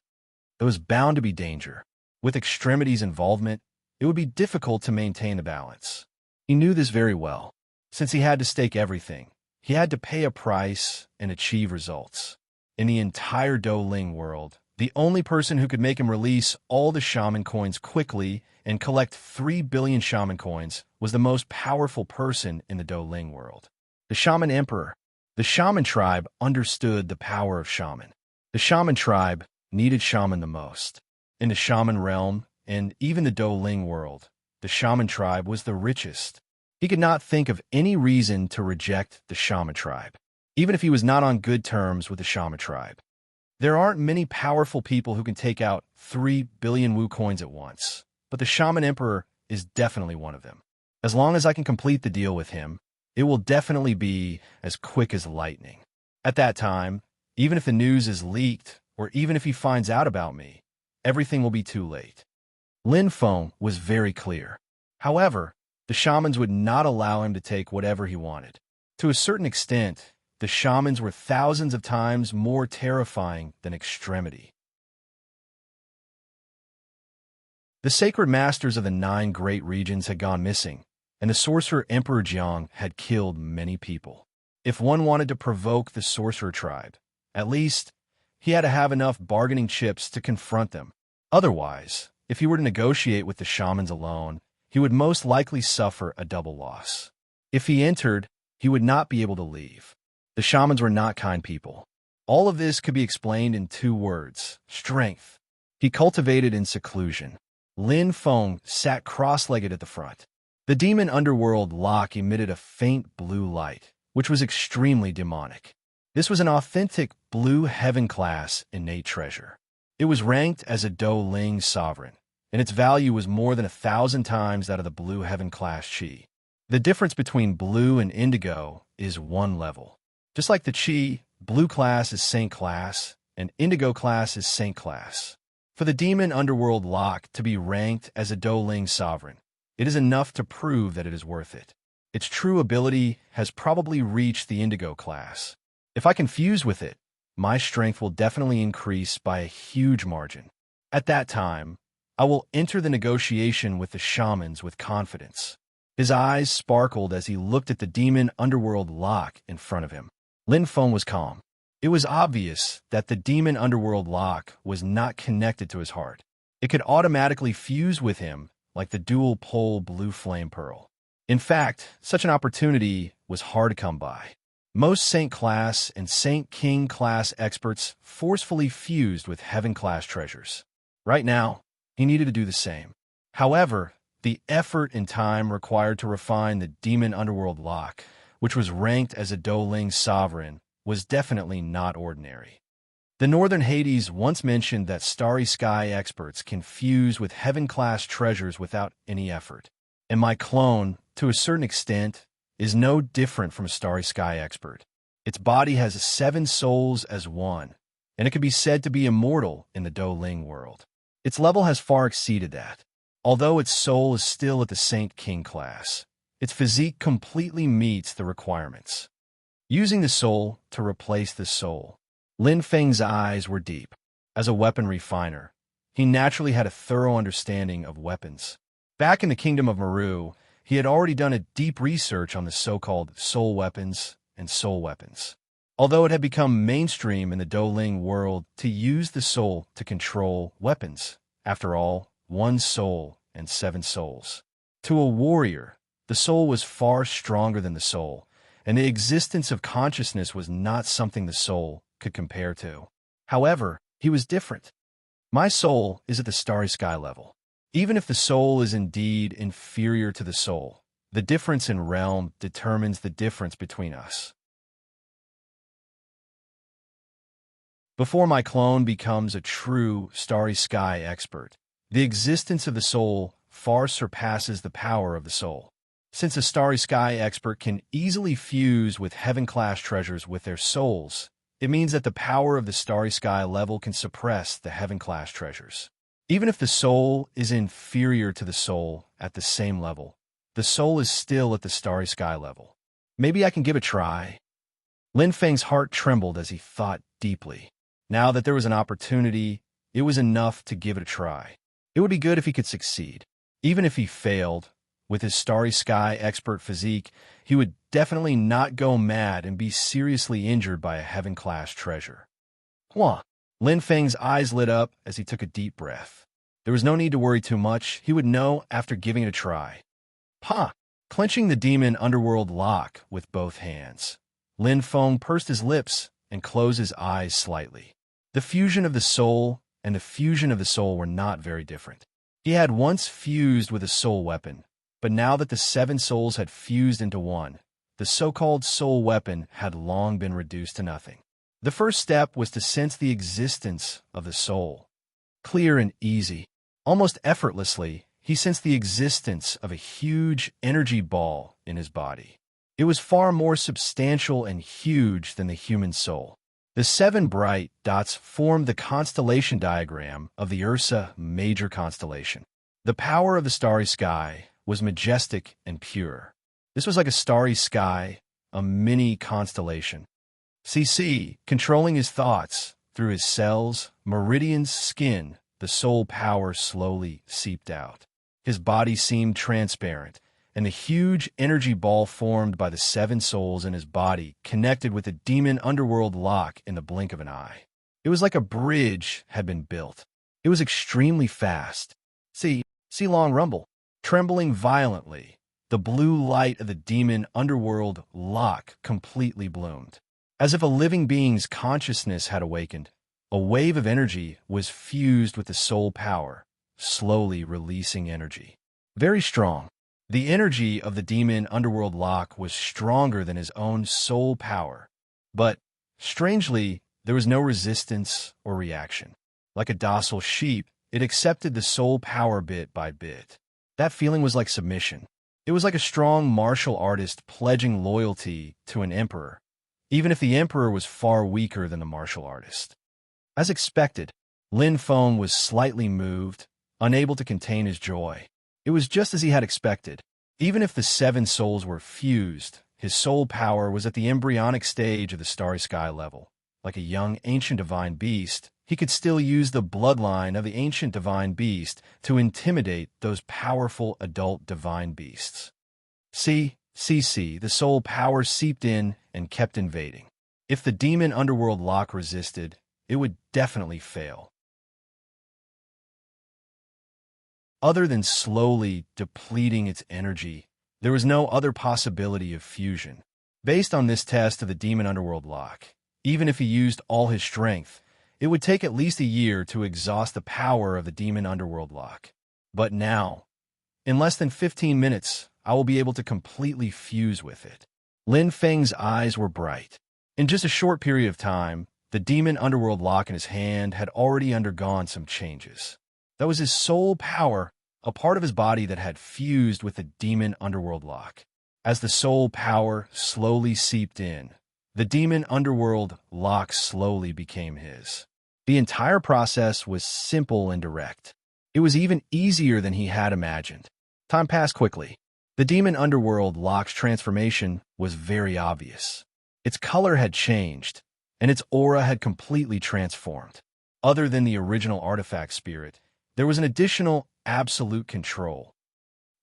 There was bound to be danger. With Extremity's involvement, it would be difficult to maintain the balance. He knew this very well. Since he had to stake everything, he had to pay a price and achieve results. In the entire Douling world, the only person who could make him release all the shaman coins quickly and collect 3 billion shaman coins was the most powerful person in the Douling world. The Shaman Emperor. The shaman tribe understood the power of shaman. The shaman tribe needed shaman the most. In the shaman realm, and even the Douling world, the shaman tribe was the richest. He could not think of any reason to reject the shaman tribe, even if he was not on good terms with the shaman tribe. There aren't many powerful people who can take out 3 billion Wu coins at once, but the Shaman Emperor is definitely one of them. As long as I can complete the deal with him, it will definitely be as quick as lightning. At that time, even if the news is leaked, or even if he finds out about me, everything will be too late. Lin Feng was very clear. However, the shamans would not allow him to take whatever he wanted. To a certain extent, the shamans were thousands of times more terrifying than Extremity. The sacred masters of the 9 great regions had gone missing, and the sorcerer Emperor Jiang had killed many people. If one wanted to provoke the sorcerer tribe, at least he had to have enough bargaining chips to confront them. Otherwise, if he were to negotiate with the shamans alone, he would most likely suffer a double loss. If he entered, he would not be able to leave. The shamans were not kind people. All of this could be explained in 2 words: strength. He cultivated in seclusion. Lin Feng sat cross-legged at the front. The demon underworld lock emitted a faint blue light, which was extremely demonic. This was an authentic blue heaven class innate treasure. It was ranked as a Douling sovereign, and its value was more than 1,000 times that of the blue heaven class chi. The difference between blue and indigo is 1 level. Just like the chi, blue class is saint class, and indigo class is saint class. For the demon underworld lock to be ranked as a Douling sovereign, it is enough to prove that it is worth it. Its true ability has probably reached the indigo class. If I can fuse with it, my strength will definitely increase by a huge margin. At that time, I will enter the negotiation with the shamans with confidence. His eyes sparkled as he looked at the demon underworld lock in front of him. Lin Feng was calm. It was obvious that the demon underworld lock was not connected to his heart. It could automatically fuse with him, like the dual-pole blue flame pearl. In fact, such an opportunity was hard to come by. Most Saint class and Saint King class experts forcefully fused with Heaven class treasures. Right now, he needed to do the same. However, the effort and time required to refine the Demon Underworld lock, which was ranked as a Doling sovereign, was definitely not ordinary. The Northern Hades once mentioned that Starry Sky experts can fuse with Heaven-class treasures without any effort. And my clone, to a certain extent, is no different from a Starry Sky expert. Its body has 7 souls as one, and it can be said to be immortal in the Doling world. Its level has far exceeded that. Although its soul is still at the Saint King class, its physique completely meets the requirements. Using the soul to replace the soul. Lin Feng's eyes were deep. As a weapon refiner, he naturally had a thorough understanding of weapons. Back in the Kingdom of Meru, he had already done a deep research on the so-called soul weapons and soul weapons. Although it had become mainstream in the Doling world to use the soul to control weapons. After all, 1 soul and 7 souls. To a warrior, the soul was far stronger than the soul, and the existence of consciousness was not something the soul could compare to. However, he was different. My soul is at the Starry Sky level. Even if the soul is indeed inferior to the soul, the difference in realm determines the difference between us. Before my clone becomes a true Starry Sky expert, the existence of the soul far surpasses the power of the soul. Since a Starry Sky expert can easily fuse with Heaven-class treasures with their souls, it means that the power of the Starry Sky level can suppress the Heaven-class treasures. Even if the soul is inferior to the soul at the same level, the soul is still at the Starry Sky level. Maybe I can give it a try. Lin Feng's heart trembled as he thought deeply. Now that there was an opportunity, it was enough to give it a try. It would be good if he could succeed. Even if he failed, with his Starry Sky expert physique, he would definitely not go mad and be seriously injured by a Heaven-class treasure. Huh. Lin Feng's eyes lit up as he took a deep breath. There was no need to worry too much. He would know after giving it a try. Pa! Clenching the Demon Underworld lock with both hands, Lin Feng pursed his lips and closed his eyes slightly. The fusion of the soul and the fusion of the soul were not very different. He had once fused with a soul weapon, but now that the 7 souls had fused into one, the so-called soul weapon had long been reduced to nothing. The first step was to sense the existence of the soul. Clear and easy, almost effortlessly, he sensed the existence of a huge energy ball in his body. It was far more substantial and huge than the human soul. The 7 bright dots formed the constellation diagram of the Ursa major constellation. The power of the Starry Sky was majestic and pure. This was like a starry sky, a mini constellation. CC, controlling his thoughts through his cells, Meridian's skin, the soul power slowly seeped out. His body seemed transparent, and the huge energy ball formed by the 7 souls in his body connected with the Demon Underworld lock in the blink of an eye. It was like a bridge had been built. It was extremely fast. See Long rumble. Trembling violently, the blue light of the Demon Underworld lock completely bloomed. As if a living being's consciousness had awakened, a wave of energy was fused with the soul power, slowly releasing energy. Very strong. The energy of the Demon Underworld lock was stronger than his own soul power. But, strangely, there was no resistance or reaction. Like a docile sheep, it accepted the soul power bit by bit. That feeling was like submission. It was like a strong martial artist pledging loyalty to an emperor, even if the emperor was far weaker than the martial artist. As expected, Lin Feng was slightly moved, unable to contain his joy. It was just as he had expected. Even if the 7 souls were fused, his soul power was at the embryonic stage of the Starry Sky level. Like a young ancient divine beast, he could still use the bloodline of the ancient divine beast to intimidate those powerful adult divine beasts. The soul power seeped in and kept invading. If the Demon Underworld lock resisted, it would definitely fail. Other than slowly depleting its energy, there was no other possibility of fusion. Based on this test of the demon underworld lock, even if he used all his strength, it would take at least a year to exhaust the power of the demon underworld lock. But now, in less than 15 minutes, I will be able to completely fuse with it. Lin Feng's eyes were bright. In just a short period of time, the demon underworld lock in his hand had already undergone some changes. That was his soul power, a part of his body that had fused with the demon underworld lock. As the soul power slowly seeped in, the demon underworld lock slowly became his. The entire process was simple and direct. It was even easier than he had imagined. Time passed quickly. The demon underworld lock's transformation was very obvious. Its color had changed, and its aura had completely transformed. Other than the original artifact spirit, there was an additional absolute control.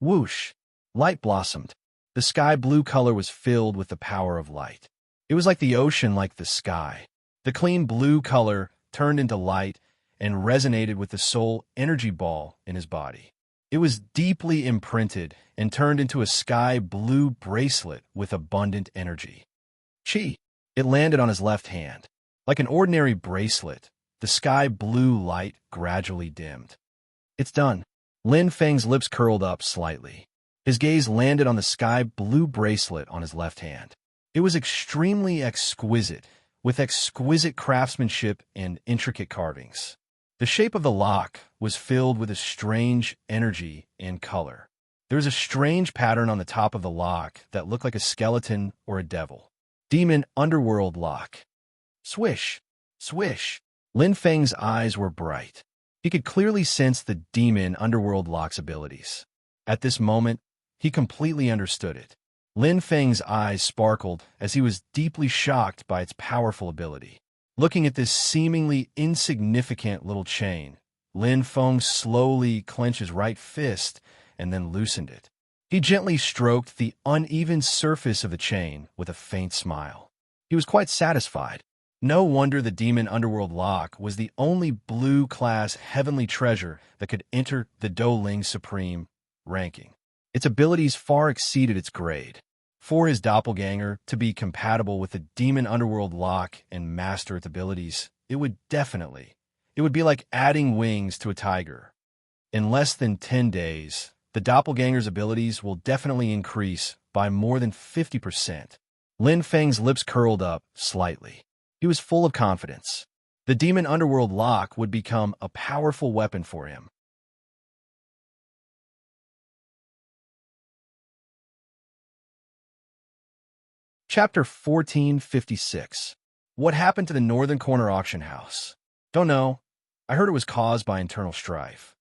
Whoosh! Light blossomed. The sky blue color was filled with the power of light. It was like the ocean, like the sky. The clean blue color turned into light and resonated with the soul energy ball in his body. It was deeply imprinted and turned into a sky blue bracelet with abundant energy. Chi! It landed on his left hand. Like an ordinary bracelet, the sky blue light gradually dimmed. It's done. Lin Feng's lips curled up slightly. His gaze landed on the sky blue bracelet on his left hand. It was extremely exquisite, with exquisite craftsmanship and intricate carvings. The shape of the lock was filled with a strange energy and color. There was a strange pattern on the top of the lock that looked like a skeleton or a devil. Demon underworld lock. Swish! Swish! Lin Feng's eyes were bright. He could clearly sense the demon underworld lock's abilities. At this moment, he completely understood it. Lin Feng's eyes sparkled as he was deeply shocked by its powerful ability. Looking at this seemingly insignificant little chain, Lin Feng slowly clenched his right fist and then loosened it. He gently stroked the uneven surface of the chain with a faint smile. He was quite satisfied. No wonder the demon underworld lock was the only blue-class heavenly treasure that could enter the Douling Supreme ranking. Its abilities far exceeded its grade. For his doppelganger to be compatible with the demon underworld lock and master its abilities, it would be like adding wings to a tiger. In less than 10 days, the doppelganger's abilities will definitely increase by more than 50%. Lin Feng's lips curled up slightly. He was full of confidence. The demon underworld lock would become a powerful weapon for him. Chapter 1456. What happened to the Northern Corner Auction House? Don't know. I heard it was caused by internal strife.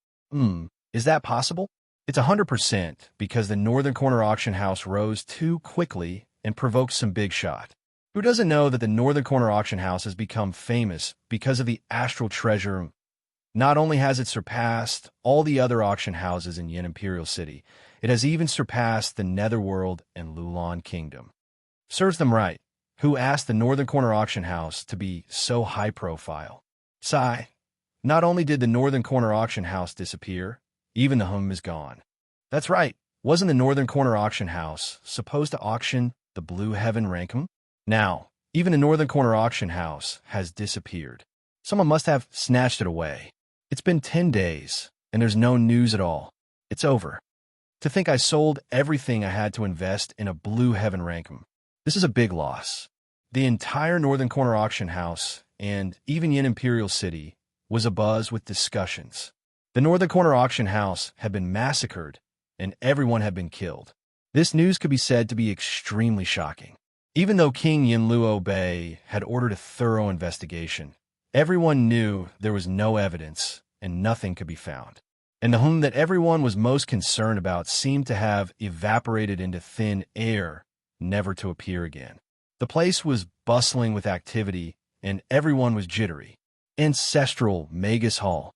Is that possible? It's 100% because the Northern Corner Auction House rose too quickly and provoked some big shot. Who doesn't know that the Northern Corner Auction House has become famous because of the Astral treasure? Not only has it surpassed all the other auction houses in Yin Imperial City, it has even surpassed the Netherworld and Lulan Kingdom. Serves them right. Who asked the Northern Corner Auction House to be so high profile? Sigh. Not only did the Northern Corner Auction House disappear, even the hum is gone. That's right. Wasn't the Northern Corner Auction House supposed to auction the Blue Heaven Rankum? Now, even the Northern Corner Auction House has disappeared. Someone must have snatched it away. It's been 10 days, and there's no news at all. It's over. To think I sold everything I had to invest in a Blue Heaven Rankum. This is a big loss. The entire Northern Corner Auction House, and even Yin Imperial City, was abuzz with discussions. The Northern Corner Auction House had been massacred, and everyone had been killed. This news could be said to be extremely shocking. Even though King Yinluo Bei had ordered a thorough investigation, everyone knew there was no evidence and nothing could be found. And the whom that everyone was most concerned about seemed to have evaporated into thin air, never to appear again. The place was bustling with activity, and everyone was jittery. Ancestral Magus Hall.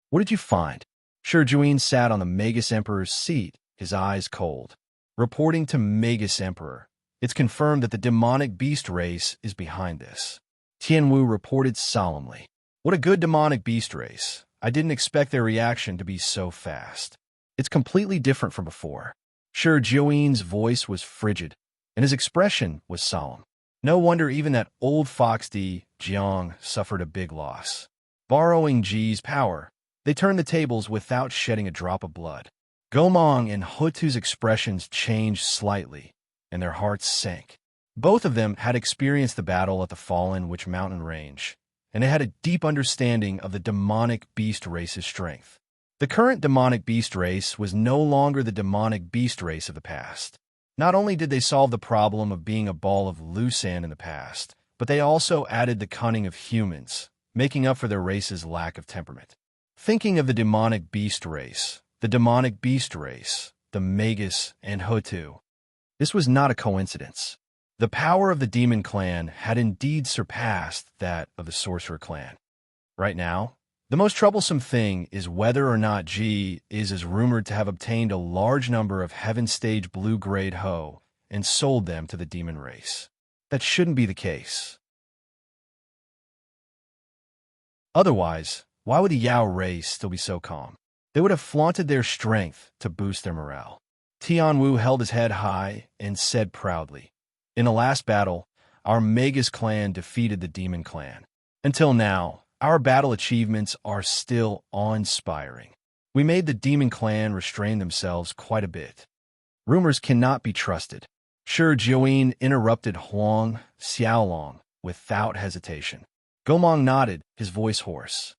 What did you find? Shi Juin sat on the Magus Emperor's seat, his eyes cold. Reporting to Magus Emperor, it's confirmed that the demonic beast race is behind this. Tianwu reported solemnly. What a good demonic beast race. I didn't expect their reaction to be so fast. It's completely different from before. Sure, Joeen's voice was frigid, and his expression was solemn. No wonder even that old fox Di Jiang suffered a big loss. Borrowing Ji's power, they turned the tables without shedding a drop of blood. Gomong and Hutu's expressions changed slightly, and their hearts sank. Both of them had experienced the battle at the Fallen Witch Mountain Range, and they had a deep understanding of the demonic beast race's strength. The current demonic beast race was no longer the demonic beast race of the past. Not only did they solve the problem of being a ball of loose sand in the past, but they also added the cunning of humans, making up for their race's lack of temperament. Thinking of the demonic beast race, the Magus, and Hutu, this was not a coincidence. The power of the demon clan had indeed surpassed that of the sorcerer clan. Right now, the most troublesome thing is whether or not Ji is rumored to have obtained a large number of Heaven Stage blue-grade Ho and sold them to the demon race. That shouldn't be the case. Otherwise, why would the Yao race still be so calm? They would have flaunted their strength to boost their morale. Tianwu held his head high and said proudly, "In the last battle, our Magus clan defeated the demon clan. Until now, our battle achievements are still awe-inspiring. We made the demon clan restrain themselves quite a bit. Rumors cannot be trusted." Sure, Joeen interrupted Huang Xiaolong without hesitation. Gomong nodded, his voice hoarse.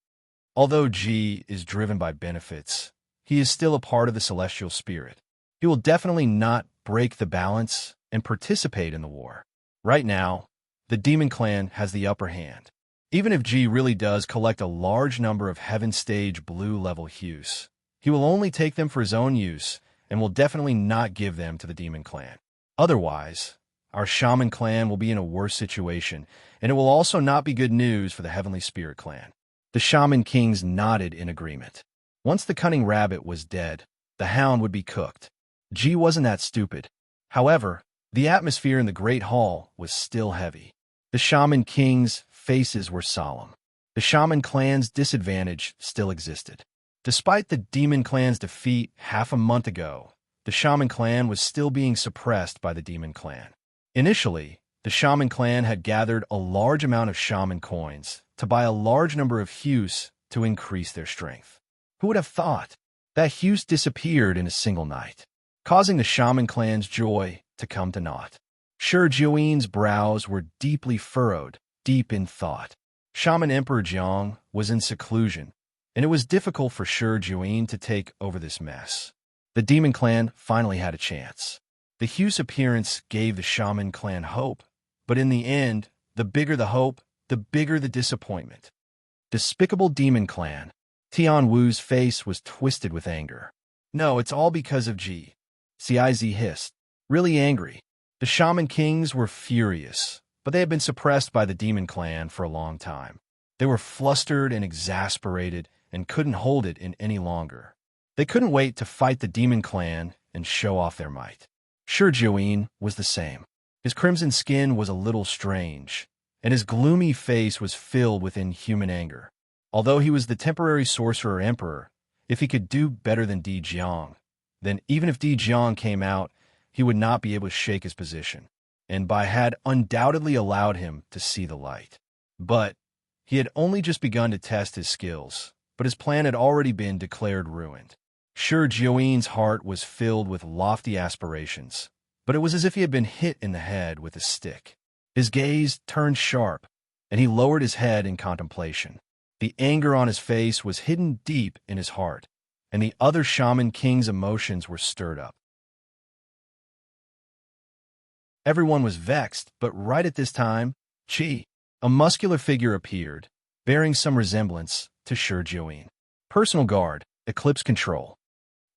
Although Ji is driven by benefits, he is still a part of the celestial spirit. He will definitely not break the balance and participate in the war. Right now, the demon clan has the upper hand. Even if Ji really does collect a large number of Heaven Stage blue-level hues, he will only take them for his own use and will definitely not give them to the demon clan. Otherwise, our shaman clan will be in a worse situation, and it will also not be good news for the Heavenly Spirit clan. The shaman kings nodded in agreement. Once the cunning rabbit was dead, the hound would be cooked. Ji wasn't that stupid. However, the atmosphere in the Great Hall was still heavy. The shaman kings' faces were solemn. The shaman clan's disadvantage still existed. Despite the demon clan's defeat half a month ago, the shaman clan was still being suppressed by the demon clan. Initially, the shaman clan had gathered a large amount of shaman coins to buy a large number of hues to increase their strength. Who would have thought? That hues disappeared in a single night, causing the shaman clan's joy to come to naught. Sure, Joeen's brows were deeply furrowed, deep in thought. Shaman Emperor Jiang was in seclusion, and it was difficult for Sure Joeen to take over this mess. The demon clan finally had a chance. The Hugh's appearance gave the shaman clan hope, but in the end, the bigger the hope, the bigger the disappointment. Despicable demon clan. Tian Wu's face was twisted with anger. "No, it's all because of Ji," Ciz hissed, really angry. The shaman kings were furious, but they had been suppressed by the demon clan for a long time. They were flustered and exasperated and couldn't hold it in any longer. They couldn't wait to fight the demon clan and show off their might. Sure, Joeen was the same. His crimson skin was a little strange, and his gloomy face was filled with inhuman anger. Although he was the temporary sorcerer emperor, if he could do better than Di Jiang, then even if Di Jiang came out, he would not be able to shake his position, and Bai had undoubtedly allowed him to see the light. But he had only just begun to test his skills, but his plan had already been declared ruined. Sure, Joeen's heart was filled with lofty aspirations, but it was as if he had been hit in the head with a stick. His gaze turned sharp, and he lowered his head in contemplation. The anger on his face was hidden deep in his heart, and the other shaman king's emotions were stirred up. Everyone was vexed, but right at this time, a muscular figure appeared, bearing some resemblance to Sure Joeen. "Personal guard, Eclipse Control.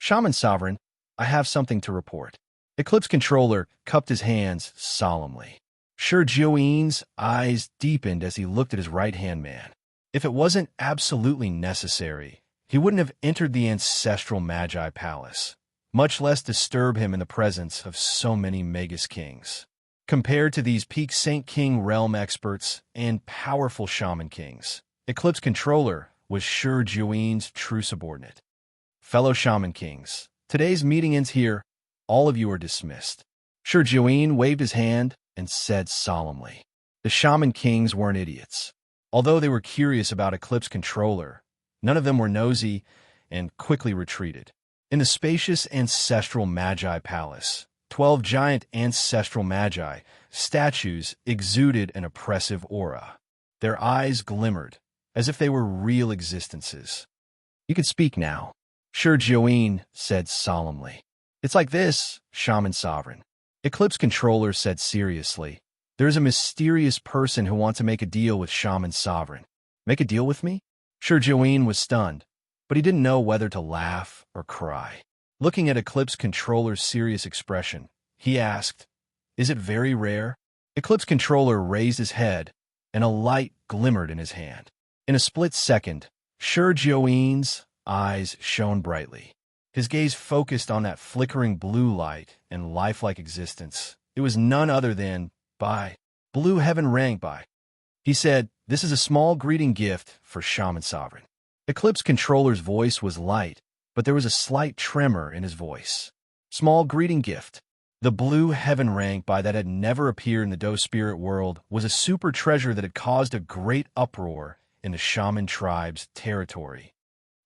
Shaman Sovereign, I have something to report." Eclipse Controller cupped his hands solemnly. Sure Joeen's eyes deepened as he looked at his right-hand man. If it wasn't absolutely necessary, he wouldn't have entered the ancestral Magi Palace, much less disturb him in the presence of so many Magus kings. Compared to these peak Saint King realm experts and powerful shaman kings, Eclipse Controller was Sure Joeen's true subordinate. "Fellow shaman kings, Today's meeting ends here. All of you are dismissed. Shurjoin waved his hand and said solemnly. The Shaman Kings weren't idiots. Although they were curious about Eclipse Controller, none of them were nosy and quickly retreated. In the spacious ancestral Magi Palace, 12 giant ancestral Magi statues exuded an oppressive aura. Their eyes glimmered, as if they were real existences. You can speak now, Shurjoin said solemnly. It's like this, Shaman Sovereign. Eclipse Controller said seriously. There's a mysterious person who wants to make a deal with Shaman Sovereign. Make a deal with me? Shurjoin was stunned, but he didn't know whether to laugh or cry. Looking at Eclipse Controller's serious expression, he asked, Is it very rare? Eclipse Controller raised his head, and a light glimmered in his hand. In a split second, Shurjoin's eyes shone brightly. His gaze focused on that flickering blue light and lifelike existence. It was none other than, by Blue Heaven rang by. He said, This is a small greeting gift for Shaman Sovereign. Eclipse Controller's voice was light, but there was a slight tremor in his voice. Small greeting gift. The Blue Heaven rank by that had never appeared in the Doe spirit world was a super treasure that had caused a great uproar in the Shaman tribe's territory.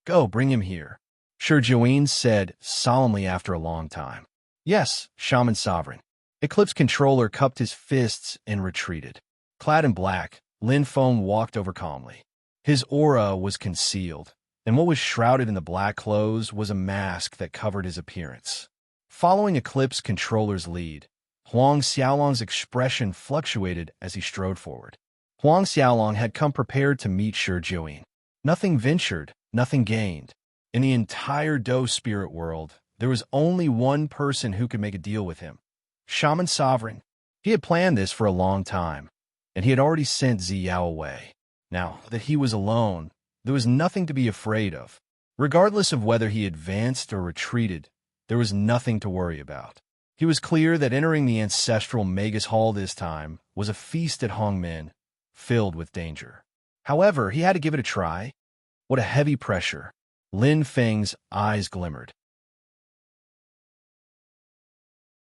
Go, bring him here, Shurjoin said solemnly after a long time. Yes, Shaman Sovereign. Eclipse Controller cupped his fists and retreated. Clad in black, Lin Feng walked over calmly. His aura was concealed, and what was shrouded in the black clothes was a mask that covered his appearance. Following Eclipse Controller's lead, Huang Xiaolong's expression fluctuated as he strode forward. Huang Xiaolong had come prepared to meet Shurjoin. Nothing ventured, nothing gained. In the entire Doe spirit world, there was only one person who could make a deal with him. Shaman Sovereign. He had planned this for a long time, and he had already sent Ziyao away. Now that he was alone, there was nothing to be afraid of. Regardless of whether he advanced or retreated, there was nothing to worry about. He was clear that entering the ancestral Magus Hall this time was a feast at Hongmen, filled with danger. However, he had to give it a try. What a heavy pressure. Lin Feng's eyes glimmered.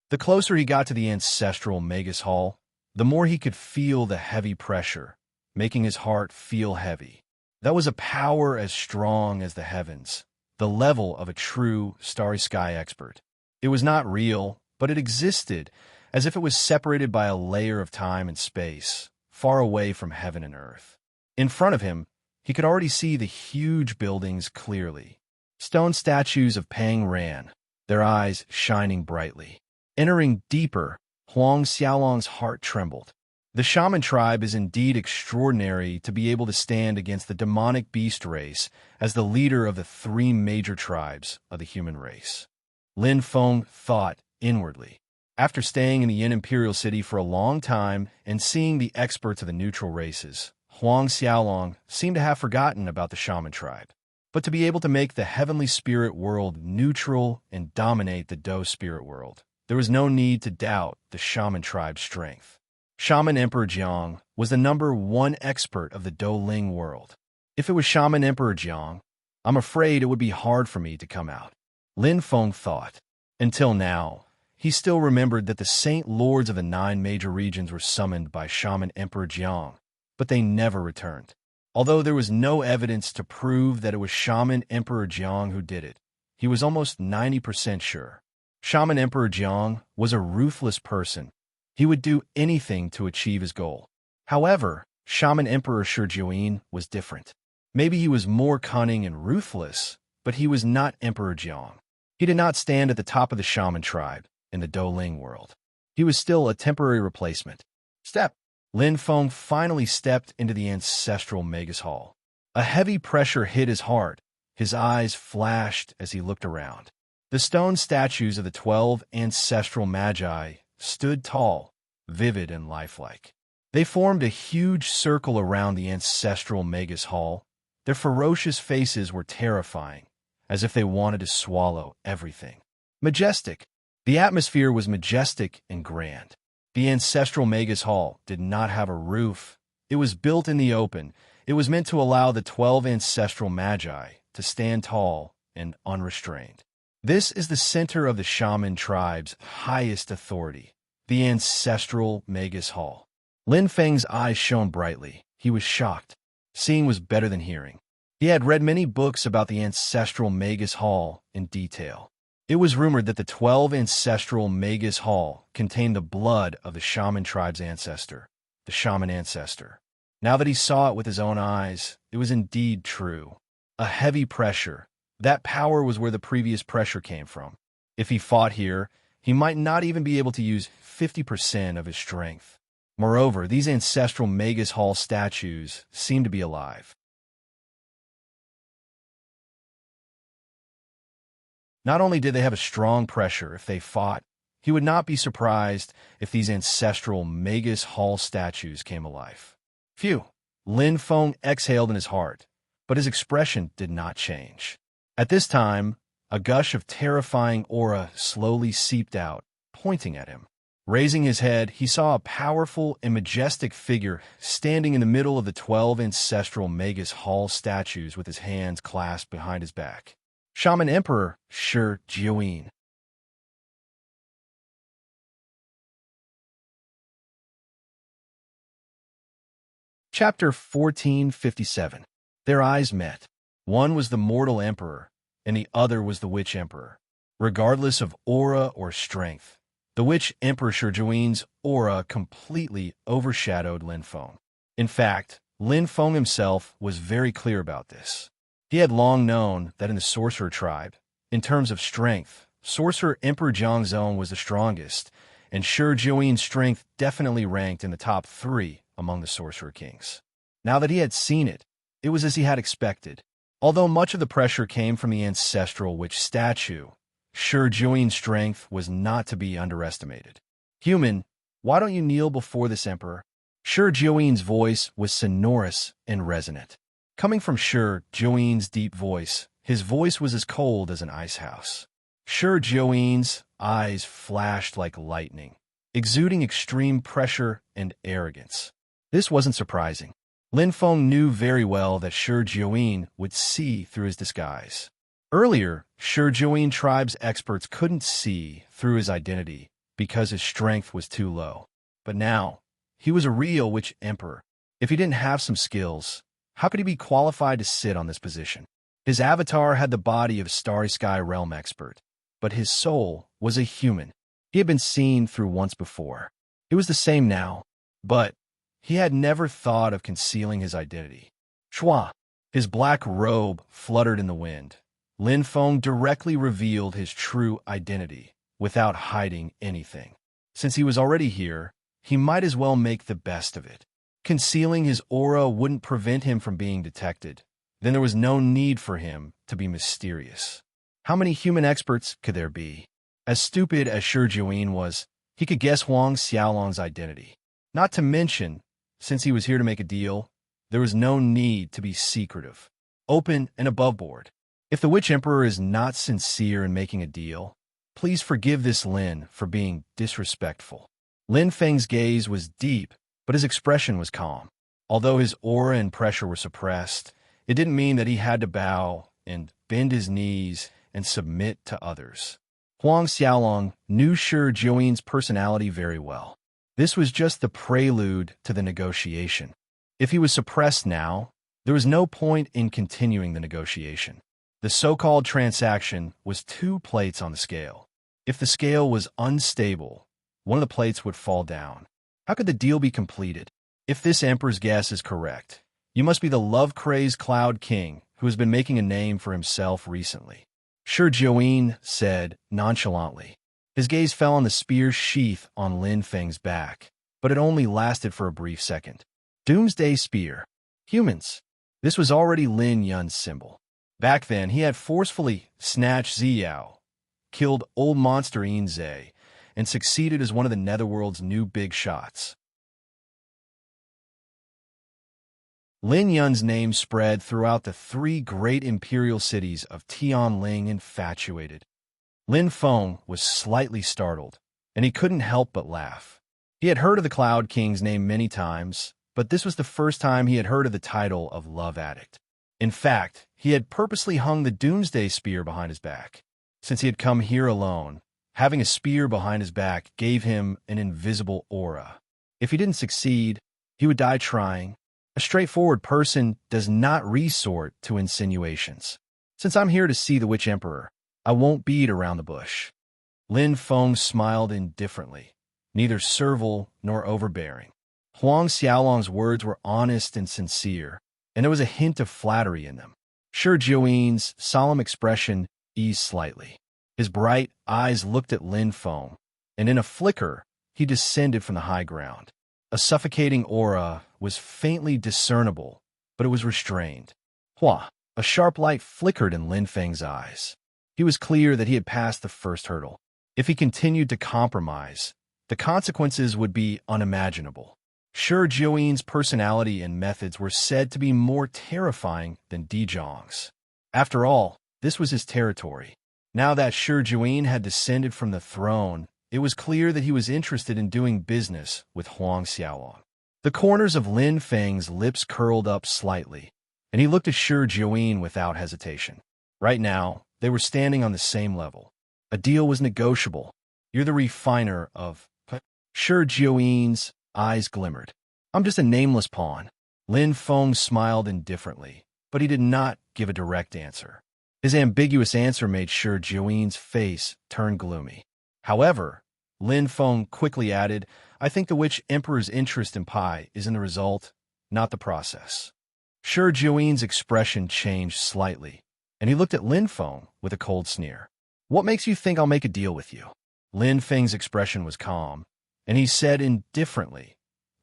The closer he got to the ancestral Magus Hall, the more he could feel the heavy pressure, making his heart feel heavy. That was a power as strong as the heavens, the level of a true starry sky expert. It was not real, but it existed, as if it was separated by a layer of time and space, far away from heaven and earth. In front of him, he could already see the huge buildings clearly. Stone statues of Pang ran, their eyes shining brightly. Entering deeper, Huang Xiaolong's heart trembled. The Shaman tribe is indeed extraordinary to be able to stand against the demonic beast race as the leader of the 3 major tribes of the human race. Lin Feng thought inwardly. After staying in the Yin Imperial City for a long time and seeing the experts of the neutral races, Huang Xiaolong seemed to have forgotten about the Shaman tribe. But to be able to make the heavenly spirit world neutral and dominate the Doe spirit world, there was no need to doubt the Shaman tribe's strength. Shaman Emperor Jiang was the #1 expert of the Doling world. If it was Shaman Emperor Jiang, I'm afraid it would be hard for me to come out. Lin Feng thought. Until now, he still remembered that the Saint Lords of the 9 major regions were summoned by Shaman Emperor Jiang, but they never returned. Although there was no evidence to prove that it was Shaman Emperor Jiang who did it, he was almost 90% sure. Shaman Emperor Jiang was a ruthless person. He would do anything to achieve his goal. However, Shaman Emperor Shurjoin was different. Maybe he was more cunning and ruthless, but he was not Emperor Jiang. He did not stand at the top of the Shaman tribe in the Doling world. He was still a temporary replacement. Step! Lin Feng finally stepped into the ancestral Magus Hall. A heavy pressure hit his heart. His eyes flashed as he looked around. The stone statues of the 12 ancestral Magi stood tall, vivid and lifelike. They formed a huge circle around the ancestral Magus Hall. Their ferocious faces were terrifying, as if they wanted to swallow everything. Majestic. The atmosphere was majestic and grand. The ancestral Magus Hall did not have a roof. It was built in the open. It was meant to allow the 12 ancestral Magi to stand tall and unrestrained. This is the center of the shaman tribe's highest authority, the ancestral Magus Hall. Lin Feng's eyes shone brightly. He was shocked. Seeing was better than hearing. He had read many books about the ancestral Magus Hall in detail. It was rumored that the 12 ancestral Magus Hall contained the blood of the shaman tribe's ancestor, the shaman ancestor. Now that he saw it with his own eyes, it was indeed true. A heavy pressure. That power was where the previous pressure came from. If he fought here, he might not even be able to use 50% of his strength. Moreover, these ancestral Magus Hall statues seemed to be alive. Not only did they have a strong pressure if they fought, he would not be surprised if these ancestral Magus Hall statues came alive. Phew! Lin Feng exhaled in his heart, but his expression did not change. At this time, a gush of terrifying aura slowly seeped out, pointing at him. Raising his head, he saw a powerful and majestic figure standing in the middle of the 12 ancestral Magus Hall statues with his hands clasped behind his back. Shaman Emperor Shi Jiuyin. Chapter 1457. Their eyes met. One was the mortal emperor, and the other was the witch emperor. Regardless of aura or strength, the witch emperor Shi Jiuyin's aura completely overshadowed Lin Feng. In fact, Lin Feng himself was very clear about this. He had long known that in the sorcerer tribe, in terms of strength, sorcerer Emperor Jiangzong was the strongest, and Shi Jiuyin's strength definitely ranked in the top 3 among the sorcerer kings. Now that he had seen it, it was as he had expected. Although much of the pressure came from the ancestral witch statue, Shi Jiuyin's strength was not to be underestimated. "Human, why don't you kneel before this emperor?" Shi Jiuyin's voice was sonorous and resonant. Coming from Shi Jiuyin's deep voice, his voice was as cold as an icehouse. Shi Jiuyin's eyes flashed like lightning, exuding extreme pressure and arrogance. This wasn't surprising. Lin Feng knew very well that Shi Jiuyin would see through his disguise. Earlier, Shi Jiuyin tribe's experts couldn't see through his identity because his strength was too low. But now, he was a real witch emperor. If he didn't have some skills, how could he be qualified to sit on this position? His avatar had the body of a Starry Sky Realm expert, but his soul was a human. He had been seen through once before. It was the same now, but he had never thought of concealing his identity. Shua! His black robe fluttered in the wind. Lin Feng directly revealed his true identity without hiding anything. Since he was already here, he might as well make the best of it. Concealing his aura wouldn't prevent him from being detected. Then there was no need for him to be mysterious. How many human experts could there be? As stupid as Shi Jiuyin was, he could guess Huang Xiaolong's identity. Not to mention, since he was here to make a deal, there was no need to be secretive, open, and above board. If the Witch Emperor is not sincere in making a deal, please forgive this Lin for being disrespectful. Lin Feng's gaze was deep, but his expression was calm. Although his aura and pressure were suppressed, it didn't mean that he had to bow and bend his knees and submit to others. Huang Xiaolong knew Shi Jiuyin's personality very well. This was just the prelude to the negotiation. If he was suppressed now, there was no point in continuing the negotiation. The so-called transaction was 2 plates on the scale. If the scale was unstable, one of the plates would fall down. How could the deal be completed? If this emperor's guess is correct, you must be the love-crazed Cloud King who has been making a name for himself recently. Shi Jiuyin said nonchalantly. His gaze fell on the spear sheath on Lin Feng's back, but it only lasted for a brief second. Doomsday Spear. Humans. This was already Lin Yun's symbol. Back then, he had forcefully snatched Ziyao, killed old monster Inze, and succeeded as one of the Netherworld's new big shots. Lin Yun's name spread throughout the 3 great imperial cities of Tianling. Infatuated. Lin Feng was slightly startled, and he couldn't help but laugh. He had heard of the Cloud King's name many times, but this was the first time he had heard of the title of Love Addict. In fact, he had purposely hung the Doomsday Spear behind his back. Since he had come here alone, having a spear behind his back gave him an invisible aura. If he didn't succeed, he would die trying. A straightforward person does not resort to insinuations. Since I'm here to see the Witch Emperor, I won't beat around the bush. Lin Feng smiled indifferently, neither servile nor overbearing. Huang Xiaolong's words were honest and sincere, and there was a hint of flattery in them. Shi Jiuyin's solemn expression eased slightly. His bright eyes looked at Lin Feng, and in a flicker, he descended from the high ground. A suffocating aura was faintly discernible, but it was restrained. Hua! A sharp light flickered in Lin Feng's eyes. He was clear that he had passed the first hurdle. If he continued to compromise, the consequences would be unimaginable. Shi Jiuyin's personality and methods were said to be more terrifying than Di Zhang's. After all, this was his territory. Now that Shi Jiuyin had descended from the throne, it was clear that he was interested in doing business with Huang Xiaolong. The corners of Lin Feng's lips curled up slightly, and he looked at Shi Jiuyin without hesitation. Right now, they were standing on the same level. A deal was negotiable. You're the refiner of... Shi Jiuyin's eyes glimmered. I'm just a nameless pawn. Lin Feng smiled indifferently, but he did not give a direct answer. His ambiguous answer made Shi Jiuyin's face turn gloomy. However, Lin Feng quickly added, I think the Witch Emperor's interest in pie is in the result, not the process. Shi Jiuyin's expression changed slightly, and he looked at Lin Feng with a cold sneer. What makes you think I'll make a deal with you? Lin Feng's expression was calm, and he said indifferently,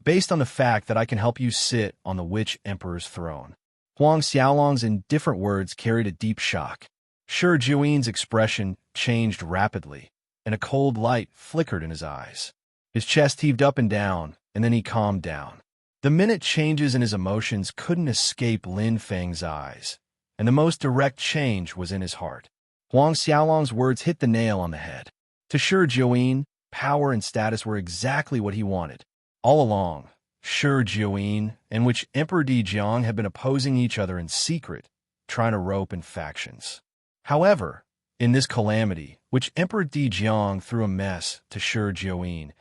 based on the fact that I can help you sit on the Witch Emperor's throne. Huang Xiaolong's indifferent words carried a deep shock. Shi Jiuyin's expression changed rapidly, and a cold light flickered in his eyes. His chest heaved up and down, and then he calmed down. The minute changes in his emotions couldn't escape Lin Feng's eyes, and the most direct change was in his heart. Huang Xiaolong's words hit the nail on the head. To Shi Jiuyin, power and status were exactly what he wanted. All along, Shi Jiuyin and Witch Emperor Di Jiang had been opposing each other in secret, trying to rope in factions. However, in this calamity, Witch Emperor Di Jiang threw a mess to Shi Jiuyin,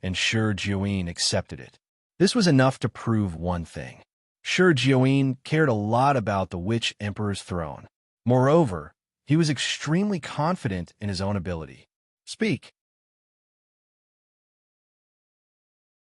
and Shi Jiuyin accepted it. This was enough to prove one thing. Shi Jiuyin cared a lot about the Witch Emperor's throne. Moreover, he was extremely confident in his own ability. Speak.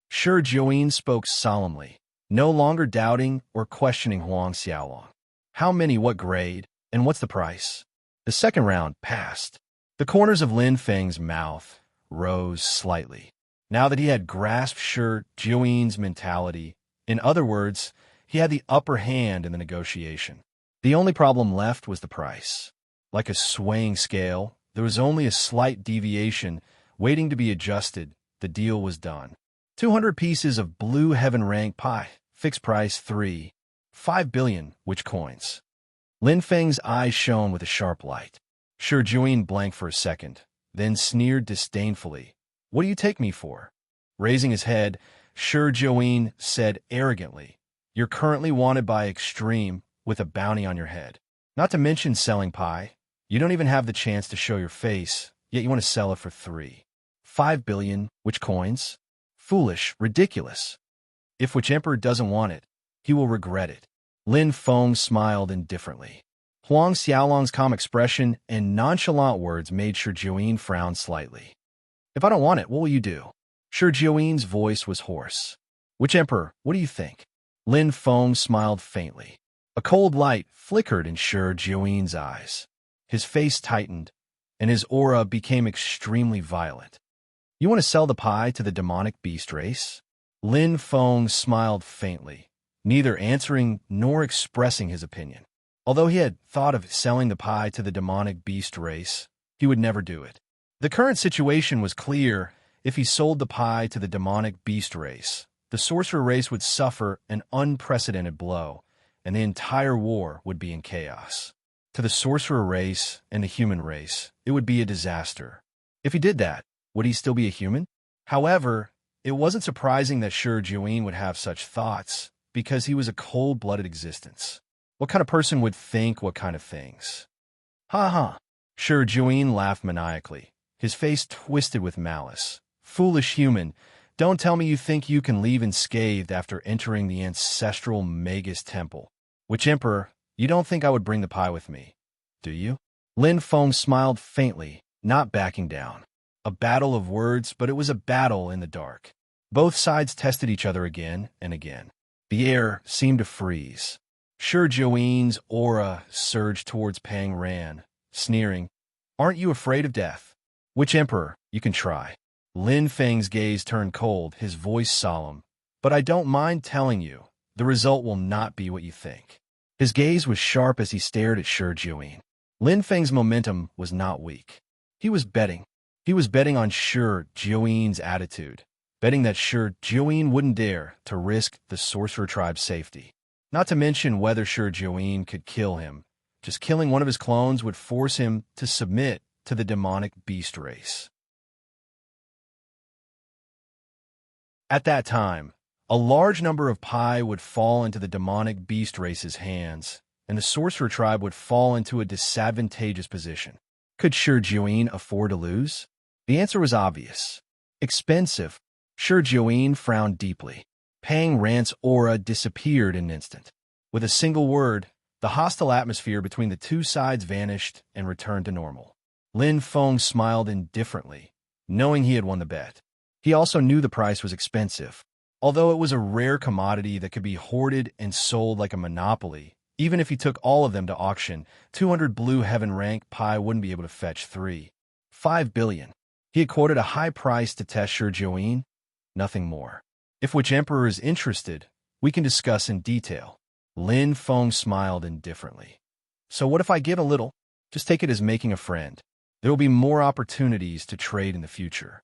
Shi Jiuyin spoke solemnly, no longer doubting or questioning Huang Xiaolong. How many, what grade, and what's the price? The second round passed. The corners of Lin Feng's mouth rose slightly. Now that he had grasped Shi Jiuyin's mentality, in other words, he had the upper hand in the negotiation. The only problem left was the price. Like a swaying scale, there was only a slight deviation waiting to be adjusted. The deal was done. 200 pieces of blue heaven rank pie, fixed price 5 billion, which coins. Lin Feng's eyes shone with a sharp light. Shi Jiuyin blanked for a second, then sneered disdainfully. What do you take me for? Raising his head, Shi Jiuyin said arrogantly, You're currently wanted by Extreme with a bounty on your head. Not to mention selling pie. You don't even have the chance to show your face, yet you want to sell it for 5 billion, which coins? Foolish, ridiculous. If Witch Emperor doesn't want it, he will regret it. Lin Feng smiled indifferently. Huang Xiaolong's calm expression and nonchalant words made Shi Jiuyin frown slightly. If I don't want it, what will you do? Shi Jiuyin's voice was hoarse. Witch Emperor, what do you think? Lin Feng smiled faintly. A cold light flickered in Shi Jiuyin's eyes. His face tightened, and his aura became extremely violent. You want to sell the pie to the demonic beast race? Lin Feng smiled faintly, neither answering nor expressing his opinion. Although he had thought of selling the pie to the demonic beast race, he would never do it. The current situation was clear. If he sold the pie to the demonic beast race, the sorcerer race would suffer an unprecedented blow, and the entire war would be in chaos. To the sorcerer race and the human race, it would be a disaster. If he did that, would he still be a human? However, it wasn't surprising that Shi Jiuyin would have such thoughts, because he was a cold-blooded existence. What kind of person would think what kind of things? Ha ha! Shi Juin laughed maniacally, his face twisted with malice. Foolish human, don't tell me you think you can leave unscathed after entering the ancestral Magus temple. Which emperor? You don't think I would bring the pie with me, do you? Lin Feng smiled faintly, not backing down. A battle of words, but it was a battle in the dark. Both sides tested each other again and again. The air seemed to freeze. Shi Juin's aura surged towards Pang Ran, sneering, "Aren't you afraid of death? Which emperor? You can try." Lin Feng's gaze turned cold, his voice solemn. "But I don't mind telling you, the result will not be what you think." His gaze was sharp as he stared at Shi Juin. Lin Feng's momentum was not weak. He was betting. He was betting on Shi Juin's attitude, betting that Shi Juin wouldn't dare to risk the sorcerer tribe's safety. Not to mention whether Shi Juin could kill him. Just killing one of his clones would force him to submit to the demonic beast race. At that time, a large number of Pi would fall into the demonic beast race's hands, and the sorcerer tribe would fall into a disadvantageous position. Could Shi Juin afford to lose? The answer was obvious. Expensive. Shi Juin frowned deeply. Pang Ran's aura disappeared in an instant. With a single word, the hostile atmosphere between the two sides vanished and returned to normal. Lin Feng smiled indifferently, knowing he had won the bet. He also knew the price was expensive. Although it was a rare commodity that could be hoarded and sold like a monopoly, even if he took all of them to auction, 200 blue heaven rank Pi wouldn't be able to fetch 3.5 billion. He had quoted a high price to test Shi Juin, nothing more. If which emperor is interested, we can discuss in detail. Lin Feng smiled indifferently. So what if I give a little? Just take it as making a friend. There will be more opportunities to trade in the future.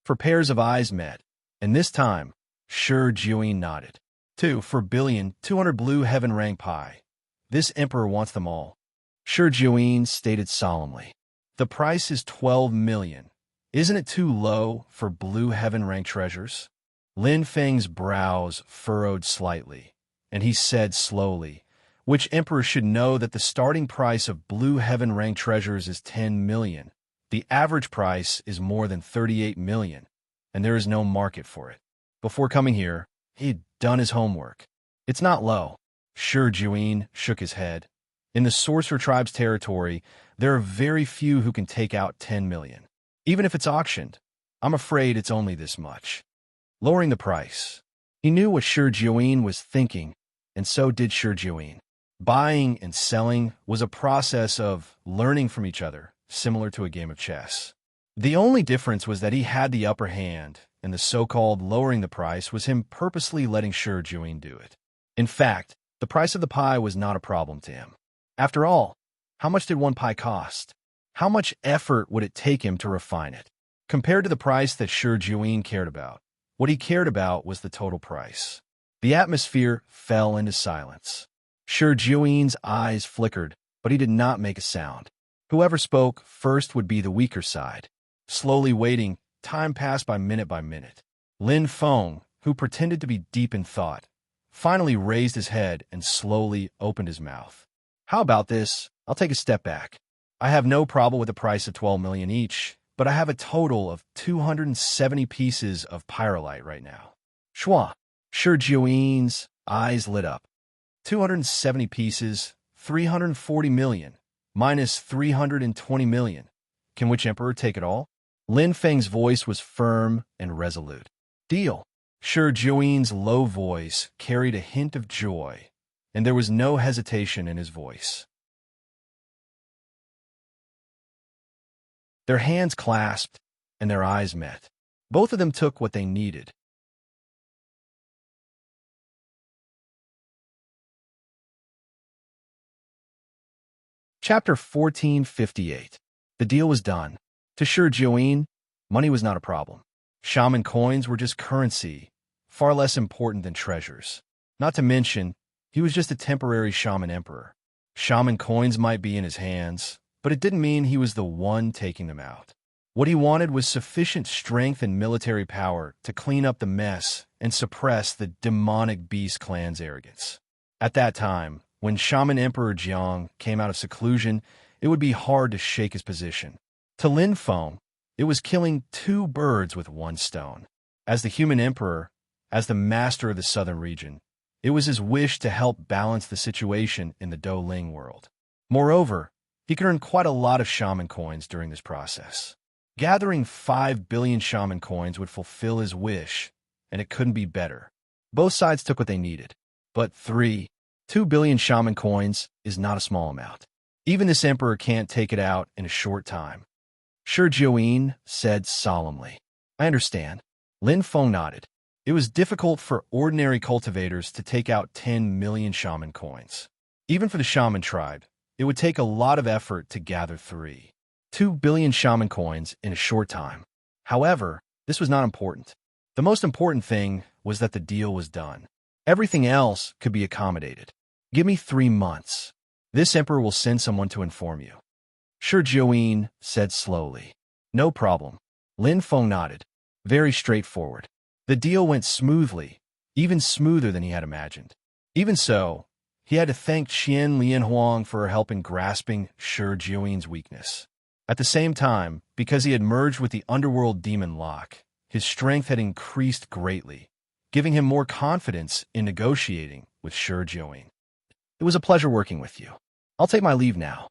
For pairs of eyes met, and this time, Shi Juin nodded. 2 billion, 200 blue heaven rank Pi. This emperor wants them all. Shi Juin stated solemnly. The price is 12 million. Isn't it too low for blue heaven rank treasures? Lin Feng's brows furrowed slightly, and he said slowly, which emperor should know that the starting price of blue heaven rank treasures is 10 million. The average price is more than 38 million, and there is no market for it. Before coming here, he'd done his homework. It's not low. Shi Juin shook his head. In the sorcerer tribe's territory, there are very few who can take out 10 million. Even if it's auctioned, I'm afraid it's only this much. Lowering the price. He knew what Shi Juin was thinking, and so did Shi Juin. Buying and selling was a process of learning from each other, similar to a game of chess. The only difference was that he had the upper hand, and the so-called lowering the price was him purposely letting Shi Juin do it. In fact, the price of the pie was not a problem to him. After all, how much did one pie cost? How much effort would it take him to refine it? Compared to the price that Shi Juin cared about, what he cared about was the total price. The atmosphere fell into silence. Shi Juin's eyes flickered, but he did not make a sound. Whoever spoke first would be the weaker side. Slowly waiting, time passed by minute. Lin Feng, who pretended to be deep in thought, finally raised his head and slowly opened his mouth. How about this? I'll take a step back. I have no problem with the price of 12 million each, but I have a total of 270 pieces of pyrolite right now. Schwa. Shi Juin's eyes lit up. 270 pieces, 340 million, minus 320 million. Can which emperor take it all? Lin Feng's voice was firm and resolute. Deal. Shi Juin's low voice carried a hint of joy, and there was no hesitation in his voice. Their hands clasped, and their eyes met. Both of them took what they needed. Chapter 1458. The deal was done. To Shi Juin, money was not a problem. Shaman coins were just currency, far less important than treasures. Not to mention, he was just a temporary shaman emperor. Shaman coins might be in his hands, but it didn't mean he was the one taking them out. What he wanted was sufficient strength and military power to clean up the mess and suppress the demonic beast clan's arrogance. At that time, when Shaman Emperor Jiang came out of seclusion, it would be hard to shake his position. To Lin Feng, it was killing two birds with one stone. As the human emperor, as the master of the southern region, it was his wish to help balance the situation in the Douling world. Moreover, he could earn quite a lot of shaman coins during this process. Gathering 5 billion shaman coins would fulfill his wish, and it couldn't be better. Both sides took what they needed. But 2 billion shaman coins is not a small amount. Even this emperor can't take it out in a short time. Shi Jiuyin said solemnly. I understand. Lin Feng nodded. It was difficult for ordinary cultivators to take out 10 million shaman coins. Even for the shaman tribe, it would take a lot of effort to gather 2 billion shaman coins in a short time. However, this was not important. The most important thing was that the deal was done. Everything else could be accommodated. Give me 3 months. This emperor will send someone to inform you. Shi Jiuyin said slowly. No problem. Lin Feng nodded. Very straightforward. The deal went smoothly, even smoother than he had imagined. Even so, he had to thank Qian Lianhuang for her help in grasping Shi Jiuyin's weakness. At the same time, because he had merged with the underworld demon Locke, his strength had increased greatly, giving him more confidence in negotiating with Shi Jiuyin. It was a pleasure working with you. I'll take my leave now.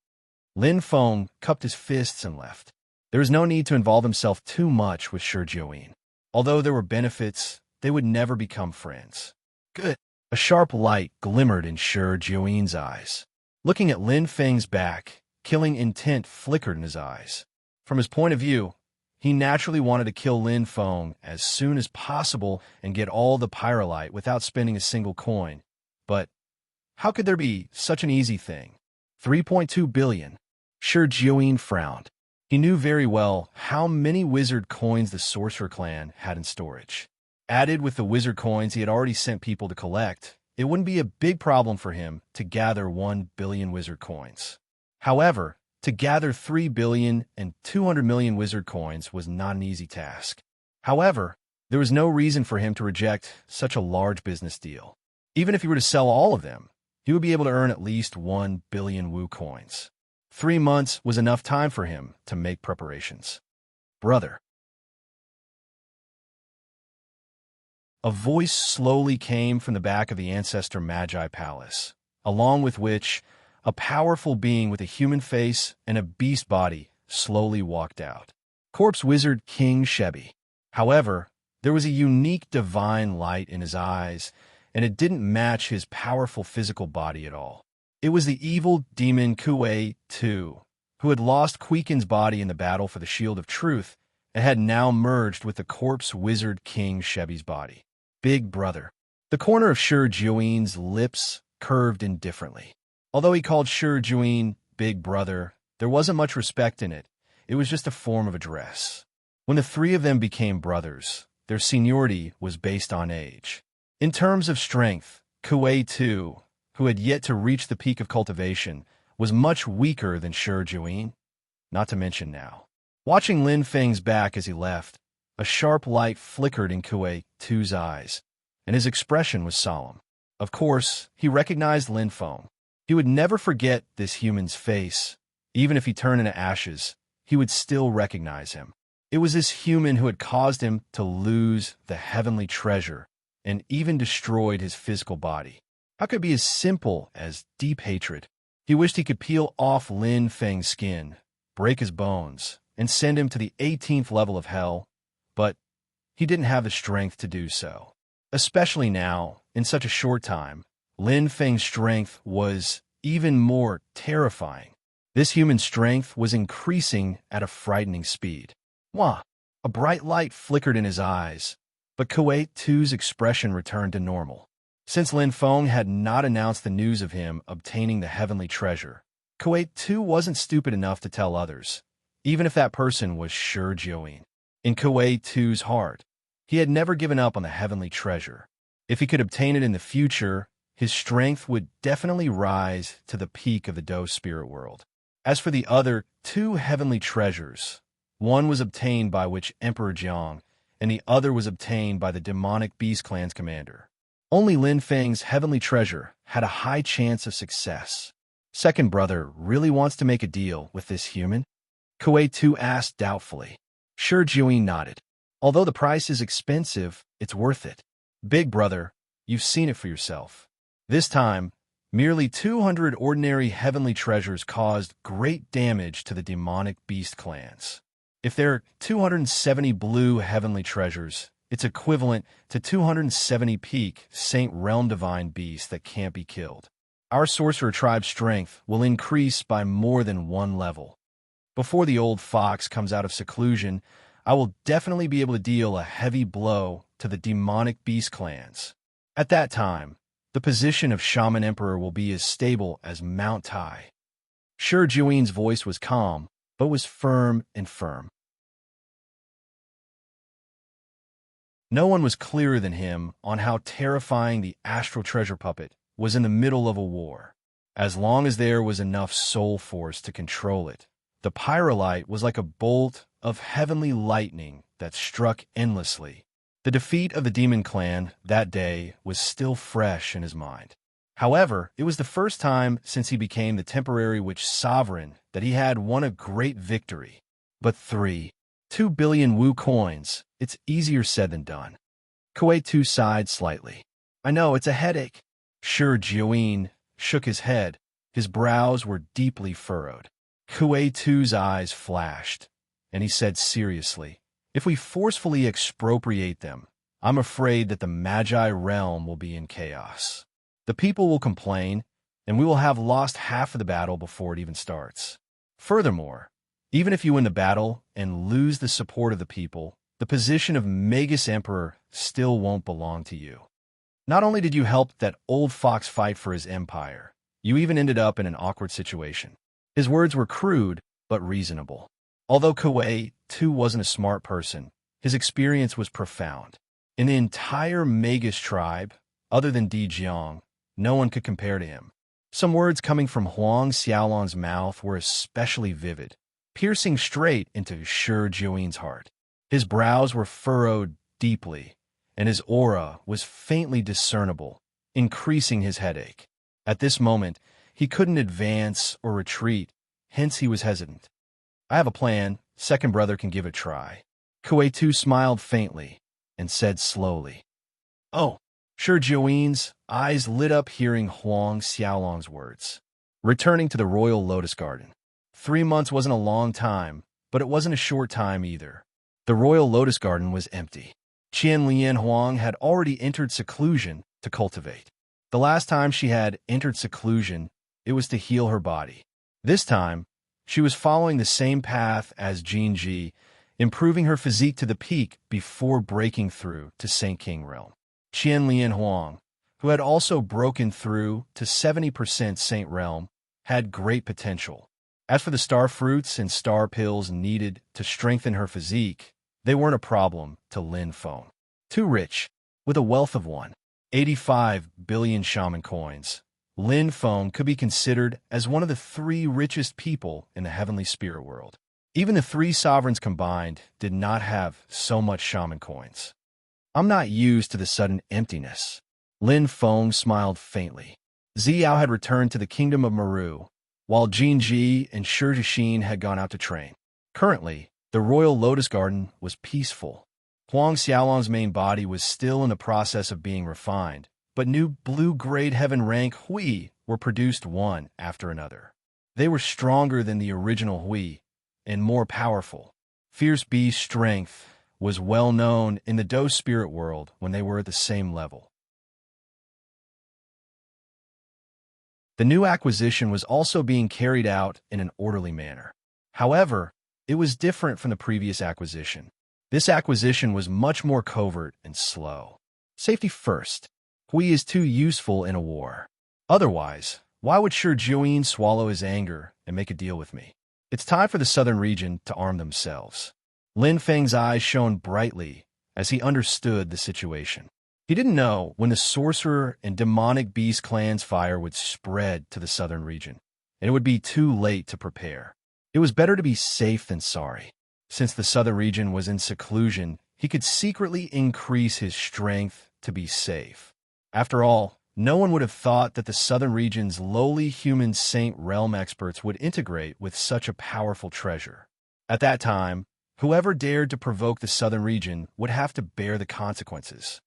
Lin Feng cupped his fists and left. There was no need to involve himself too much with Shi Jiuyin. Although there were benefits, they would never become friends. Good. A sharp light glimmered in Shi Jiuyin's eyes. Looking at Lin Feng's back, killing intent flickered in his eyes. From his point of view, he naturally wanted to kill Lin Feng as soon as possible and get all the pyrolite without spending a single coin. But how could there be such an easy thing? 3.2 billion. Shi Jiuyin frowned. He knew very well how many wizard coins the Sorcerer clan had in storage. Added with the wizard coins he had already sent people to collect, it wouldn't be a big problem for him to gather 1 billion wizard coins. However, to gather 3 billion and 200 million wizard coins was not an easy task. However, there was no reason for him to reject such a large business deal. Even if he were to sell all of them, he would be able to earn at least 1 billion Wu coins. 3 months was enough time for him to make preparations. Brother. A voice slowly came from the back of the Ancestor Magi Palace, along with which a powerful being with a human face and a beast body slowly walked out. Corpse Wizard King Shebi. However, there was a unique divine light in his eyes, and it didn't match his powerful physical body at all. It was the evil demon Kuei Tu, who had lost Quiken's body in the battle for the Shield of Truth and had now merged with the Corpse Wizard King Shebi's body. Big brother. The corner of Shi Jiuyin's lips curved indifferently. Although he called Shi Jiuyin Big Brother, there wasn't much respect in it. It was just a form of address. When the three of them became brothers, their seniority was based on age. In terms of strength, Kuei Tu, who had yet to reach the peak of cultivation, was much weaker than Shi Jiuyin, not to mention now. Watching Lin Feng's back as he left, a sharp light flickered in Kuei Tu's eyes, and his expression was solemn. Of course, he recognized Lin Feng. He would never forget this human's face. Even if he turned into ashes, he would still recognize him. It was this human who had caused him to lose the heavenly treasure and even destroyed his physical body. How could it be as simple as deep hatred? He wished he could peel off Lin Feng's skin, break his bones, and send him to the 18th level of hell, but he didn't have the strength to do so. Especially now, in such a short time, Lin Feng's strength was even more terrifying. This human strength was increasing at a frightening speed. Wah! A bright light flickered in his eyes, but Kuei Tu's expression returned to normal. Since Lin Feng had not announced the news of him obtaining the heavenly treasure, Kuei Tu wasn't stupid enough to tell others, even if that person was Shi Jiuyin. In Kuei Tu's heart, he had never given up on the heavenly treasure. If he could obtain it in the future, his strength would definitely rise to the peak of the Dou spirit world. As for the other 2 heavenly treasures, one was obtained by which Emperor Jiang, and the other was obtained by the demonic beast clan's commander. Only Lin Feng's heavenly treasure had a high chance of success. Second brother really wants to make a deal with this human? Kuei 2 asked doubtfully. Sure, Jiuyin nodded. Although the price is expensive, it's worth it. Big brother, you've seen it for yourself. This time, merely 200 ordinary heavenly treasures caused great damage to the demonic beast clans. If there are 270 blue heavenly treasures, it's equivalent to 270 peak Saint Realm divine beasts that can't be killed. Our sorcerer tribe's strength will increase by more than one level. Before the old fox comes out of seclusion, I will definitely be able to deal a heavy blow to the demonic beast clans. At that time, the position of Shaman Emperor will be as stable as Mount Tai. Sure, Jiuyin's voice was calm, but was firm and firm. No one was clearer than him on how terrifying the astral treasure puppet was in the middle of a war. As long as there was enough soul force to control it, the pyrolite was like a bolt of heavenly lightning that struck endlessly. The defeat of the demon clan that day was still fresh in his mind. However, it was the first time since he became the temporary witch sovereign that he had won a great victory. But 2 billion Wu coins, it's easier said than done. Kuei 2 sighed slightly. I know, it's a headache. Sure, Jiuyin shook his head. His brows were deeply furrowed. Kuei 2's eyes flashed, and he said seriously, if we forcefully expropriate them, I'm afraid that the Magi realm will be in chaos. The people will complain, and we will have lost half of the battle before it even starts. Furthermore, even if you win the battle and lose the support of the people, the position of Magus Emperor still won't belong to you. Not only did you help that old fox fight for his empire, you even ended up in an awkward situation. His words were crude, but reasonable. Although Kuei 2 wasn't a smart person, his experience was profound. In the entire Magus tribe, other than Di Jiang, no one could compare to him. Some words coming from Huang Xiaolong's mouth were especially vivid, piercing straight into Shi Jiuyin's heart. His brows were furrowed deeply, and his aura was faintly discernible, increasing his headache. At this moment, he couldn't advance or retreat, hence he was hesitant. I have a plan. Second brother can give it a try. Kuei 2 smiled faintly and said slowly. Oh, sure. Jiuyin's eyes lit up hearing Huang Xiaolong's words. Returning to the royal lotus garden. 3 months wasn't a long time, but it wasn't a short time either. The royal lotus garden was empty. Qian Lian Huang had already entered seclusion to cultivate. The last time she had entered seclusion, it was to heal her body. This time, she was following the same path as Jin Ji, improving her physique to the peak before breaking through to Saint King realm. Qian Lian Huang, who had also broken through to 70% Saint realm, had great potential. As for the star fruits and star pills needed to strengthen her physique, they weren't a problem to Lin Feng. Too rich, with a wealth of 185 billion shaman coins, Lin Feng could be considered as one of the 3 richest people in the heavenly spirit world. Even the 3 sovereigns combined did not have so much shaman coins. I'm not used to the sudden emptiness. Lin Feng smiled faintly. Ziao had returned to the kingdom of Meru, while Jin Ji and Shi Jixin had gone out to train. Currently, the royal lotus garden was peaceful. Huang Xiaolong's main body was still in the process of being refined, but new blue-grade heaven rank Hui were produced one after another. They were stronger than the original Hui and more powerful. Fierce beast strength was well known in the Do spirit world when they were at the same level. The new acquisition was also being carried out in an orderly manner. However, it was different from the previous acquisition. This acquisition was much more covert and slow. Safety first. Hui is too useful in a war. Otherwise, why would Shi Jiuyin swallow his anger and make a deal with me? It's time for the southern region to arm themselves. Lin Feng's eyes shone brightly as he understood the situation. He didn't know when the sorcerer and demonic beast clan's fire would spread to the southern region, and it would be too late to prepare. It was better to be safe than sorry. Since the southern region was in seclusion, he could secretly increase his strength to be safe. After all, No one would have thought that the southern region's lowly human saint realm experts would integrate with such a powerful treasure. At that time, whoever dared to provoke the southern region would have to bear the consequences.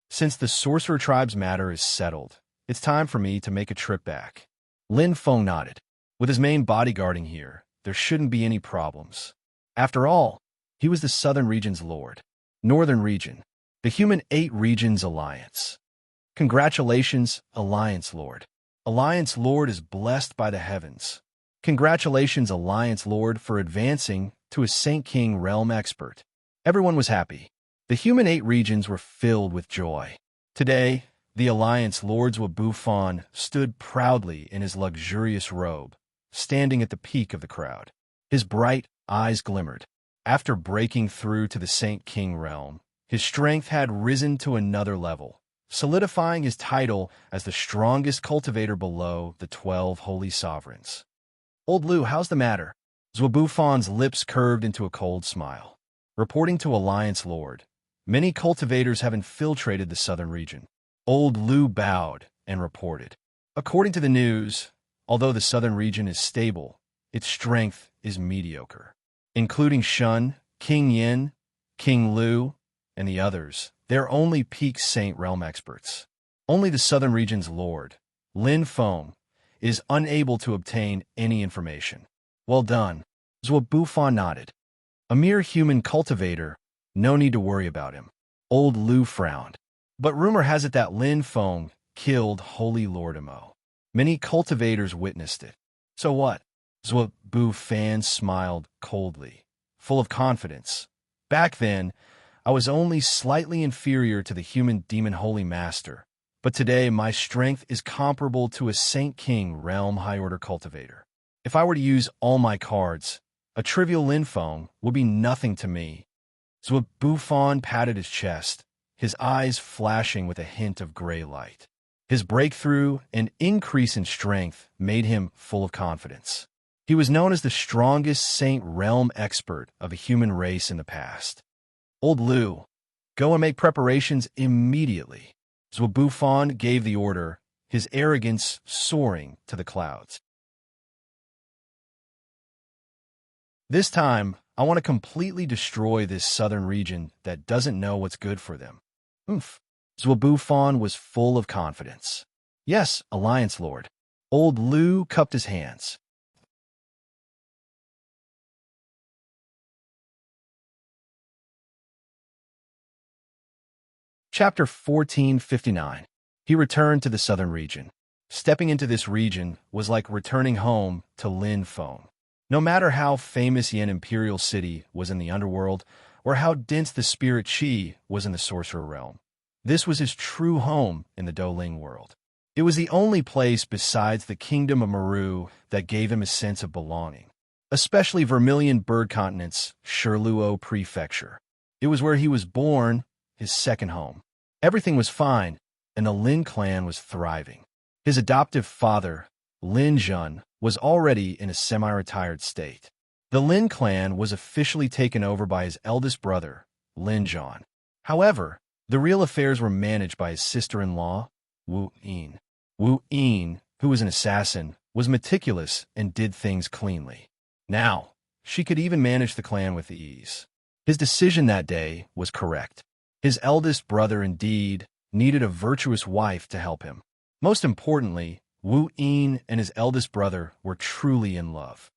Since the sorcerer tribe's matter is settled, it's time for me to make a trip back. Lin Feng nodded. With his main bodyguarding here, there shouldn't be any problems. After all, he was the southern region's lord. Northern region, the human 8 regions alliance. Congratulations, Alliance Lord. Alliance Lord is blessed by the heavens. Congratulations, Alliance Lord, for advancing to a Saint King realm expert. Everyone was happy. The human 8 regions were filled with joy. Today, the Alliance Lord's Wabu stood proudly in his luxurious robe, standing at the peak of the crowd. His bright eyes glimmered. After breaking through to the Saint King realm, his strength had risen to another level, solidifying his title as the strongest cultivator below the 12 holy sovereigns. Old Lu, how's the matter? Zwabufon's lips curved into a cold smile. Reporting to Alliance Lord, many cultivators have infiltrated the southern region. Old Lu bowed and reported. According to the news, although the southern region is stable, its strength is mediocre. Including Shun, King Yin, King Lu, and the others, they're only peak Saint Realm experts. Only the southern region's lord, Lin Feng, is unable to obtain any information. Well done. Zwabufon's nodded. A mere human cultivator, no need to worry about him. Old Lu frowned. But rumor has it that Lin Feng killed Holy Lord Imo. Many cultivators witnessed it. So what? Zwabufan smiled coldly, full of confidence. Back then, I was only slightly inferior to the human demon holy master, but today my strength is comparable to a Saint King realm high-order cultivator. If I were to use all my cards, a trivial Lin Feng would be nothing to me. Zwabufan patted his chest, his eyes flashing with a hint of gray light. His breakthrough and increase in strength made him full of confidence. He was known as the strongest Saint Realm expert of a human race in the past. Old Lu, go and make preparations immediately. Zwabufan gave the order, his arrogance soaring to the clouds. This time, I want to completely destroy this southern region that doesn't know what's good for them. Oomph. Zwabufan was full of confidence. Yes, Alliance Lord. Old Lu cupped his hands. Chapter 1459. He returned to the southern region. Stepping into this region was like returning home to Lin Feng. No matter how famous Yin Imperial City was in the underworld, or how dense the spirit Qi was in the sorcerer realm, this was his true home in the Doling world. It was the only place besides the kingdom of Meru that gave him a sense of belonging, especially Vermilion Bird Continent's Shirluo Prefecture. It was where he was born, his second home. Everything was fine, and the Lin clan was thriving. His adoptive father, Lin Jun, was already in a semi-retired state. The Lin clan was officially taken over by his eldest brother, Lin Zhan. However, the real affairs were managed by his sister-in-law, Wu Yin. Wu Yin, who was an assassin, was meticulous and did things cleanly. Now, she could even manage the clan with ease. His decision that day was correct. His eldest brother, indeed, needed a virtuous wife to help him. Most importantly, Wu Yin and his eldest brother were truly in love.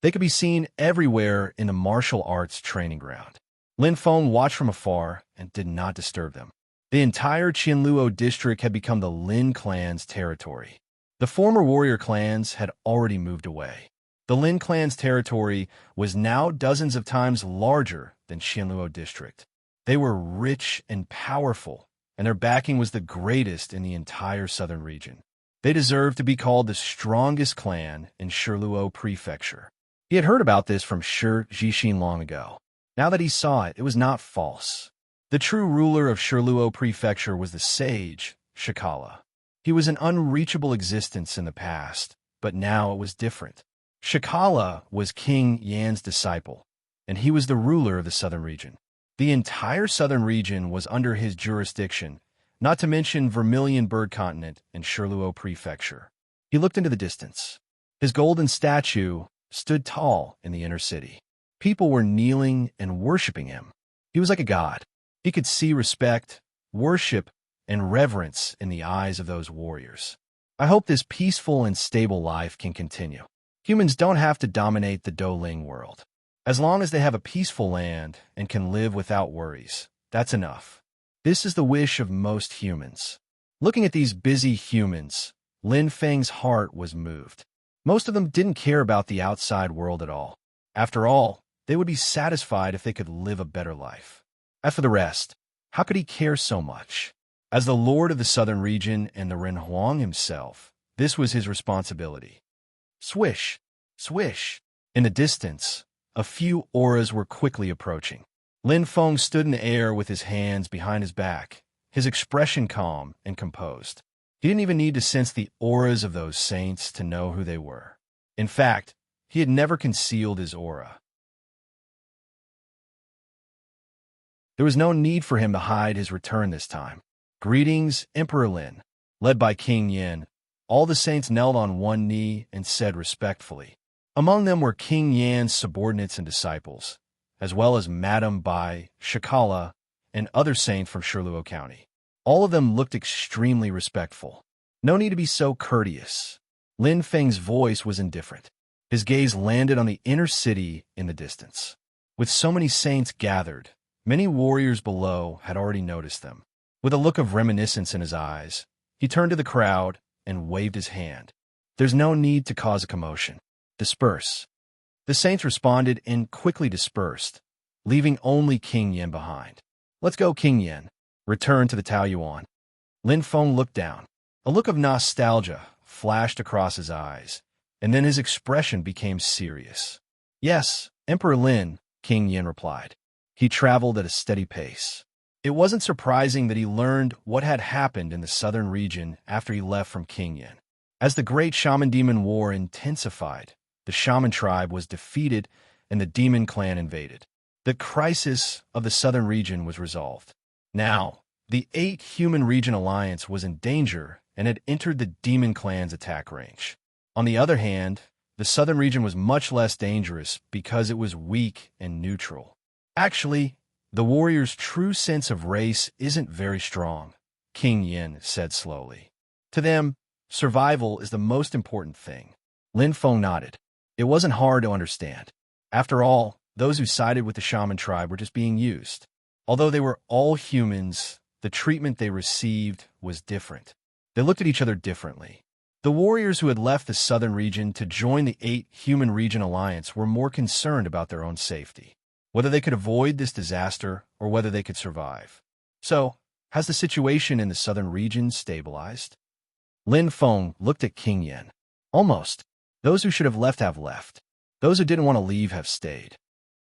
They could be seen everywhere in the martial arts training ground. Lin Feng watched from afar and did not disturb them. The entire Qianluo district had become the Lin clan's territory. The former warrior clans had already moved away. The Lin clan's territory was now dozens of times larger than Qianluo district. They were rich and powerful, and their backing was the greatest in the entire southern region. They deserved to be called the strongest clan in Shirluo Prefecture. He had heard about this from Shi Jixin long ago. Now that he saw it, it was not false. The true ruler of Shirluo Prefecture was the sage, Shikala. He was an unreachable existence in the past, but now it was different. Shikala was King Yan's disciple, and he was the ruler of the southern region. The entire southern region was under his jurisdiction, not to mention Vermilion Bird Continent and Sherluo Prefecture. He looked into the distance. His golden statue stood tall in the inner city. People were kneeling and worshiping him. He was like a god. He could see respect, worship, and reverence in the eyes of those warriors. I hope this peaceful and stable life can continue. Humans don't have to dominate the Doling world. As long as they have a peaceful land and can live without worries, that's enough. This is the wish of most humans. Looking at these busy humans, Lin Feng's heart was moved. Most of them didn't care about the outside world at all. After all, they would be satisfied if they could live a better life. As for the rest, how could he care so much? As the lord of the southern region and the Renhuang himself, this was his responsibility. Swish, swish. In the distance, a few auras were quickly approaching. Lin Feng stood in the air with his hands behind his back, his expression calm and composed. He didn't even need to sense the auras of those saints to know who they were. In fact, he had never concealed his aura. There was no need for him to hide his return this time. Greetings, Emperor Lin. Led by King Yin, all the saints knelt on one knee and said respectfully. Among them were King Yan's subordinates and disciples, as well as Madame Bai, Shakala, and other saints from Sherluo County. All of them looked extremely respectful. No need to be so courteous. Lin Feng's voice was indifferent. His gaze landed on the inner city in the distance. With so many saints gathered, many warriors below had already noticed them. With a look of reminiscence in his eyes, he turned to the crowd and waved his hand. There's no need to cause a commotion. Disperse. The saints responded and quickly dispersed, leaving only King Yin behind. Let's go, King Yin. Return to the Taoyuan. Lin Feng looked down. A look of nostalgia flashed across his eyes, and then his expression became serious. Yes, Emperor Lin, King Yin replied. He traveled at a steady pace. It wasn't surprising that he learned what had happened in the southern region after he left from King Yin. As the Great Shaman-Demon War intensified, the Shaman tribe was defeated and the Demon clan invaded. The crisis of the southern region was resolved. Now, the 8 Human Region Alliance was in danger and had entered the Demon clan's attack range. On the other hand, the southern region was much less dangerous because it was weak and neutral. Actually, the warrior's true sense of race isn't very strong, King Yin said slowly. To them, survival is the most important thing. Lin Feng nodded. It wasn't hard to understand. After all, those who sided with the Shaman tribe were just being used. Although they were all humans, the treatment they received was different. They looked at each other differently. The warriors who had left the southern region to join the 8 Human Region Alliance were more concerned about their own safety, whether they could avoid this disaster or whether they could survive. So, has the situation in the southern region stabilized? Lin Feng looked at King Yin. Almost. Those who should have left. Those who didn't want to leave have stayed.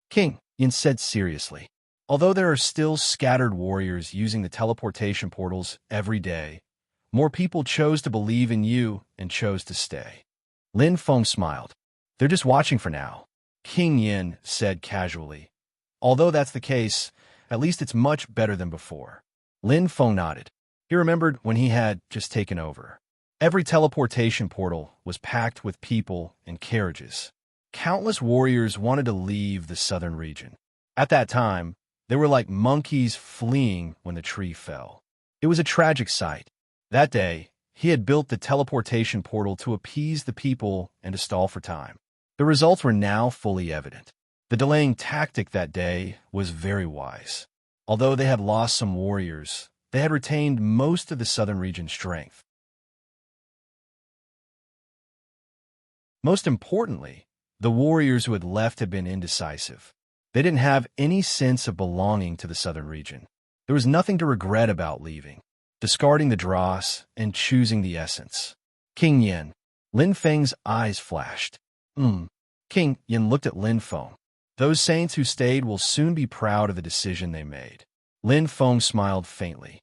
King Yin said seriously. Although there are still scattered warriors using the teleportation portals every day, more people chose to believe in you and chose to stay. Lin Feng smiled. They're just watching for now, King Yin said casually. Although that's the case, at least it's much better than before. Lin Feng nodded. He remembered when he had just taken over. Every teleportation portal was packed with people and carriages. Countless warriors wanted to leave the southern region. At that time, they were like monkeys fleeing when the tree fell. It was a tragic sight. That day, he had built the teleportation portal to appease the people and to stall for time. The results were now fully evident. The delaying tactic that day was very wise. Although they had lost some warriors, they had retained most of the southern region's strength. Most importantly, the warriors who had left had been indecisive. They didn't have any sense of belonging to the southern region. There was nothing to regret about leaving, discarding the dross and choosing the essence. King Yin. Lin Feng's eyes flashed. King Yin looked at Lin Feng. Those saints who stayed will soon be proud of the decision they made. Lin Feng smiled faintly.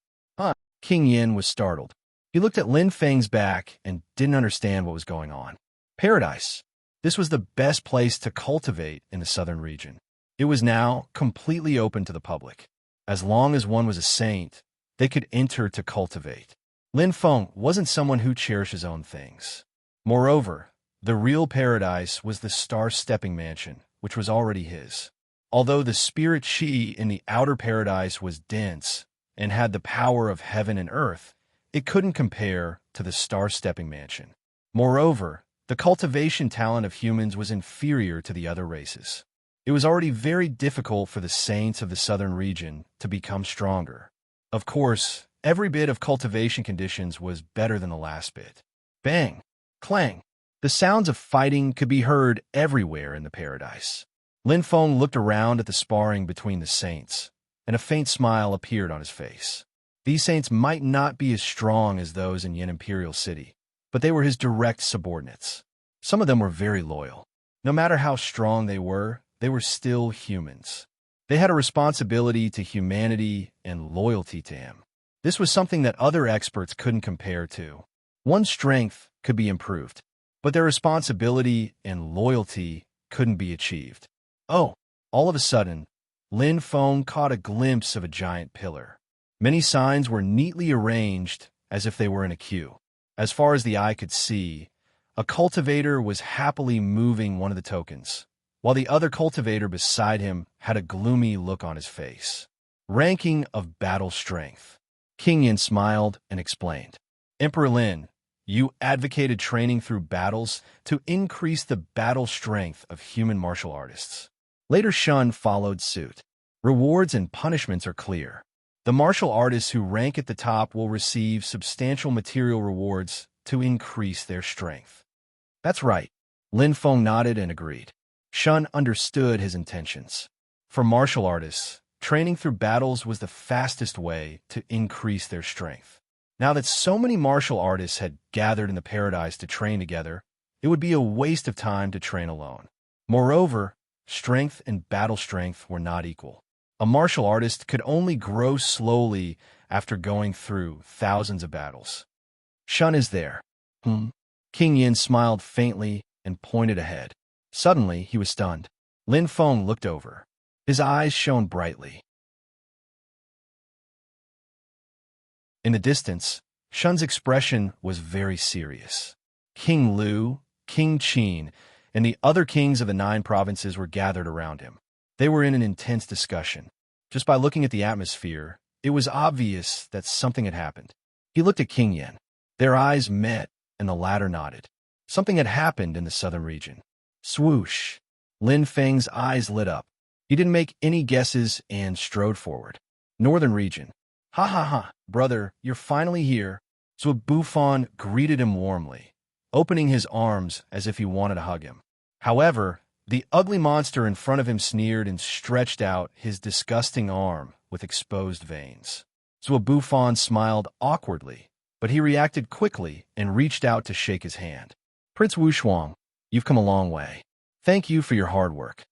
King Yin was startled. He looked at Lin Feng's back and didn't understand what was going on. Paradise. This was the best place to cultivate in the southern region. It was now completely open to the public. As long as one was a saint, they could enter to cultivate. Lin Feng wasn't someone who cherished his own things. Moreover, the real paradise was the star-stepping mansion, which was already his. Although the spirit Qi in the outer paradise was dense and had the power of heaven and earth, it couldn't compare to the star-stepping mansion. Moreover, the cultivation talent of humans was inferior to the other races. It was already very difficult for the saints of the southern region to become stronger. Of course, every bit of cultivation conditions was better than the last bit. Bang! Clang! The sounds of fighting could be heard everywhere in the paradise. Lin Feng looked around at the sparring between the saints, and a faint smile appeared on his face. These saints might not be as strong as those in Yin Imperial City, but they were his direct subordinates. Some of them were very loyal. No matter how strong they were still humans. They had a responsibility to humanity and loyalty to him. This was something that other experts couldn't compare to. One's strength could be improved, but their responsibility and loyalty couldn't be achieved. Oh, all of a sudden, Lin Feng caught a glimpse of a giant pillar. Many signs were neatly arranged as if they were in a queue. As far as the eye could see, a cultivator was happily moving one of the tokens, while the other cultivator beside him had a gloomy look on his face. Ranking of battle strength. King Yin smiled and explained. Emperor Lin, you advocated training through battles to increase the battle strength of human martial artists. Later Shun followed suit. Rewards and punishments are clear. The martial artists who rank at the top will receive substantial material rewards to increase their strength. That's right. Lin Feng nodded and agreed. Shun understood his intentions. For martial artists, training through battles was the fastest way to increase their strength. Now that so many martial artists had gathered in the paradise to train together, it would be a waste of time to train alone. Moreover, strength and battle strength were not equal. A martial artist could only grow slowly after going through thousands of battles. Shun is there. King Yin smiled faintly and pointed ahead. Suddenly, he was stunned. Lin Feng looked over. His eyes shone brightly. In the distance, Shun's expression was very serious. King Lu, King Qin, and the other kings of the 9 provinces were gathered around him. They were in an intense discussion. Just by looking at the atmosphere, it was obvious that something had happened. He looked at King Yin. Their eyes met, and the latter nodded. Something had happened in the southern region. Swoosh! Lin Feng's eyes lit up. He didn't make any guesses and strode forward. Northern region. Ha ha ha, brother, you're finally here. Zhuo Bufan greeted him warmly, opening his arms as if he wanted to hug him. However, the ugly monster in front of him sneered and stretched out his disgusting arm with exposed veins. Zhuo Bufan smiled awkwardly, but he reacted quickly and reached out to shake his hand. Prince Wushuang, you've come a long way. Thank you for your hard work.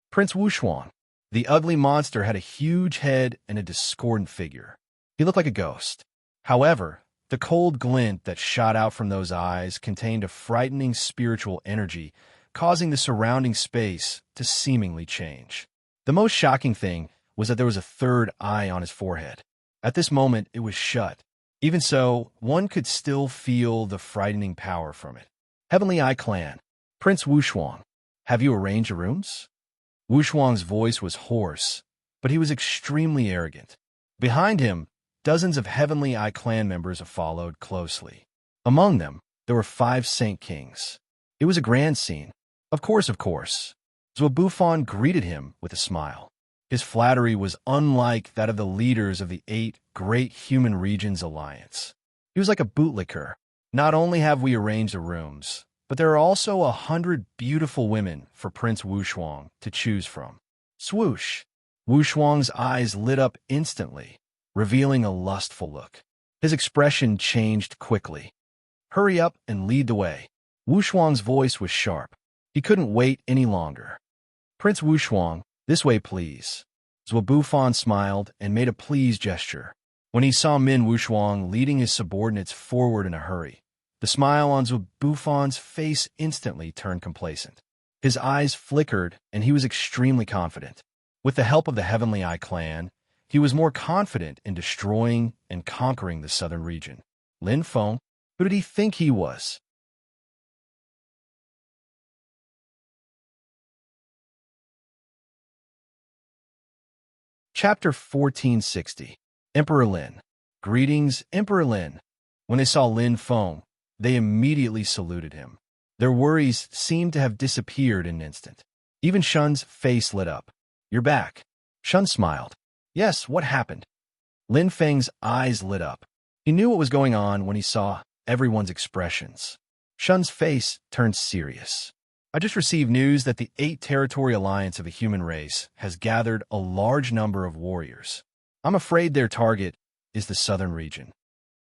Prince Wushuang. The ugly monster had a huge head and a discordant figure. He looked like a ghost. However, the cold glint that shot out from those eyes contained a frightening spiritual energy, causing the surrounding space to seemingly change. The most shocking thing was that there was a third eye on his forehead. At this moment, it was shut. Even so, one could still feel the frightening power from it. Heavenly Eye Clan. Prince Wushuang, have you arranged your rooms? Wushuang's voice was hoarse, but he was extremely arrogant. Behind him, dozens of Heavenly Eye Clan members followed closely. Among them, there were 5 Saint Kings. It was a grand scene. Of course. Zhuo Bufan greeted him with a smile. His flattery was unlike that of the leaders of the 8 Great Human Regions Alliance. He was like a bootlicker. Not only have we arranged the rooms, but there are also 100 beautiful women for Prince Wushuang to choose from. Swoosh! Wushuang's eyes lit up instantly, revealing a lustful look. His expression changed quickly. Hurry up and lead the way. Wushuang's voice was sharp. He couldn't wait any longer. Prince Wushuang, this way please. Zhuo Bufan smiled and made a please gesture. When he saw Min Wushuang leading his subordinates forward in a hurry, the smile on Zhuo Bufan's face instantly turned complacent. His eyes flickered and he was extremely confident. With the help of the Heavenly Eye Clan, He was more confident in destroying and conquering the southern region. Lin Feng, who did he think he was? Chapter 1460. Emperor Lin. Greetings, Emperor Lin. When they saw Lin Feng, they immediately saluted him. Their worries seemed to have disappeared in an instant. Even Shun's face lit up. "You're back." Shun smiled. "Yes, what happened?" Lin Feng's eyes lit up. He knew what was going on when he saw everyone's expressions. Shun's face turned serious. "I just received news that the 8 Territory Alliance of the human race has gathered a large number of warriors. I'm afraid their target is the southern region."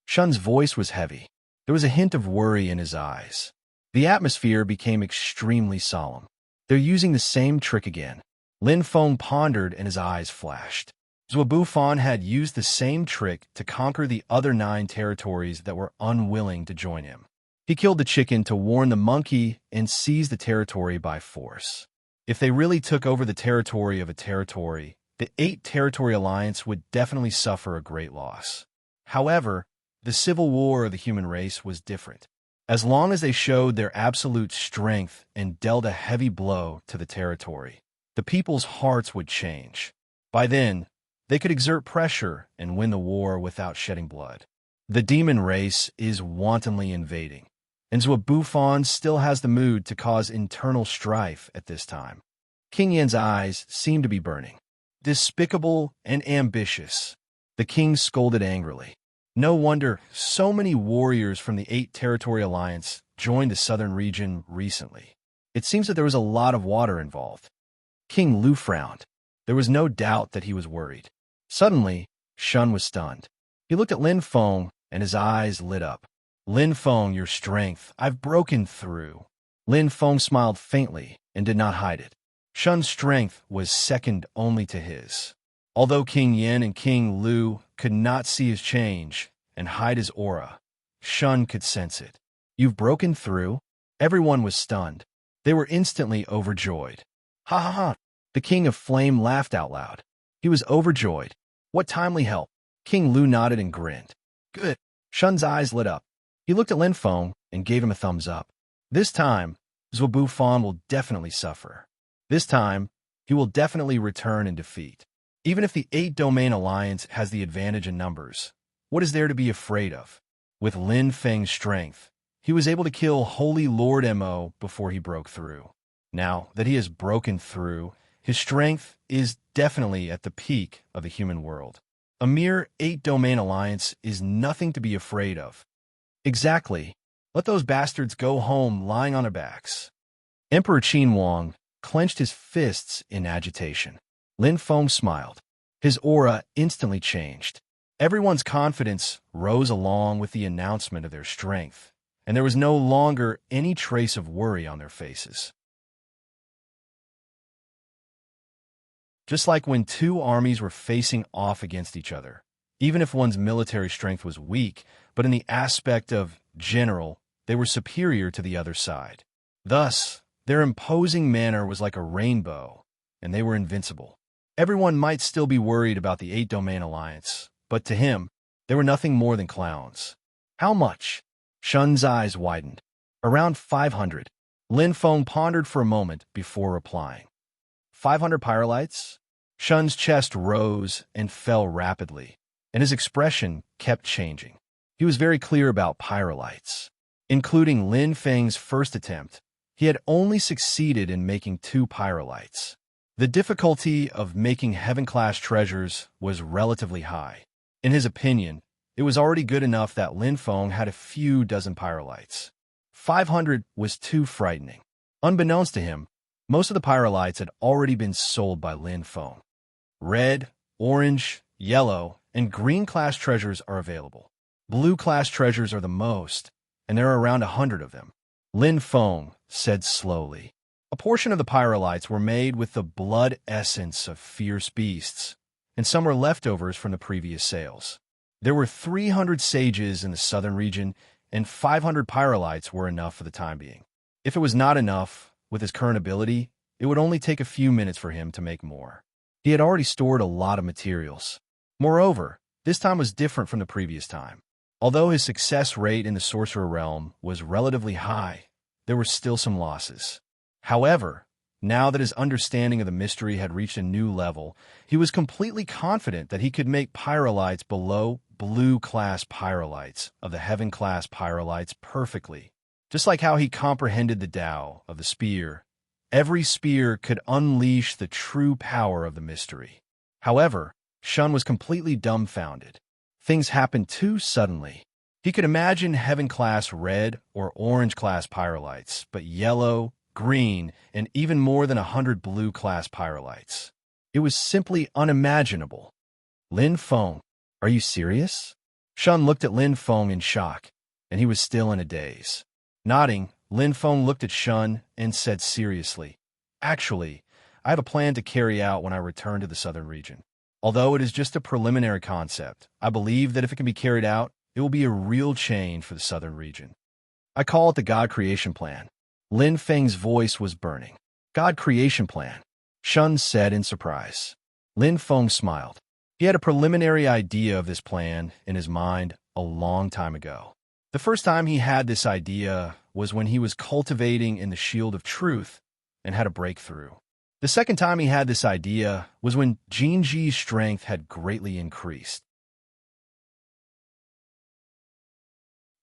Shun's voice was heavy. There was a hint of worry in his eyes. The atmosphere became extremely solemn. "They're using the same trick again." Lin Feng pondered and his eyes flashed. Zhuo Bufan had used the same trick to conquer the other 9 territories that were unwilling to join him. He killed the chicken to warn the monkey and seized the territory by force. If they really took over the territory of a territory, the 8 Territory Alliance would definitely suffer a great loss. However, the civil war of the human race was different. As long as they showed their absolute strength and dealt a heavy blow to the territory, the people's hearts would change. By then, they could exert pressure and win the war without shedding blood. The demon race is wantonly invading, and Zhuo Bufan still has the mood to cause internal strife at this time. King Yan's eyes seemed to be burning. "Despicable and ambitious." The king scolded angrily. No wonder so many warriors from the 8 Territory Alliance joined the southern region recently. It seems that there was a lot of water involved. King Lu frowned. There was no doubt that he was worried. Suddenly, Shun was stunned. He looked at Lin Feng, and his eyes lit up. "Lin Feng, your strength, I've broken through." Lin Feng smiled faintly and did not hide it. Shun's strength was second only to his. Although King Yin and King Lu could not see his change and hide his aura, Shun could sense it. "You've broken through?" Everyone was stunned. They were instantly overjoyed. "Ha ha ha!" The King of Flame laughed out loud. He was overjoyed. "What timely help!" King Lu nodded and grinned. "Good." Shun's eyes lit up. He looked at Lin Feng and gave him a thumbs up. This time, Zhuo Bufan will definitely suffer. This time, he will definitely return in defeat. Even if the 8 Domain Alliance has the advantage in numbers, what is there to be afraid of? With Lin Feng's strength, he was able to kill Holy Lord Mo before he broke through. Now that he has broken through, his strength is definitely at the peak of the human world. A mere 8 Domain Alliance is nothing to be afraid of. Exactly. Let those bastards go home lying on their backs. Emperor Qin Wang clenched his fists in agitation. Lin Feng smiled. His aura instantly changed. Everyone's confidence rose along with the announcement of their strength, and there was no longer any trace of worry on their faces. Just like when 2 armies were facing off against each other, even if one's military strength was weak, but in the aspect of general, they were superior to the other side. Thus, their imposing manner was like a rainbow, and they were invincible. Everyone might still be worried about the 8 Domain Alliance, but to him, they were nothing more than clowns. "How much?" Shun's eyes widened. "Around 500. Lin Feng pondered for a moment before replying. 500 pyrolytes? Shun's chest rose and fell rapidly, and his expression kept changing. He was very clear about pyrolytes. Including Lin Feng's first attempt, he had only succeeded in making 2 pyrolytes. The difficulty of making heaven-class treasures was relatively high. In his opinion, it was already good enough that Lin Feng had a few dozen pyrolytes. 500 was too frightening. Unbeknownst to him, most of the pyrolytes had already been sold by Lin Feng. Red, orange, yellow, and green class treasures are available. Blue class treasures are the most, and there are around 100 of them. Lin Feng said slowly. A portion of the pyrolytes were made with the blood essence of fierce beasts, and some were leftovers from the previous sales. There were 300 sages in the southern region, and 500 pyrolytes were enough for the time being. If it was not enough, with his current ability, it would only take a few minutes for him to make more. He had already stored a lot of materials. Moreover, this time was different from the previous time. Although his success rate in the sorcerer realm was relatively high, there were still some losses. However, now that his understanding of the mystery had reached a new level, he was completely confident that he could make pyrolites below blue-class pyrolites of the heaven-class pyrolites perfectly. Just like how he comprehended the Tao of the spear, every spear could unleash the true power of the mystery. However, Shun was completely dumbfounded. Things happened too suddenly. He could imagine heaven-class red or orange-class pyrolites, but yellow, green, and even more than 100 blue-class pyrolites. It was simply unimaginable. Lin Feng, are you serious? Shun looked at Lin Feng in shock, and he was still in a daze. Nodding, Lin Feng looked at Shun and said seriously, "Actually, I have a plan to carry out when I return to the southern region. Although it is just a preliminary concept, I believe that if it can be carried out, it will be a real change for the southern region. I call it the God Creation Plan." Lin Feng's voice was burning. God Creation Plan, Shun said in surprise. Lin Feng smiled. He had a preliminary idea of this plan in his mind a long time ago. The first time he had this idea was when he was cultivating in the Shield of Truth and had a breakthrough. The second time he had this idea was when Jinji's strength had greatly increased.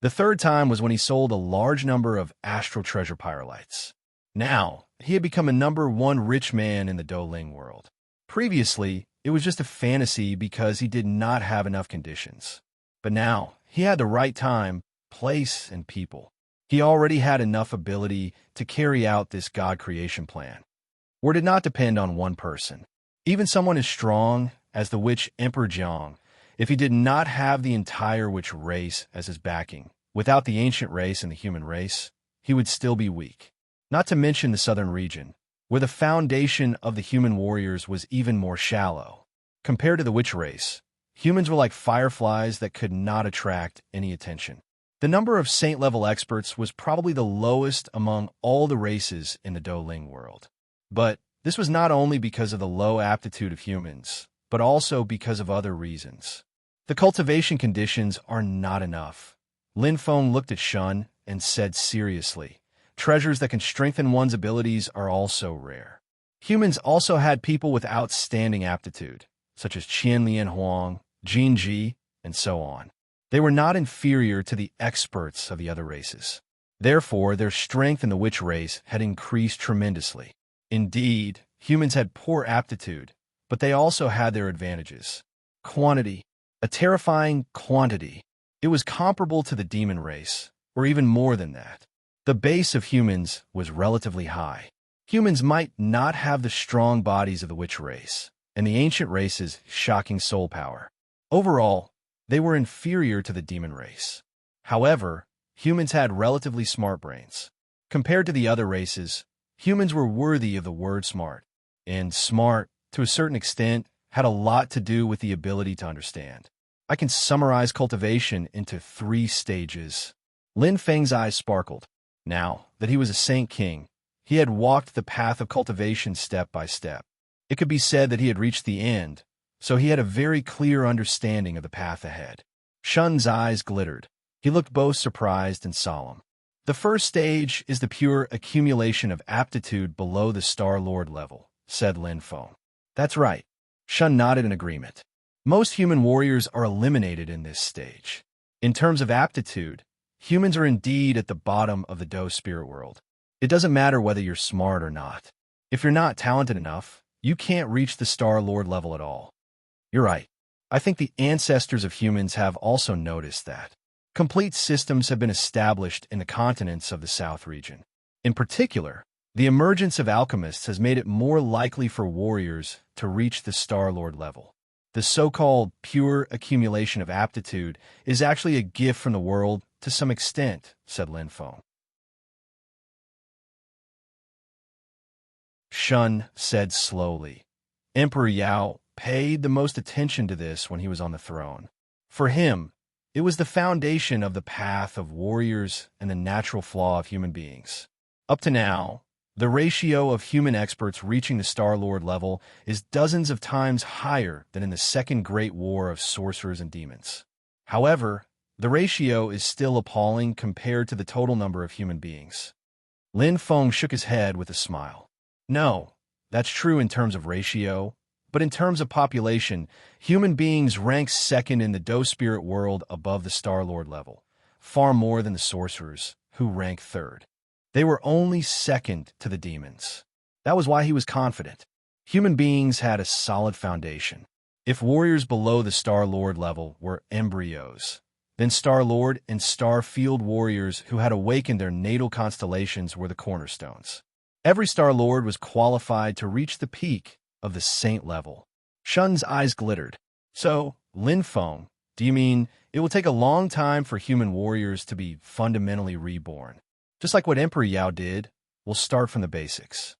The third time was when he sold a large number of Astral treasure pyrolites. Now, he had become a #1 rich man in the Douling world. Previously, it was just a fantasy because he did not have enough conditions. But now, he had the right time, place, and people. He already had enough ability to carry out this God Creation Plan. Or did not depend on one person. Even someone as strong as the witch Emperor Jiang, if he did not have the entire witch race as his backing, without the ancient race and the human race, he would still be weak. Not to mention the southern region, where the foundation of the human warriors was even more shallow. Compared to the witch race, humans were like fireflies that could not attract any attention. The number of saint-level experts was probably the lowest among all the races in the Douling world. But this was not only because of the low aptitude of humans, but also because of other reasons. The cultivation conditions are not enough. Lin Feng looked at Shun and said seriously, treasures that can strengthen one's abilities are also rare. Humans also had people with outstanding aptitude, such as Qian Lian Huang, Jin Ji, and so on. They were not inferior to the experts of the other races. Therefore, their strength in the witch race had increased tremendously. Indeed, humans had poor aptitude, but they also had their advantages. Quantity, a terrifying quantity. It was comparable to the demon race, or even more than that. The base of humans was relatively high. Humans might not have the strong bodies of the witch race, and the ancient race's shocking soul power. Overall, they were inferior to the demon race. However, humans had relatively smart brains. Compared to the other races, humans were worthy of the word smart, and smart, to a certain extent, had a lot to do with the ability to understand. I can summarize cultivation into 3 stages. Lin Feng's eyes sparkled. Now that he was a Saint King, he had walked the path of cultivation step by step. It could be said that he had reached the end, so he had a very clear understanding of the path ahead. Shun's eyes glittered. He looked both surprised and solemn. The first stage is the pure accumulation of aptitude below the Star Lord level, said Lin Feng. That's right. Shun nodded in agreement. Most human warriors are eliminated in this stage. In terms of aptitude, humans are indeed at the bottom of the Do spirit world. It doesn't matter whether you're smart or not. If you're not talented enough, you can't reach the Star Lord level at all. You're right. I think the ancestors of humans have also noticed that. Complete systems have been established in the continents of the South region. In particular, the emergence of alchemists has made it more likely for warriors to reach the Star Lord level. The so-called pure accumulation of aptitude is actually a gift from the world to some extent, said Lin Feng. Shun said slowly. Emperor Yao paid the most attention to this when he was on the throne. For him, it was the foundation of the path of warriors and the natural flaw of human beings. Up to now, The ratio of human experts reaching the Star Lord level is dozens of times higher than in the Second Great War of sorcerers and demons. However, the ratio is still appalling compared to the total number of human beings. Lin Feng shook his head with a smile. No, that's true in terms of ratio, but in terms of population, human beings rank second in the Do Spirit world above the Star Lord level, far more than the sorcerers, who rank third. They were only second to the demons. That was why he was confident. Human beings had a solid foundation. If warriors below the Star Lord level were embryos, then Star Lord and Star Field warriors who had awakened their natal constellations were the cornerstones. Every Star Lord was qualified to reach the peak of the saint level. Shun's eyes glittered. So, Lin Feng, do you mean it will take a long time for human warriors to be fundamentally reborn? Just like what Emperor Yao did, we'll start from the basics.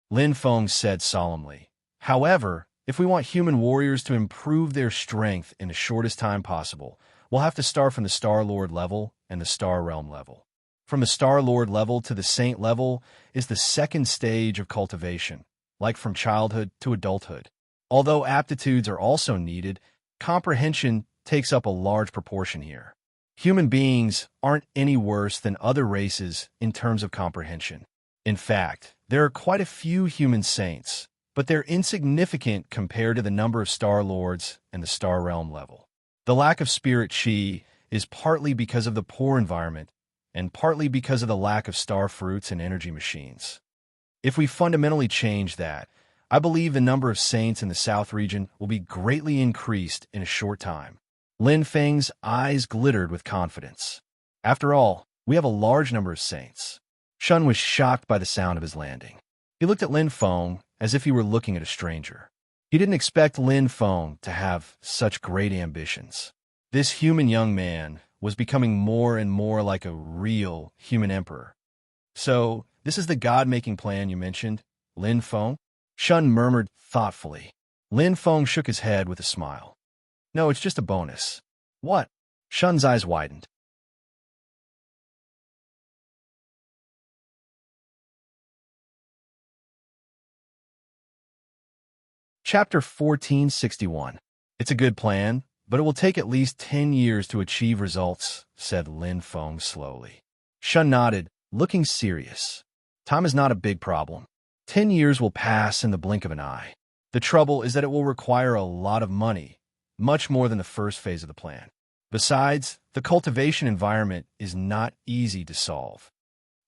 Lin Feng said solemnly. However, if we want human warriors to improve their strength in the shortest time possible, we'll have to start from the Star Lord level and the Star Realm level. From the Star Lord level to the Saint level is the second stage of cultivation, like from childhood to adulthood. Although aptitudes are also needed, comprehension takes up a large proportion here. Human beings aren't any worse than other races in terms of comprehension. In fact, there are quite a few human saints, but they're insignificant compared to the number of Star Lords and the Star Realm level. The lack of spirit chi is partly because of the poor environment and partly because of the lack of star fruits and energy machines. If we fundamentally change that, I believe the number of saints in the South region will be greatly increased in a short time. Lin Feng's eyes glittered with confidence. After all, we have a large number of saints. Shun was shocked by the sound of his landing. He looked at Lin Feng as if he were looking at a stranger. He didn't expect Lin Feng to have such great ambitions. This human young man was becoming more and more like a real human emperor. So, this is the God-making plan you mentioned, Lin Feng? Shun murmured thoughtfully. Lin Feng shook his head with a smile. No, it's just a bonus. What? Shun's eyes widened. Chapter 1461. It's a good plan, but it will take at least 10 years to achieve results, said Lin Feng slowly. Shun nodded, looking serious. Time is not a big problem. 10 years will pass in the blink of an eye. The trouble is that it will require a lot of money, much more than the first phase of the plan. Besides, the cultivation environment is not easy to solve.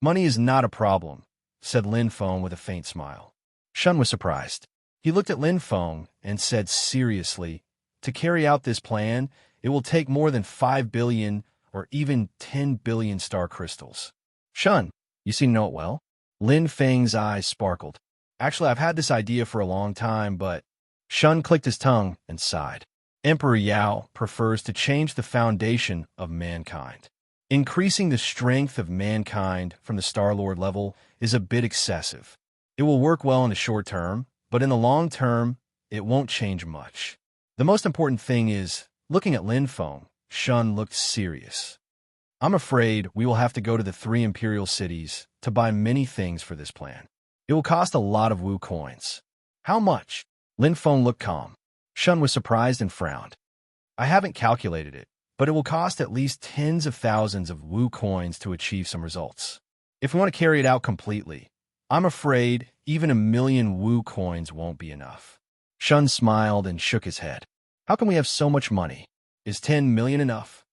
Money is not a problem, said Lin Feng with a faint smile. Shun was surprised. He looked at Lin Feng and said seriously, to carry out this plan, it will take more than 5 billion or even 10 billion star crystals. Shun, you seem to know it well. Lin Feng's eyes sparkled. Actually, I've had this idea for a long time, but... Shun clicked his tongue and sighed. Emperor Yao prefers to change the foundation of mankind. Increasing the strength of mankind from the Star Lord level is a bit excessive. It will work well in the short term, but in the long term, it won't change much. The most important thing is, looking at Lin Feng, Shun looked serious. I'm afraid we will have to go to the 3 imperial cities to buy many things for this plan. It will cost a lot of Wu coins. How much? Lin Feng looked calm. Shun was surprised and frowned. I haven't calculated it, but it will cost at least tens of thousands of Wu coins to achieve some results. If we want to carry it out completely, I'm afraid even 1,000,000 Wu coins won't be enough. Shun smiled and shook his head. How can we have so much money? Is 10 million enough?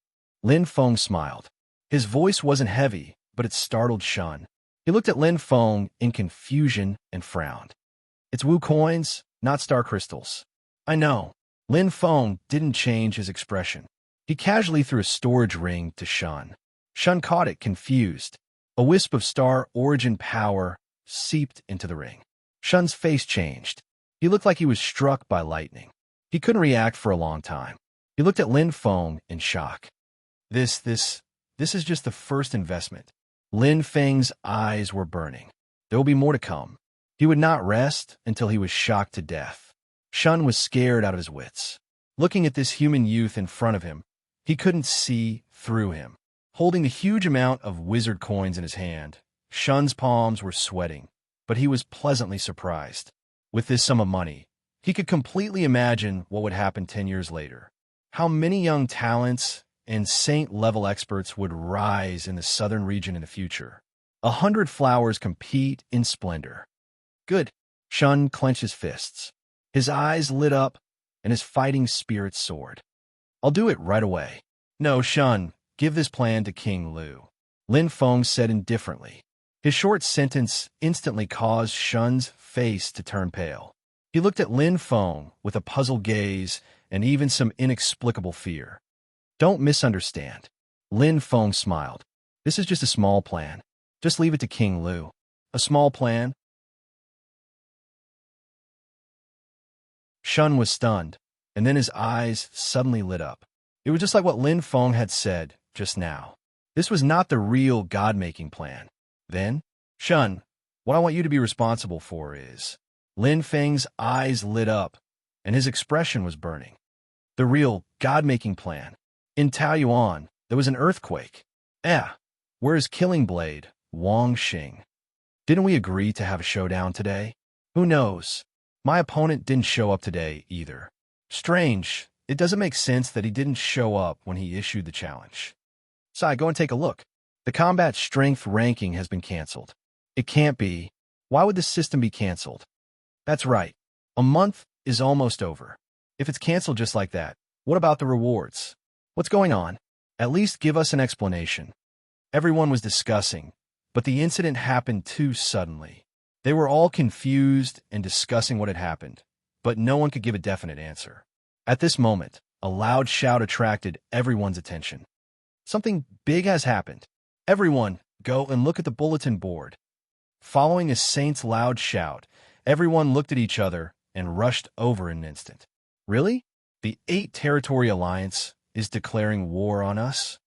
Lin Feng smiled. His voice wasn't heavy, but it startled Shun. He looked at Lin Feng in confusion and frowned. It's Wu coins, not star crystals. I know. Lin Feng didn't change his expression. He casually threw a storage ring to Shun. Shun caught it, confused. A wisp of star origin power seeped into the ring. Shun's face changed. He looked like he was struck by lightning. He couldn't react for a long time. He looked at Lin Feng in shock. This is just the first investment. Lin Feng's eyes were burning. There will be more to come. He would not rest until he was shocked to death. Shun was scared out of his wits. Looking at this human youth in front of him, he couldn't see through him. Holding the huge amount of wizard coins in his hand, Shun's palms were sweating. but he was pleasantly surprised. With this sum of money, he could completely imagine what would happen 10 years later. How many young talents and saint-level experts would rise in the southern region in the future. 100 flowers compete in splendor. Good. Shun clenched his fists. His eyes lit up, and his fighting spirit soared. I'll do it right away. No, Shun, give this plan to King Lu. Lin Feng said indifferently. His short sentence instantly caused Shun's face to turn pale. He looked at Lin Feng with a puzzled gaze and even some inexplicable fear. Don't misunderstand. Lin Feng smiled. This is just a small plan. Just leave it to King Lu. A small plan? Shun was stunned, and then his eyes suddenly lit up. It was just like what Lin Feng had said just now. This was not the real God-making plan. Then, Shun, what I want you to be responsible for is... Lin Feng's eyes lit up, and his expression was burning. The real God-making plan. In Taoyuan, there was an earthquake. Where is Killing Blade, Wang Xing? Didn't we agree to have a showdown today? Who knows? My opponent didn't show up today either. Strange. It doesn't make sense that he didn't show up when he issued the challenge. Sai, go and take a look. The combat strength ranking has been canceled. It can't be. Why would the system be canceled? That's right. A month is almost over. If it's canceled just like that, what about the rewards? What's going on? At least give us an explanation. Everyone was discussing, but the incident happened too suddenly. They were all confused and discussing what had happened, but no one could give a definite answer. At this moment, a loud shout attracted everyone's attention. Something big has happened. Everyone, go and look at the bulletin board. Following a saint's loud shout, everyone looked at each other and rushed over in an instant. Really? The 8-Territory Alliance is declaring war on us?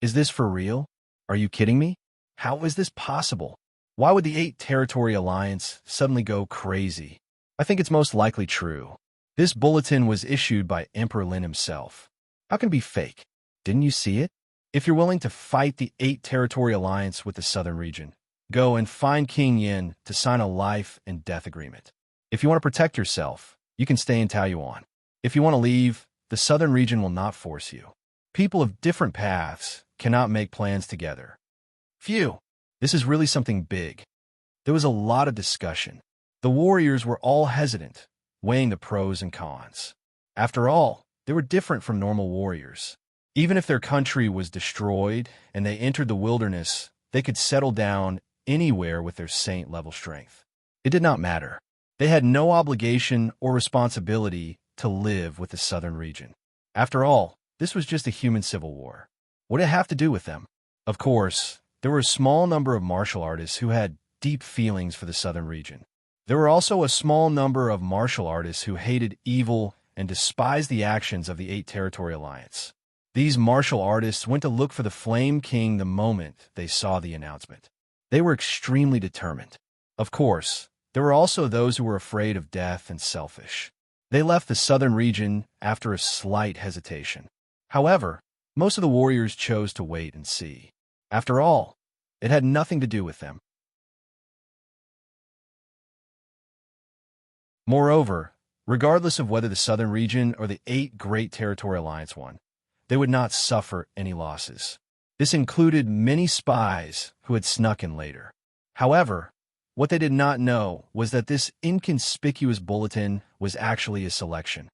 Is this for real? Are you kidding me? How is this possible? Why would the 8-Territory Alliance suddenly go crazy? I think it's most likely true. This bulletin was issued by Emperor Lin himself. How can it be fake? Didn't you see it? If you're willing to fight the 8-Territory Alliance with the southern region, go and find King Yin to sign a life and death agreement. If you want to protect yourself, you can stay in Taoyuan. If you want to leave, the southern region will not force you. People of different paths cannot make plans together. Phew, this is really something big. There was a lot of discussion. The warriors were all hesitant, weighing the pros and cons. After all, they were different from normal warriors. Even if their country was destroyed and they entered the wilderness, they could settle down anywhere with their saint-level strength. It did not matter. They had no obligation or responsibility to live with the southern region. After all, this was just a human civil war. What did it have to do with them? Of course, there were a small number of martial artists who had deep feelings for the southern region. There were also a small number of martial artists who hated evil and despised the actions of the 8-Territory Alliance. These martial artists went to look for the Flame King the moment they saw the announcement. They were extremely determined. Of course, there were also those who were afraid of death and selfish. They left the southern region after a slight hesitation. However, most of the warriors chose to wait and see. After all, it had nothing to do with them. Moreover, regardless of whether the southern region or the 8 Great Territorial Alliance won, they would not suffer any losses. This included many spies who had snuck in later. However, what they did not know was that this inconspicuous bulletin was actually a selection.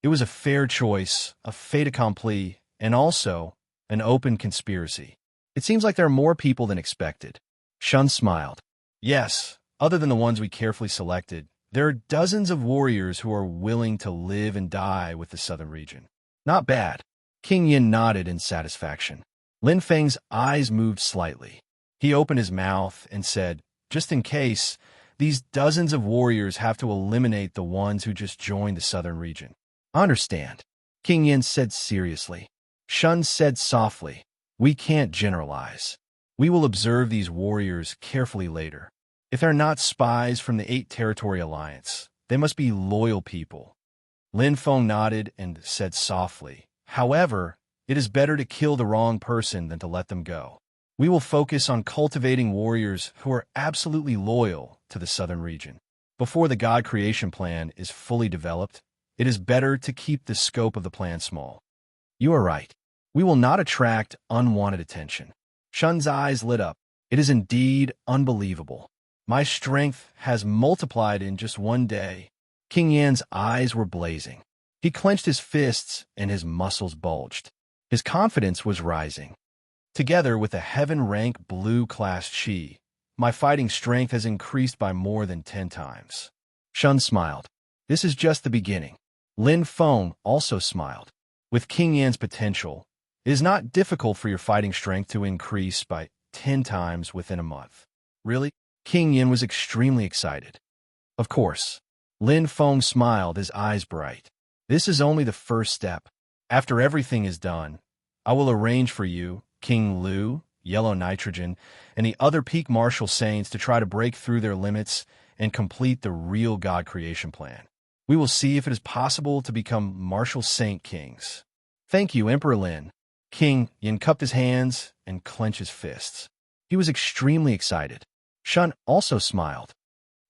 It was a fair choice, a fait accompli, and also an open conspiracy. It seems like there are more people than expected. Shun smiled. Yes, other than the ones we carefully selected, there are dozens of warriors who are willing to live and die with the southern region. Not bad. King Yin nodded in satisfaction. Lin Feng's eyes moved slightly. He opened his mouth and said, just in case, these dozens of warriors have to eliminate the ones who just joined the southern region. I understand. King Yin said seriously. Shun said softly, we can't generalize. We will observe these warriors carefully later. If they're not spies from the 8-Territory Alliance, they must be loyal people. Lin Feng nodded and said softly, however, it is better to kill the wrong person than to let them go. We will focus on cultivating warriors who are absolutely loyal to the southern region. Before the God creation plan is fully developed, it is better to keep the scope of the plan small. You are right. We will not attract unwanted attention. Shun's eyes lit up. It is indeed unbelievable. My strength has multiplied in just one day. King Yan's eyes were blazing. He clenched his fists and his muscles bulged. His confidence was rising. Together with a heaven-rank blue-class chi, my fighting strength has increased by more than 10 times. Shun smiled. This is just the beginning. Lin Feng also smiled. With King Yan's potential, it is not difficult for your fighting strength to increase by 10 times within a month. Really? King Yan was extremely excited. Of course. Lin Feng smiled, his eyes bright. This is only the first step. After everything is done, I will arrange for you, King Lu, Yellow Nitrogen, and the other peak martial saints to try to break through their limits and complete the real God creation plan. We will see if it is possible to become martial saint kings. Thank you, Emperor Lin. King Yin cupped his hands and clenched his fists. He was extremely excited. Shun also smiled.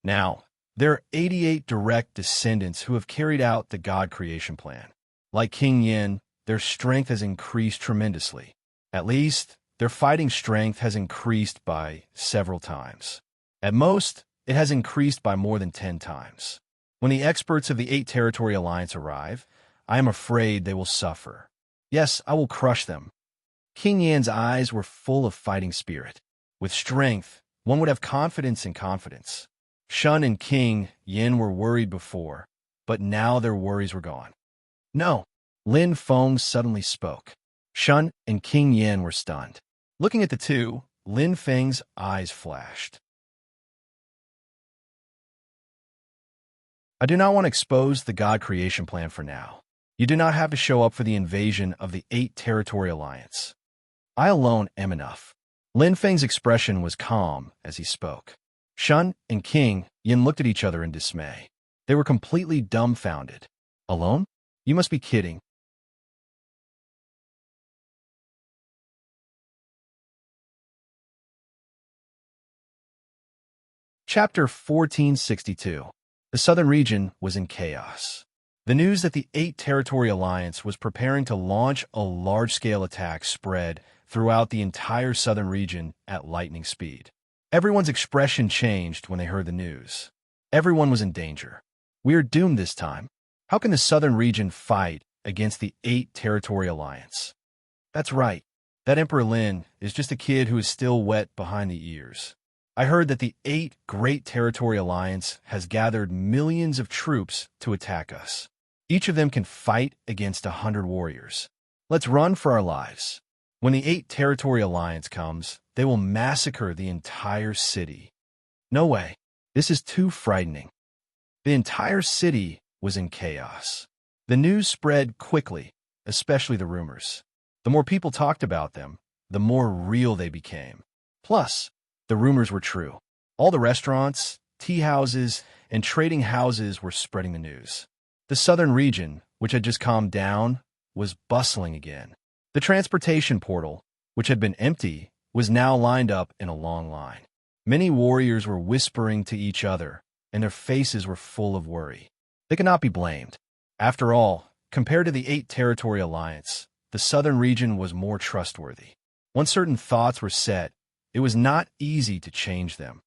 Now, there are 88 direct descendants who have carried out the God creation plan. Like King Yin, their strength has increased tremendously. At least, their fighting strength has increased by several times. At most, it has increased by more than 10 times. When the experts of the 8 Territory Alliance arrive, I am afraid they will suffer. Yes, I will crush them. King Yan's eyes were full of fighting spirit. With strength, one would have confidence in confidence. Shun and King Yin were worried before, but now their worries were gone. No, Lin Feng suddenly spoke. Shun and King Yin were stunned. Looking at the two, Lin Feng's eyes flashed. I do not want to expose the God creation plan for now. You do not have to show up for the invasion of the 8 Territory Alliance. I alone am enough. Lin Feng's expression was calm as he spoke. Shun and King Yin looked at each other in dismay. They were completely dumbfounded. Alone? You must be kidding. Chapter 1462. The southern region was in chaos. The news that the 8 Territory Alliance was preparing to launch a large-scale attack spread throughout the entire southern region at lightning speed. Everyone's expression changed when they heard the news. Everyone was in danger. We are doomed this time. How can the southern region fight against the 8 Territory Alliance? That's right. That Emperor Lin is just a kid who is still wet behind the ears. I heard that the 8 Great Territory Alliance has gathered millions of troops to attack us. Each of them can fight against 100 warriors. Let's run for our lives. When the 8 Territory Alliance comes, they will massacre the entire city. No way. This is too frightening. The entire city was in chaos. The news spread quickly, especially the rumors. The more people talked about them, the more real they became. Plus, the rumors were true. All the restaurants, tea houses, and trading houses were spreading the news. The southern region, which had just calmed down, was bustling again. The transportation portal, which had been empty, was now lined up in a long line. Many warriors were whispering to each other, and their faces were full of worry. They could not be blamed. After all, compared to the 8 Territory Alliance, the southern region was more trustworthy. Once certain thoughts were set, it was not easy to change them.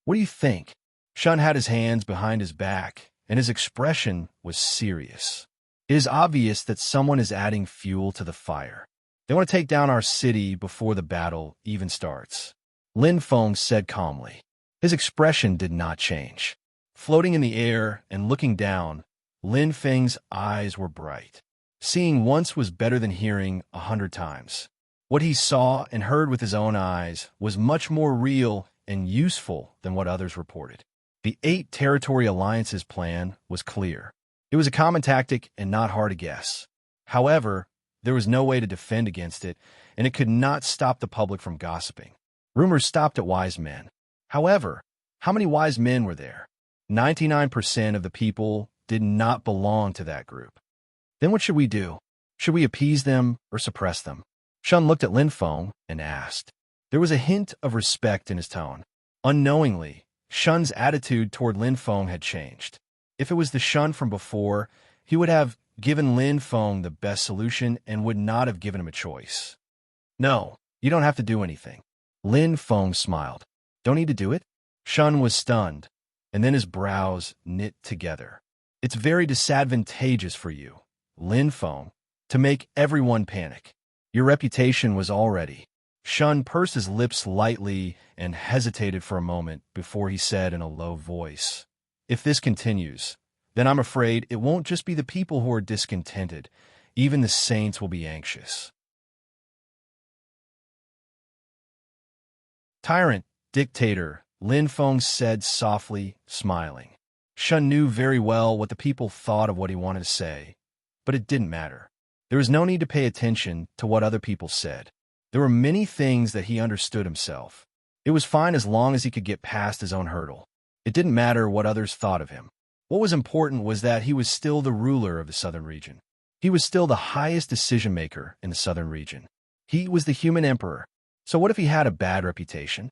What do you think? Shun had his hands behind his back, and his expression was serious. It is obvious that someone is adding fuel to the fire. They want to take down our city before the battle even starts. Lin Feng said calmly. His expression did not change. Floating in the air and looking down, Lin Feng's eyes were bright. Seeing once was better than hearing 100 times. What he saw and heard with his own eyes was much more real and useful than what others reported. The 8 Territory Alliance's plan was clear. It was a common tactic and not hard to guess. However, there was no way to defend against it, and it could not stop the public from gossiping. Rumors stopped at wise men. However, how many wise men were there? 99% of the people did not belong to that group. Then what should we do? Should we appease them or suppress them? Shun looked at Lin Feng and asked. There was a hint of respect in his tone. Unknowingly, Shun's attitude toward Lin Feng had changed. If it was the Shun from before, he would have given Lin Feng the best solution and would not have given him a choice. No, you don't have to do anything. Lin Feng smiled. Don't need to do it? Shun was stunned, and then his brows knit together. It's very disadvantageous for you, Lin Feng, to make everyone panic. Your reputation was already. Shun pursed his lips lightly and hesitated for a moment before he said in a low voice, If this continues, then I'm afraid it won't just be the people who are discontented. Even the saints will be anxious. Tyrant, dictator, Lin Feng said softly, smiling. Shun knew very well what the people thought of what he wanted to say, but it didn't matter. There was no need to pay attention to what other people said. There were many things that he understood himself. It was fine as long as he could get past his own hurdle. It didn't matter what others thought of him. What was important was that he was still the ruler of the southern region. He was still the highest decision-maker in the southern region. He was the human emperor. So what if he had a bad reputation?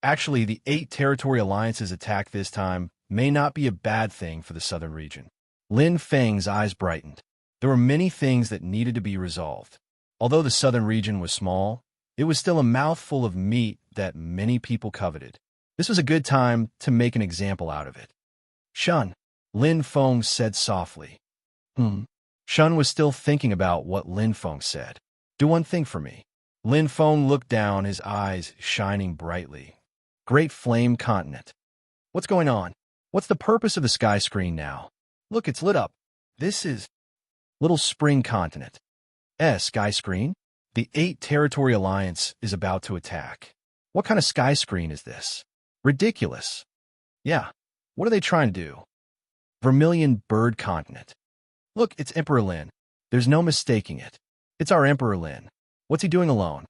Actually, the 8 territory alliances attack this time may not be a bad thing for the southern region. Lin Feng's eyes brightened. There were many things that needed to be resolved. Although the southern region was small, it was still a mouthful of meat that many people coveted. This was a good time to make an example out of it. Shun, Lin Feng said softly. Shun was still thinking about what Lin Feng said. Do one thing for me. Lin Feng looked down, his eyes shining brightly. Great Flame Continent. What's going on? What's the purpose of the sky screen now? Look, it's lit up. This is Little Spring Continent. Sky screen? The 8 territory alliance is about to attack. What kind of sky screen is this? Ridiculous. Yeah. What are they trying to do? Vermilion Bird Continent. Look, it's Emperor Lin. There's no mistaking it. It's our Emperor Lin. What's he doing alone?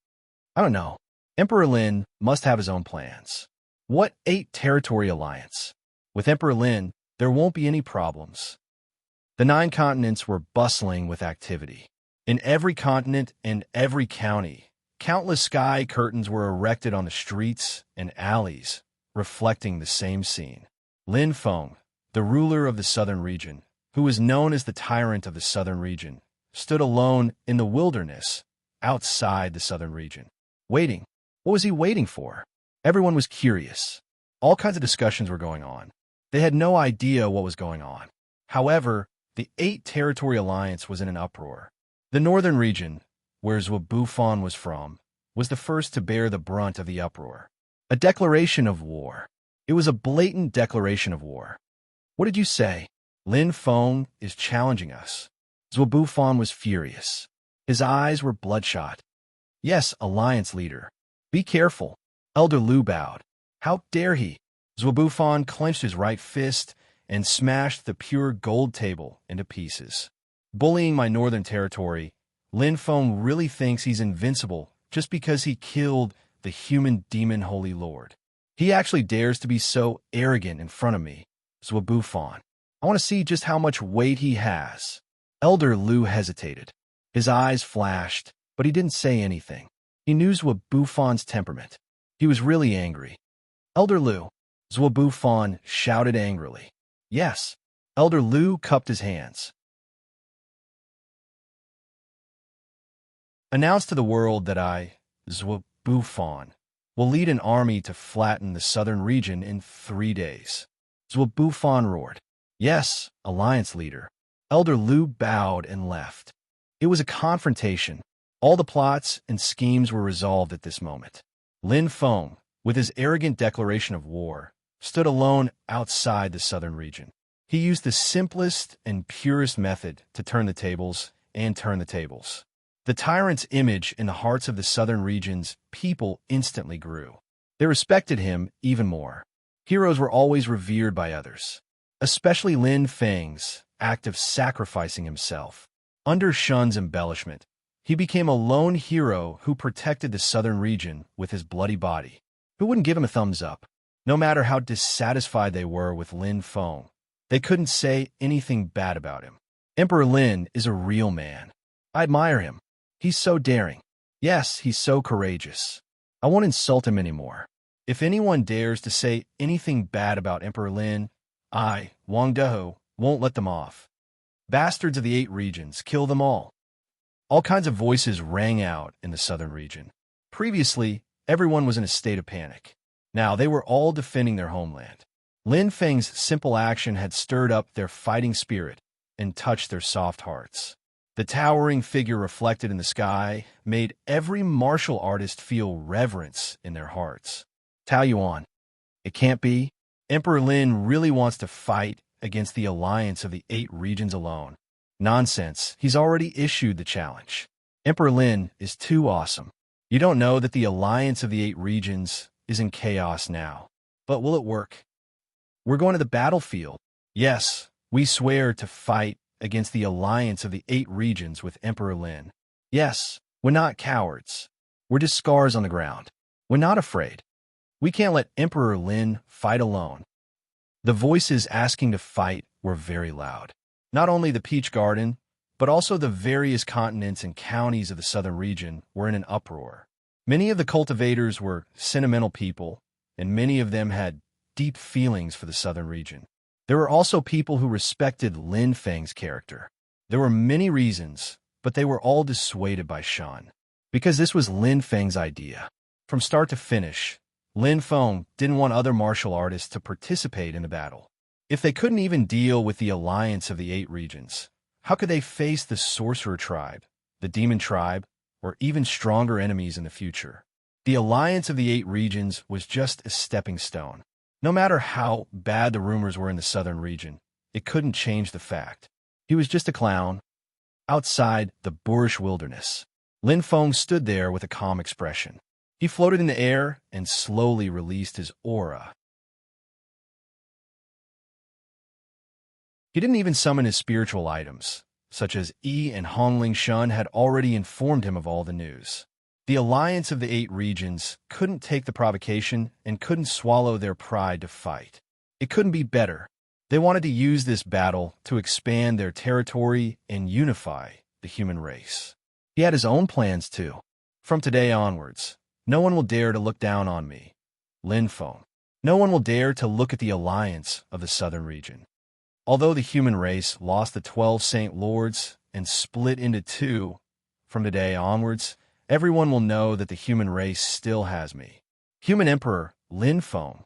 I don't know. Emperor Lin must have his own plans. What 8 territory alliance? With Emperor Lin, there won't be any problems. The 9 continents were bustling with activity. In every continent and every county, countless sky curtains were erected on the streets and alleys, reflecting the same scene. Lin Feng, the ruler of the southern region, who was known as the tyrant of the southern region, stood alone in the wilderness outside the southern region. Waiting. What was he waiting for? Everyone was curious. All kinds of discussions were going on. They had no idea what was going on. However, the 8 territory alliance was in an uproar. The northern region, where Zhuo was from, was the first to bear the brunt of the uproar. A declaration of war. It was a blatant declaration of war. What did you say? Lin Feng is challenging us. Zhuo was furious. His eyes were bloodshot. Yes, alliance leader. Be careful. Elder Lu bowed. How dare he? Zhuo clenched his right fist and smashed the pure gold table into pieces. Bullying my northern territory, Lin Feng really thinks he's invincible just because he killed the human demon Holy Lord. He actually dares to be so arrogant in front of me, Zhuo. I want to see just how much weight he has. Elder Lu hesitated. His eyes flashed, but he didn't say anything. He knew Zhuo temperament. He was really angry. Elder Lu, Zhuo shouted angrily. Yes. Elder Lu cupped his hands. Announce to the world that I, Zhuo, will lead an army to flatten the southern region in 3 days. Zhuo roared. Yes, alliance leader. Elder Lu bowed and left. It was a confrontation. All the plots and schemes were resolved at this moment. Lin Feng, with his arrogant declaration of war, stood alone outside the southern region. He used the simplest and purest method to turn the tables and turn the tables. The tyrant's image in the hearts of the southern region's people instantly grew. They respected him even more. Heroes were always revered by others, especially Lin Feng's act of sacrificing himself. Under Shun's embellishment, he became a lone hero who protected the southern region with his bloody body. Who wouldn't give him a thumbs up? No matter how dissatisfied they were with Lin Feng, they couldn't say anything bad about him. Emperor Lin is a real man. I admire him. He's so daring. Yes, he's so courageous. I won't insult him anymore. If anyone dares to say anything bad about Emperor Lin, I, Wang Deho, won't let them off. Bastards of the 8 regions, kill them all. All kinds of voices rang out in the southern region. Previously, everyone was in a state of panic. Now they were all defending their homeland. Lin Feng's simple action had stirred up their fighting spirit and touched their soft hearts. The towering figure reflected in the sky made every martial artist feel reverence in their hearts. Tao Yuan. It can't be. Emperor Lin really wants to fight against the alliance of the 8 regions alone. Nonsense. He's already issued the challenge. Emperor Lin is too awesome. You don't know that the alliance of the 8 regions is in chaos now. But will it work? We're going to the battlefield. Yes, we swear to fight against the alliance of the 8 regions with Emperor Lin. Yes, we're not cowards. We're just scars on the ground. We're not afraid. We can't let Emperor Lin fight alone. The voices asking to fight were very loud. Not only the Peach Garden, but also the various continents and counties of the southern region were in an uproar. Many of the cultivators were sentimental people, and many of them had deep feelings for the southern region. There were also people who respected Lin Feng's character. There were many reasons, but they were all dissuaded by Shan, because this was Lin Feng's idea. From start to finish, Lin Feng didn't want other martial artists to participate in the battle. If they couldn't even deal with the alliance of the 8 regions, how could they face the sorcerer tribe, the demon tribe, or even stronger enemies in the future? The alliance of the 8 regions was just a stepping stone. No matter how bad the rumors were in the southern region, it couldn't change the fact. He was just a clown. Outside the boorish wilderness, Lin Feng stood there with a calm expression. He floated in the air and slowly released his aura. He didn't even summon his spiritual items, such as Yi and Hongling Shun had already informed him of all the news. The alliance of the 8 regions couldn't take the provocation and couldn't swallow their pride to fight. It couldn't be better. They wanted to use this battle to expand their territory and unify the human race. He had his own plans too. From today onwards, no one will dare to look down on me, Lin Feng. No one will dare to look at the alliance of the southern region. Although the human race lost the 12 Saint Lords and split into 2, from today onwards, everyone will know that the human race still has me. Human Emperor Lin Feng.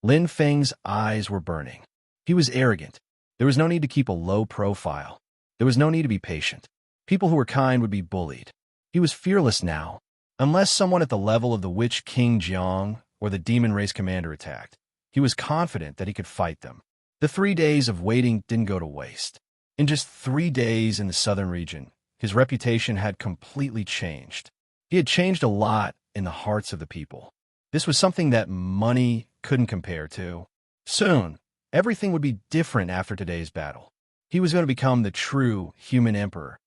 Lin Feng's eyes were burning. He was arrogant. There was no need to keep a low profile. There was no need to be patient. People who were kind would be bullied. He was fearless now. Unless someone at the level of the Witch King Jiang or the Demon Race Commander attacked, he was confident that he could fight them. The 3 days of waiting didn't go to waste. In just 3 days in the southern region, his reputation had completely changed. He had changed a lot in the hearts of the people. This was something that money couldn't compare to. Soon, everything would be different after today's battle. He was going to become the true human emperor.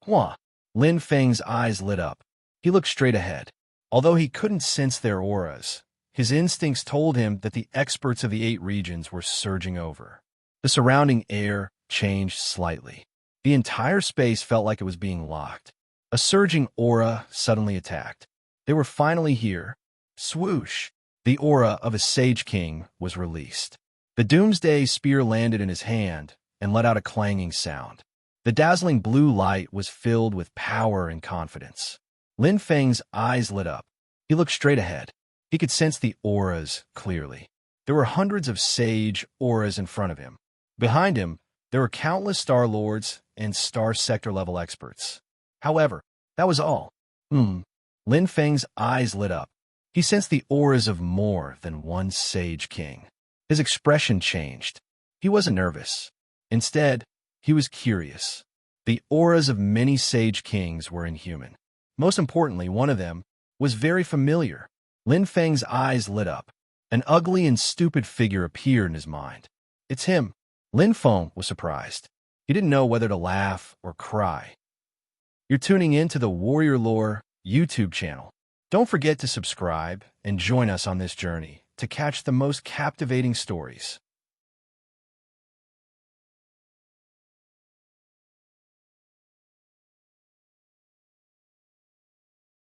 Hua! Lin Feng's eyes lit up. He looked straight ahead. Although he couldn't sense their auras, his instincts told him that the experts of the 8 regions were surging over. The surrounding air changed slightly. The entire space felt like it was being locked. A surging aura suddenly attacked. They were finally here. Swoosh! The aura of a Sage King was released. The Doomsday Spear landed in his hand and let out a clanging sound. The dazzling blue light was filled with power and confidence. Lin Feng's eyes lit up. He looked straight ahead. He could sense the auras clearly. There were hundreds of Sage auras in front of him. Behind him, there were countless Star Lords and Star Sector level experts. However, that was all. Lin Feng's eyes lit up. He sensed the auras of more than one Sage King. His expression changed. He wasn't nervous. Instead, he was curious. The auras of many Sage Kings were inhuman. Most importantly, one of them was very familiar. Lin Feng's eyes lit up. An ugly and stupid figure appeared in his mind. It's him. Lin Feng was surprised. He didn't know whether to laugh or cry. You're tuning in to the Warrior Lore YouTube channel. Don't forget to subscribe and join us on this journey to catch the most captivating stories.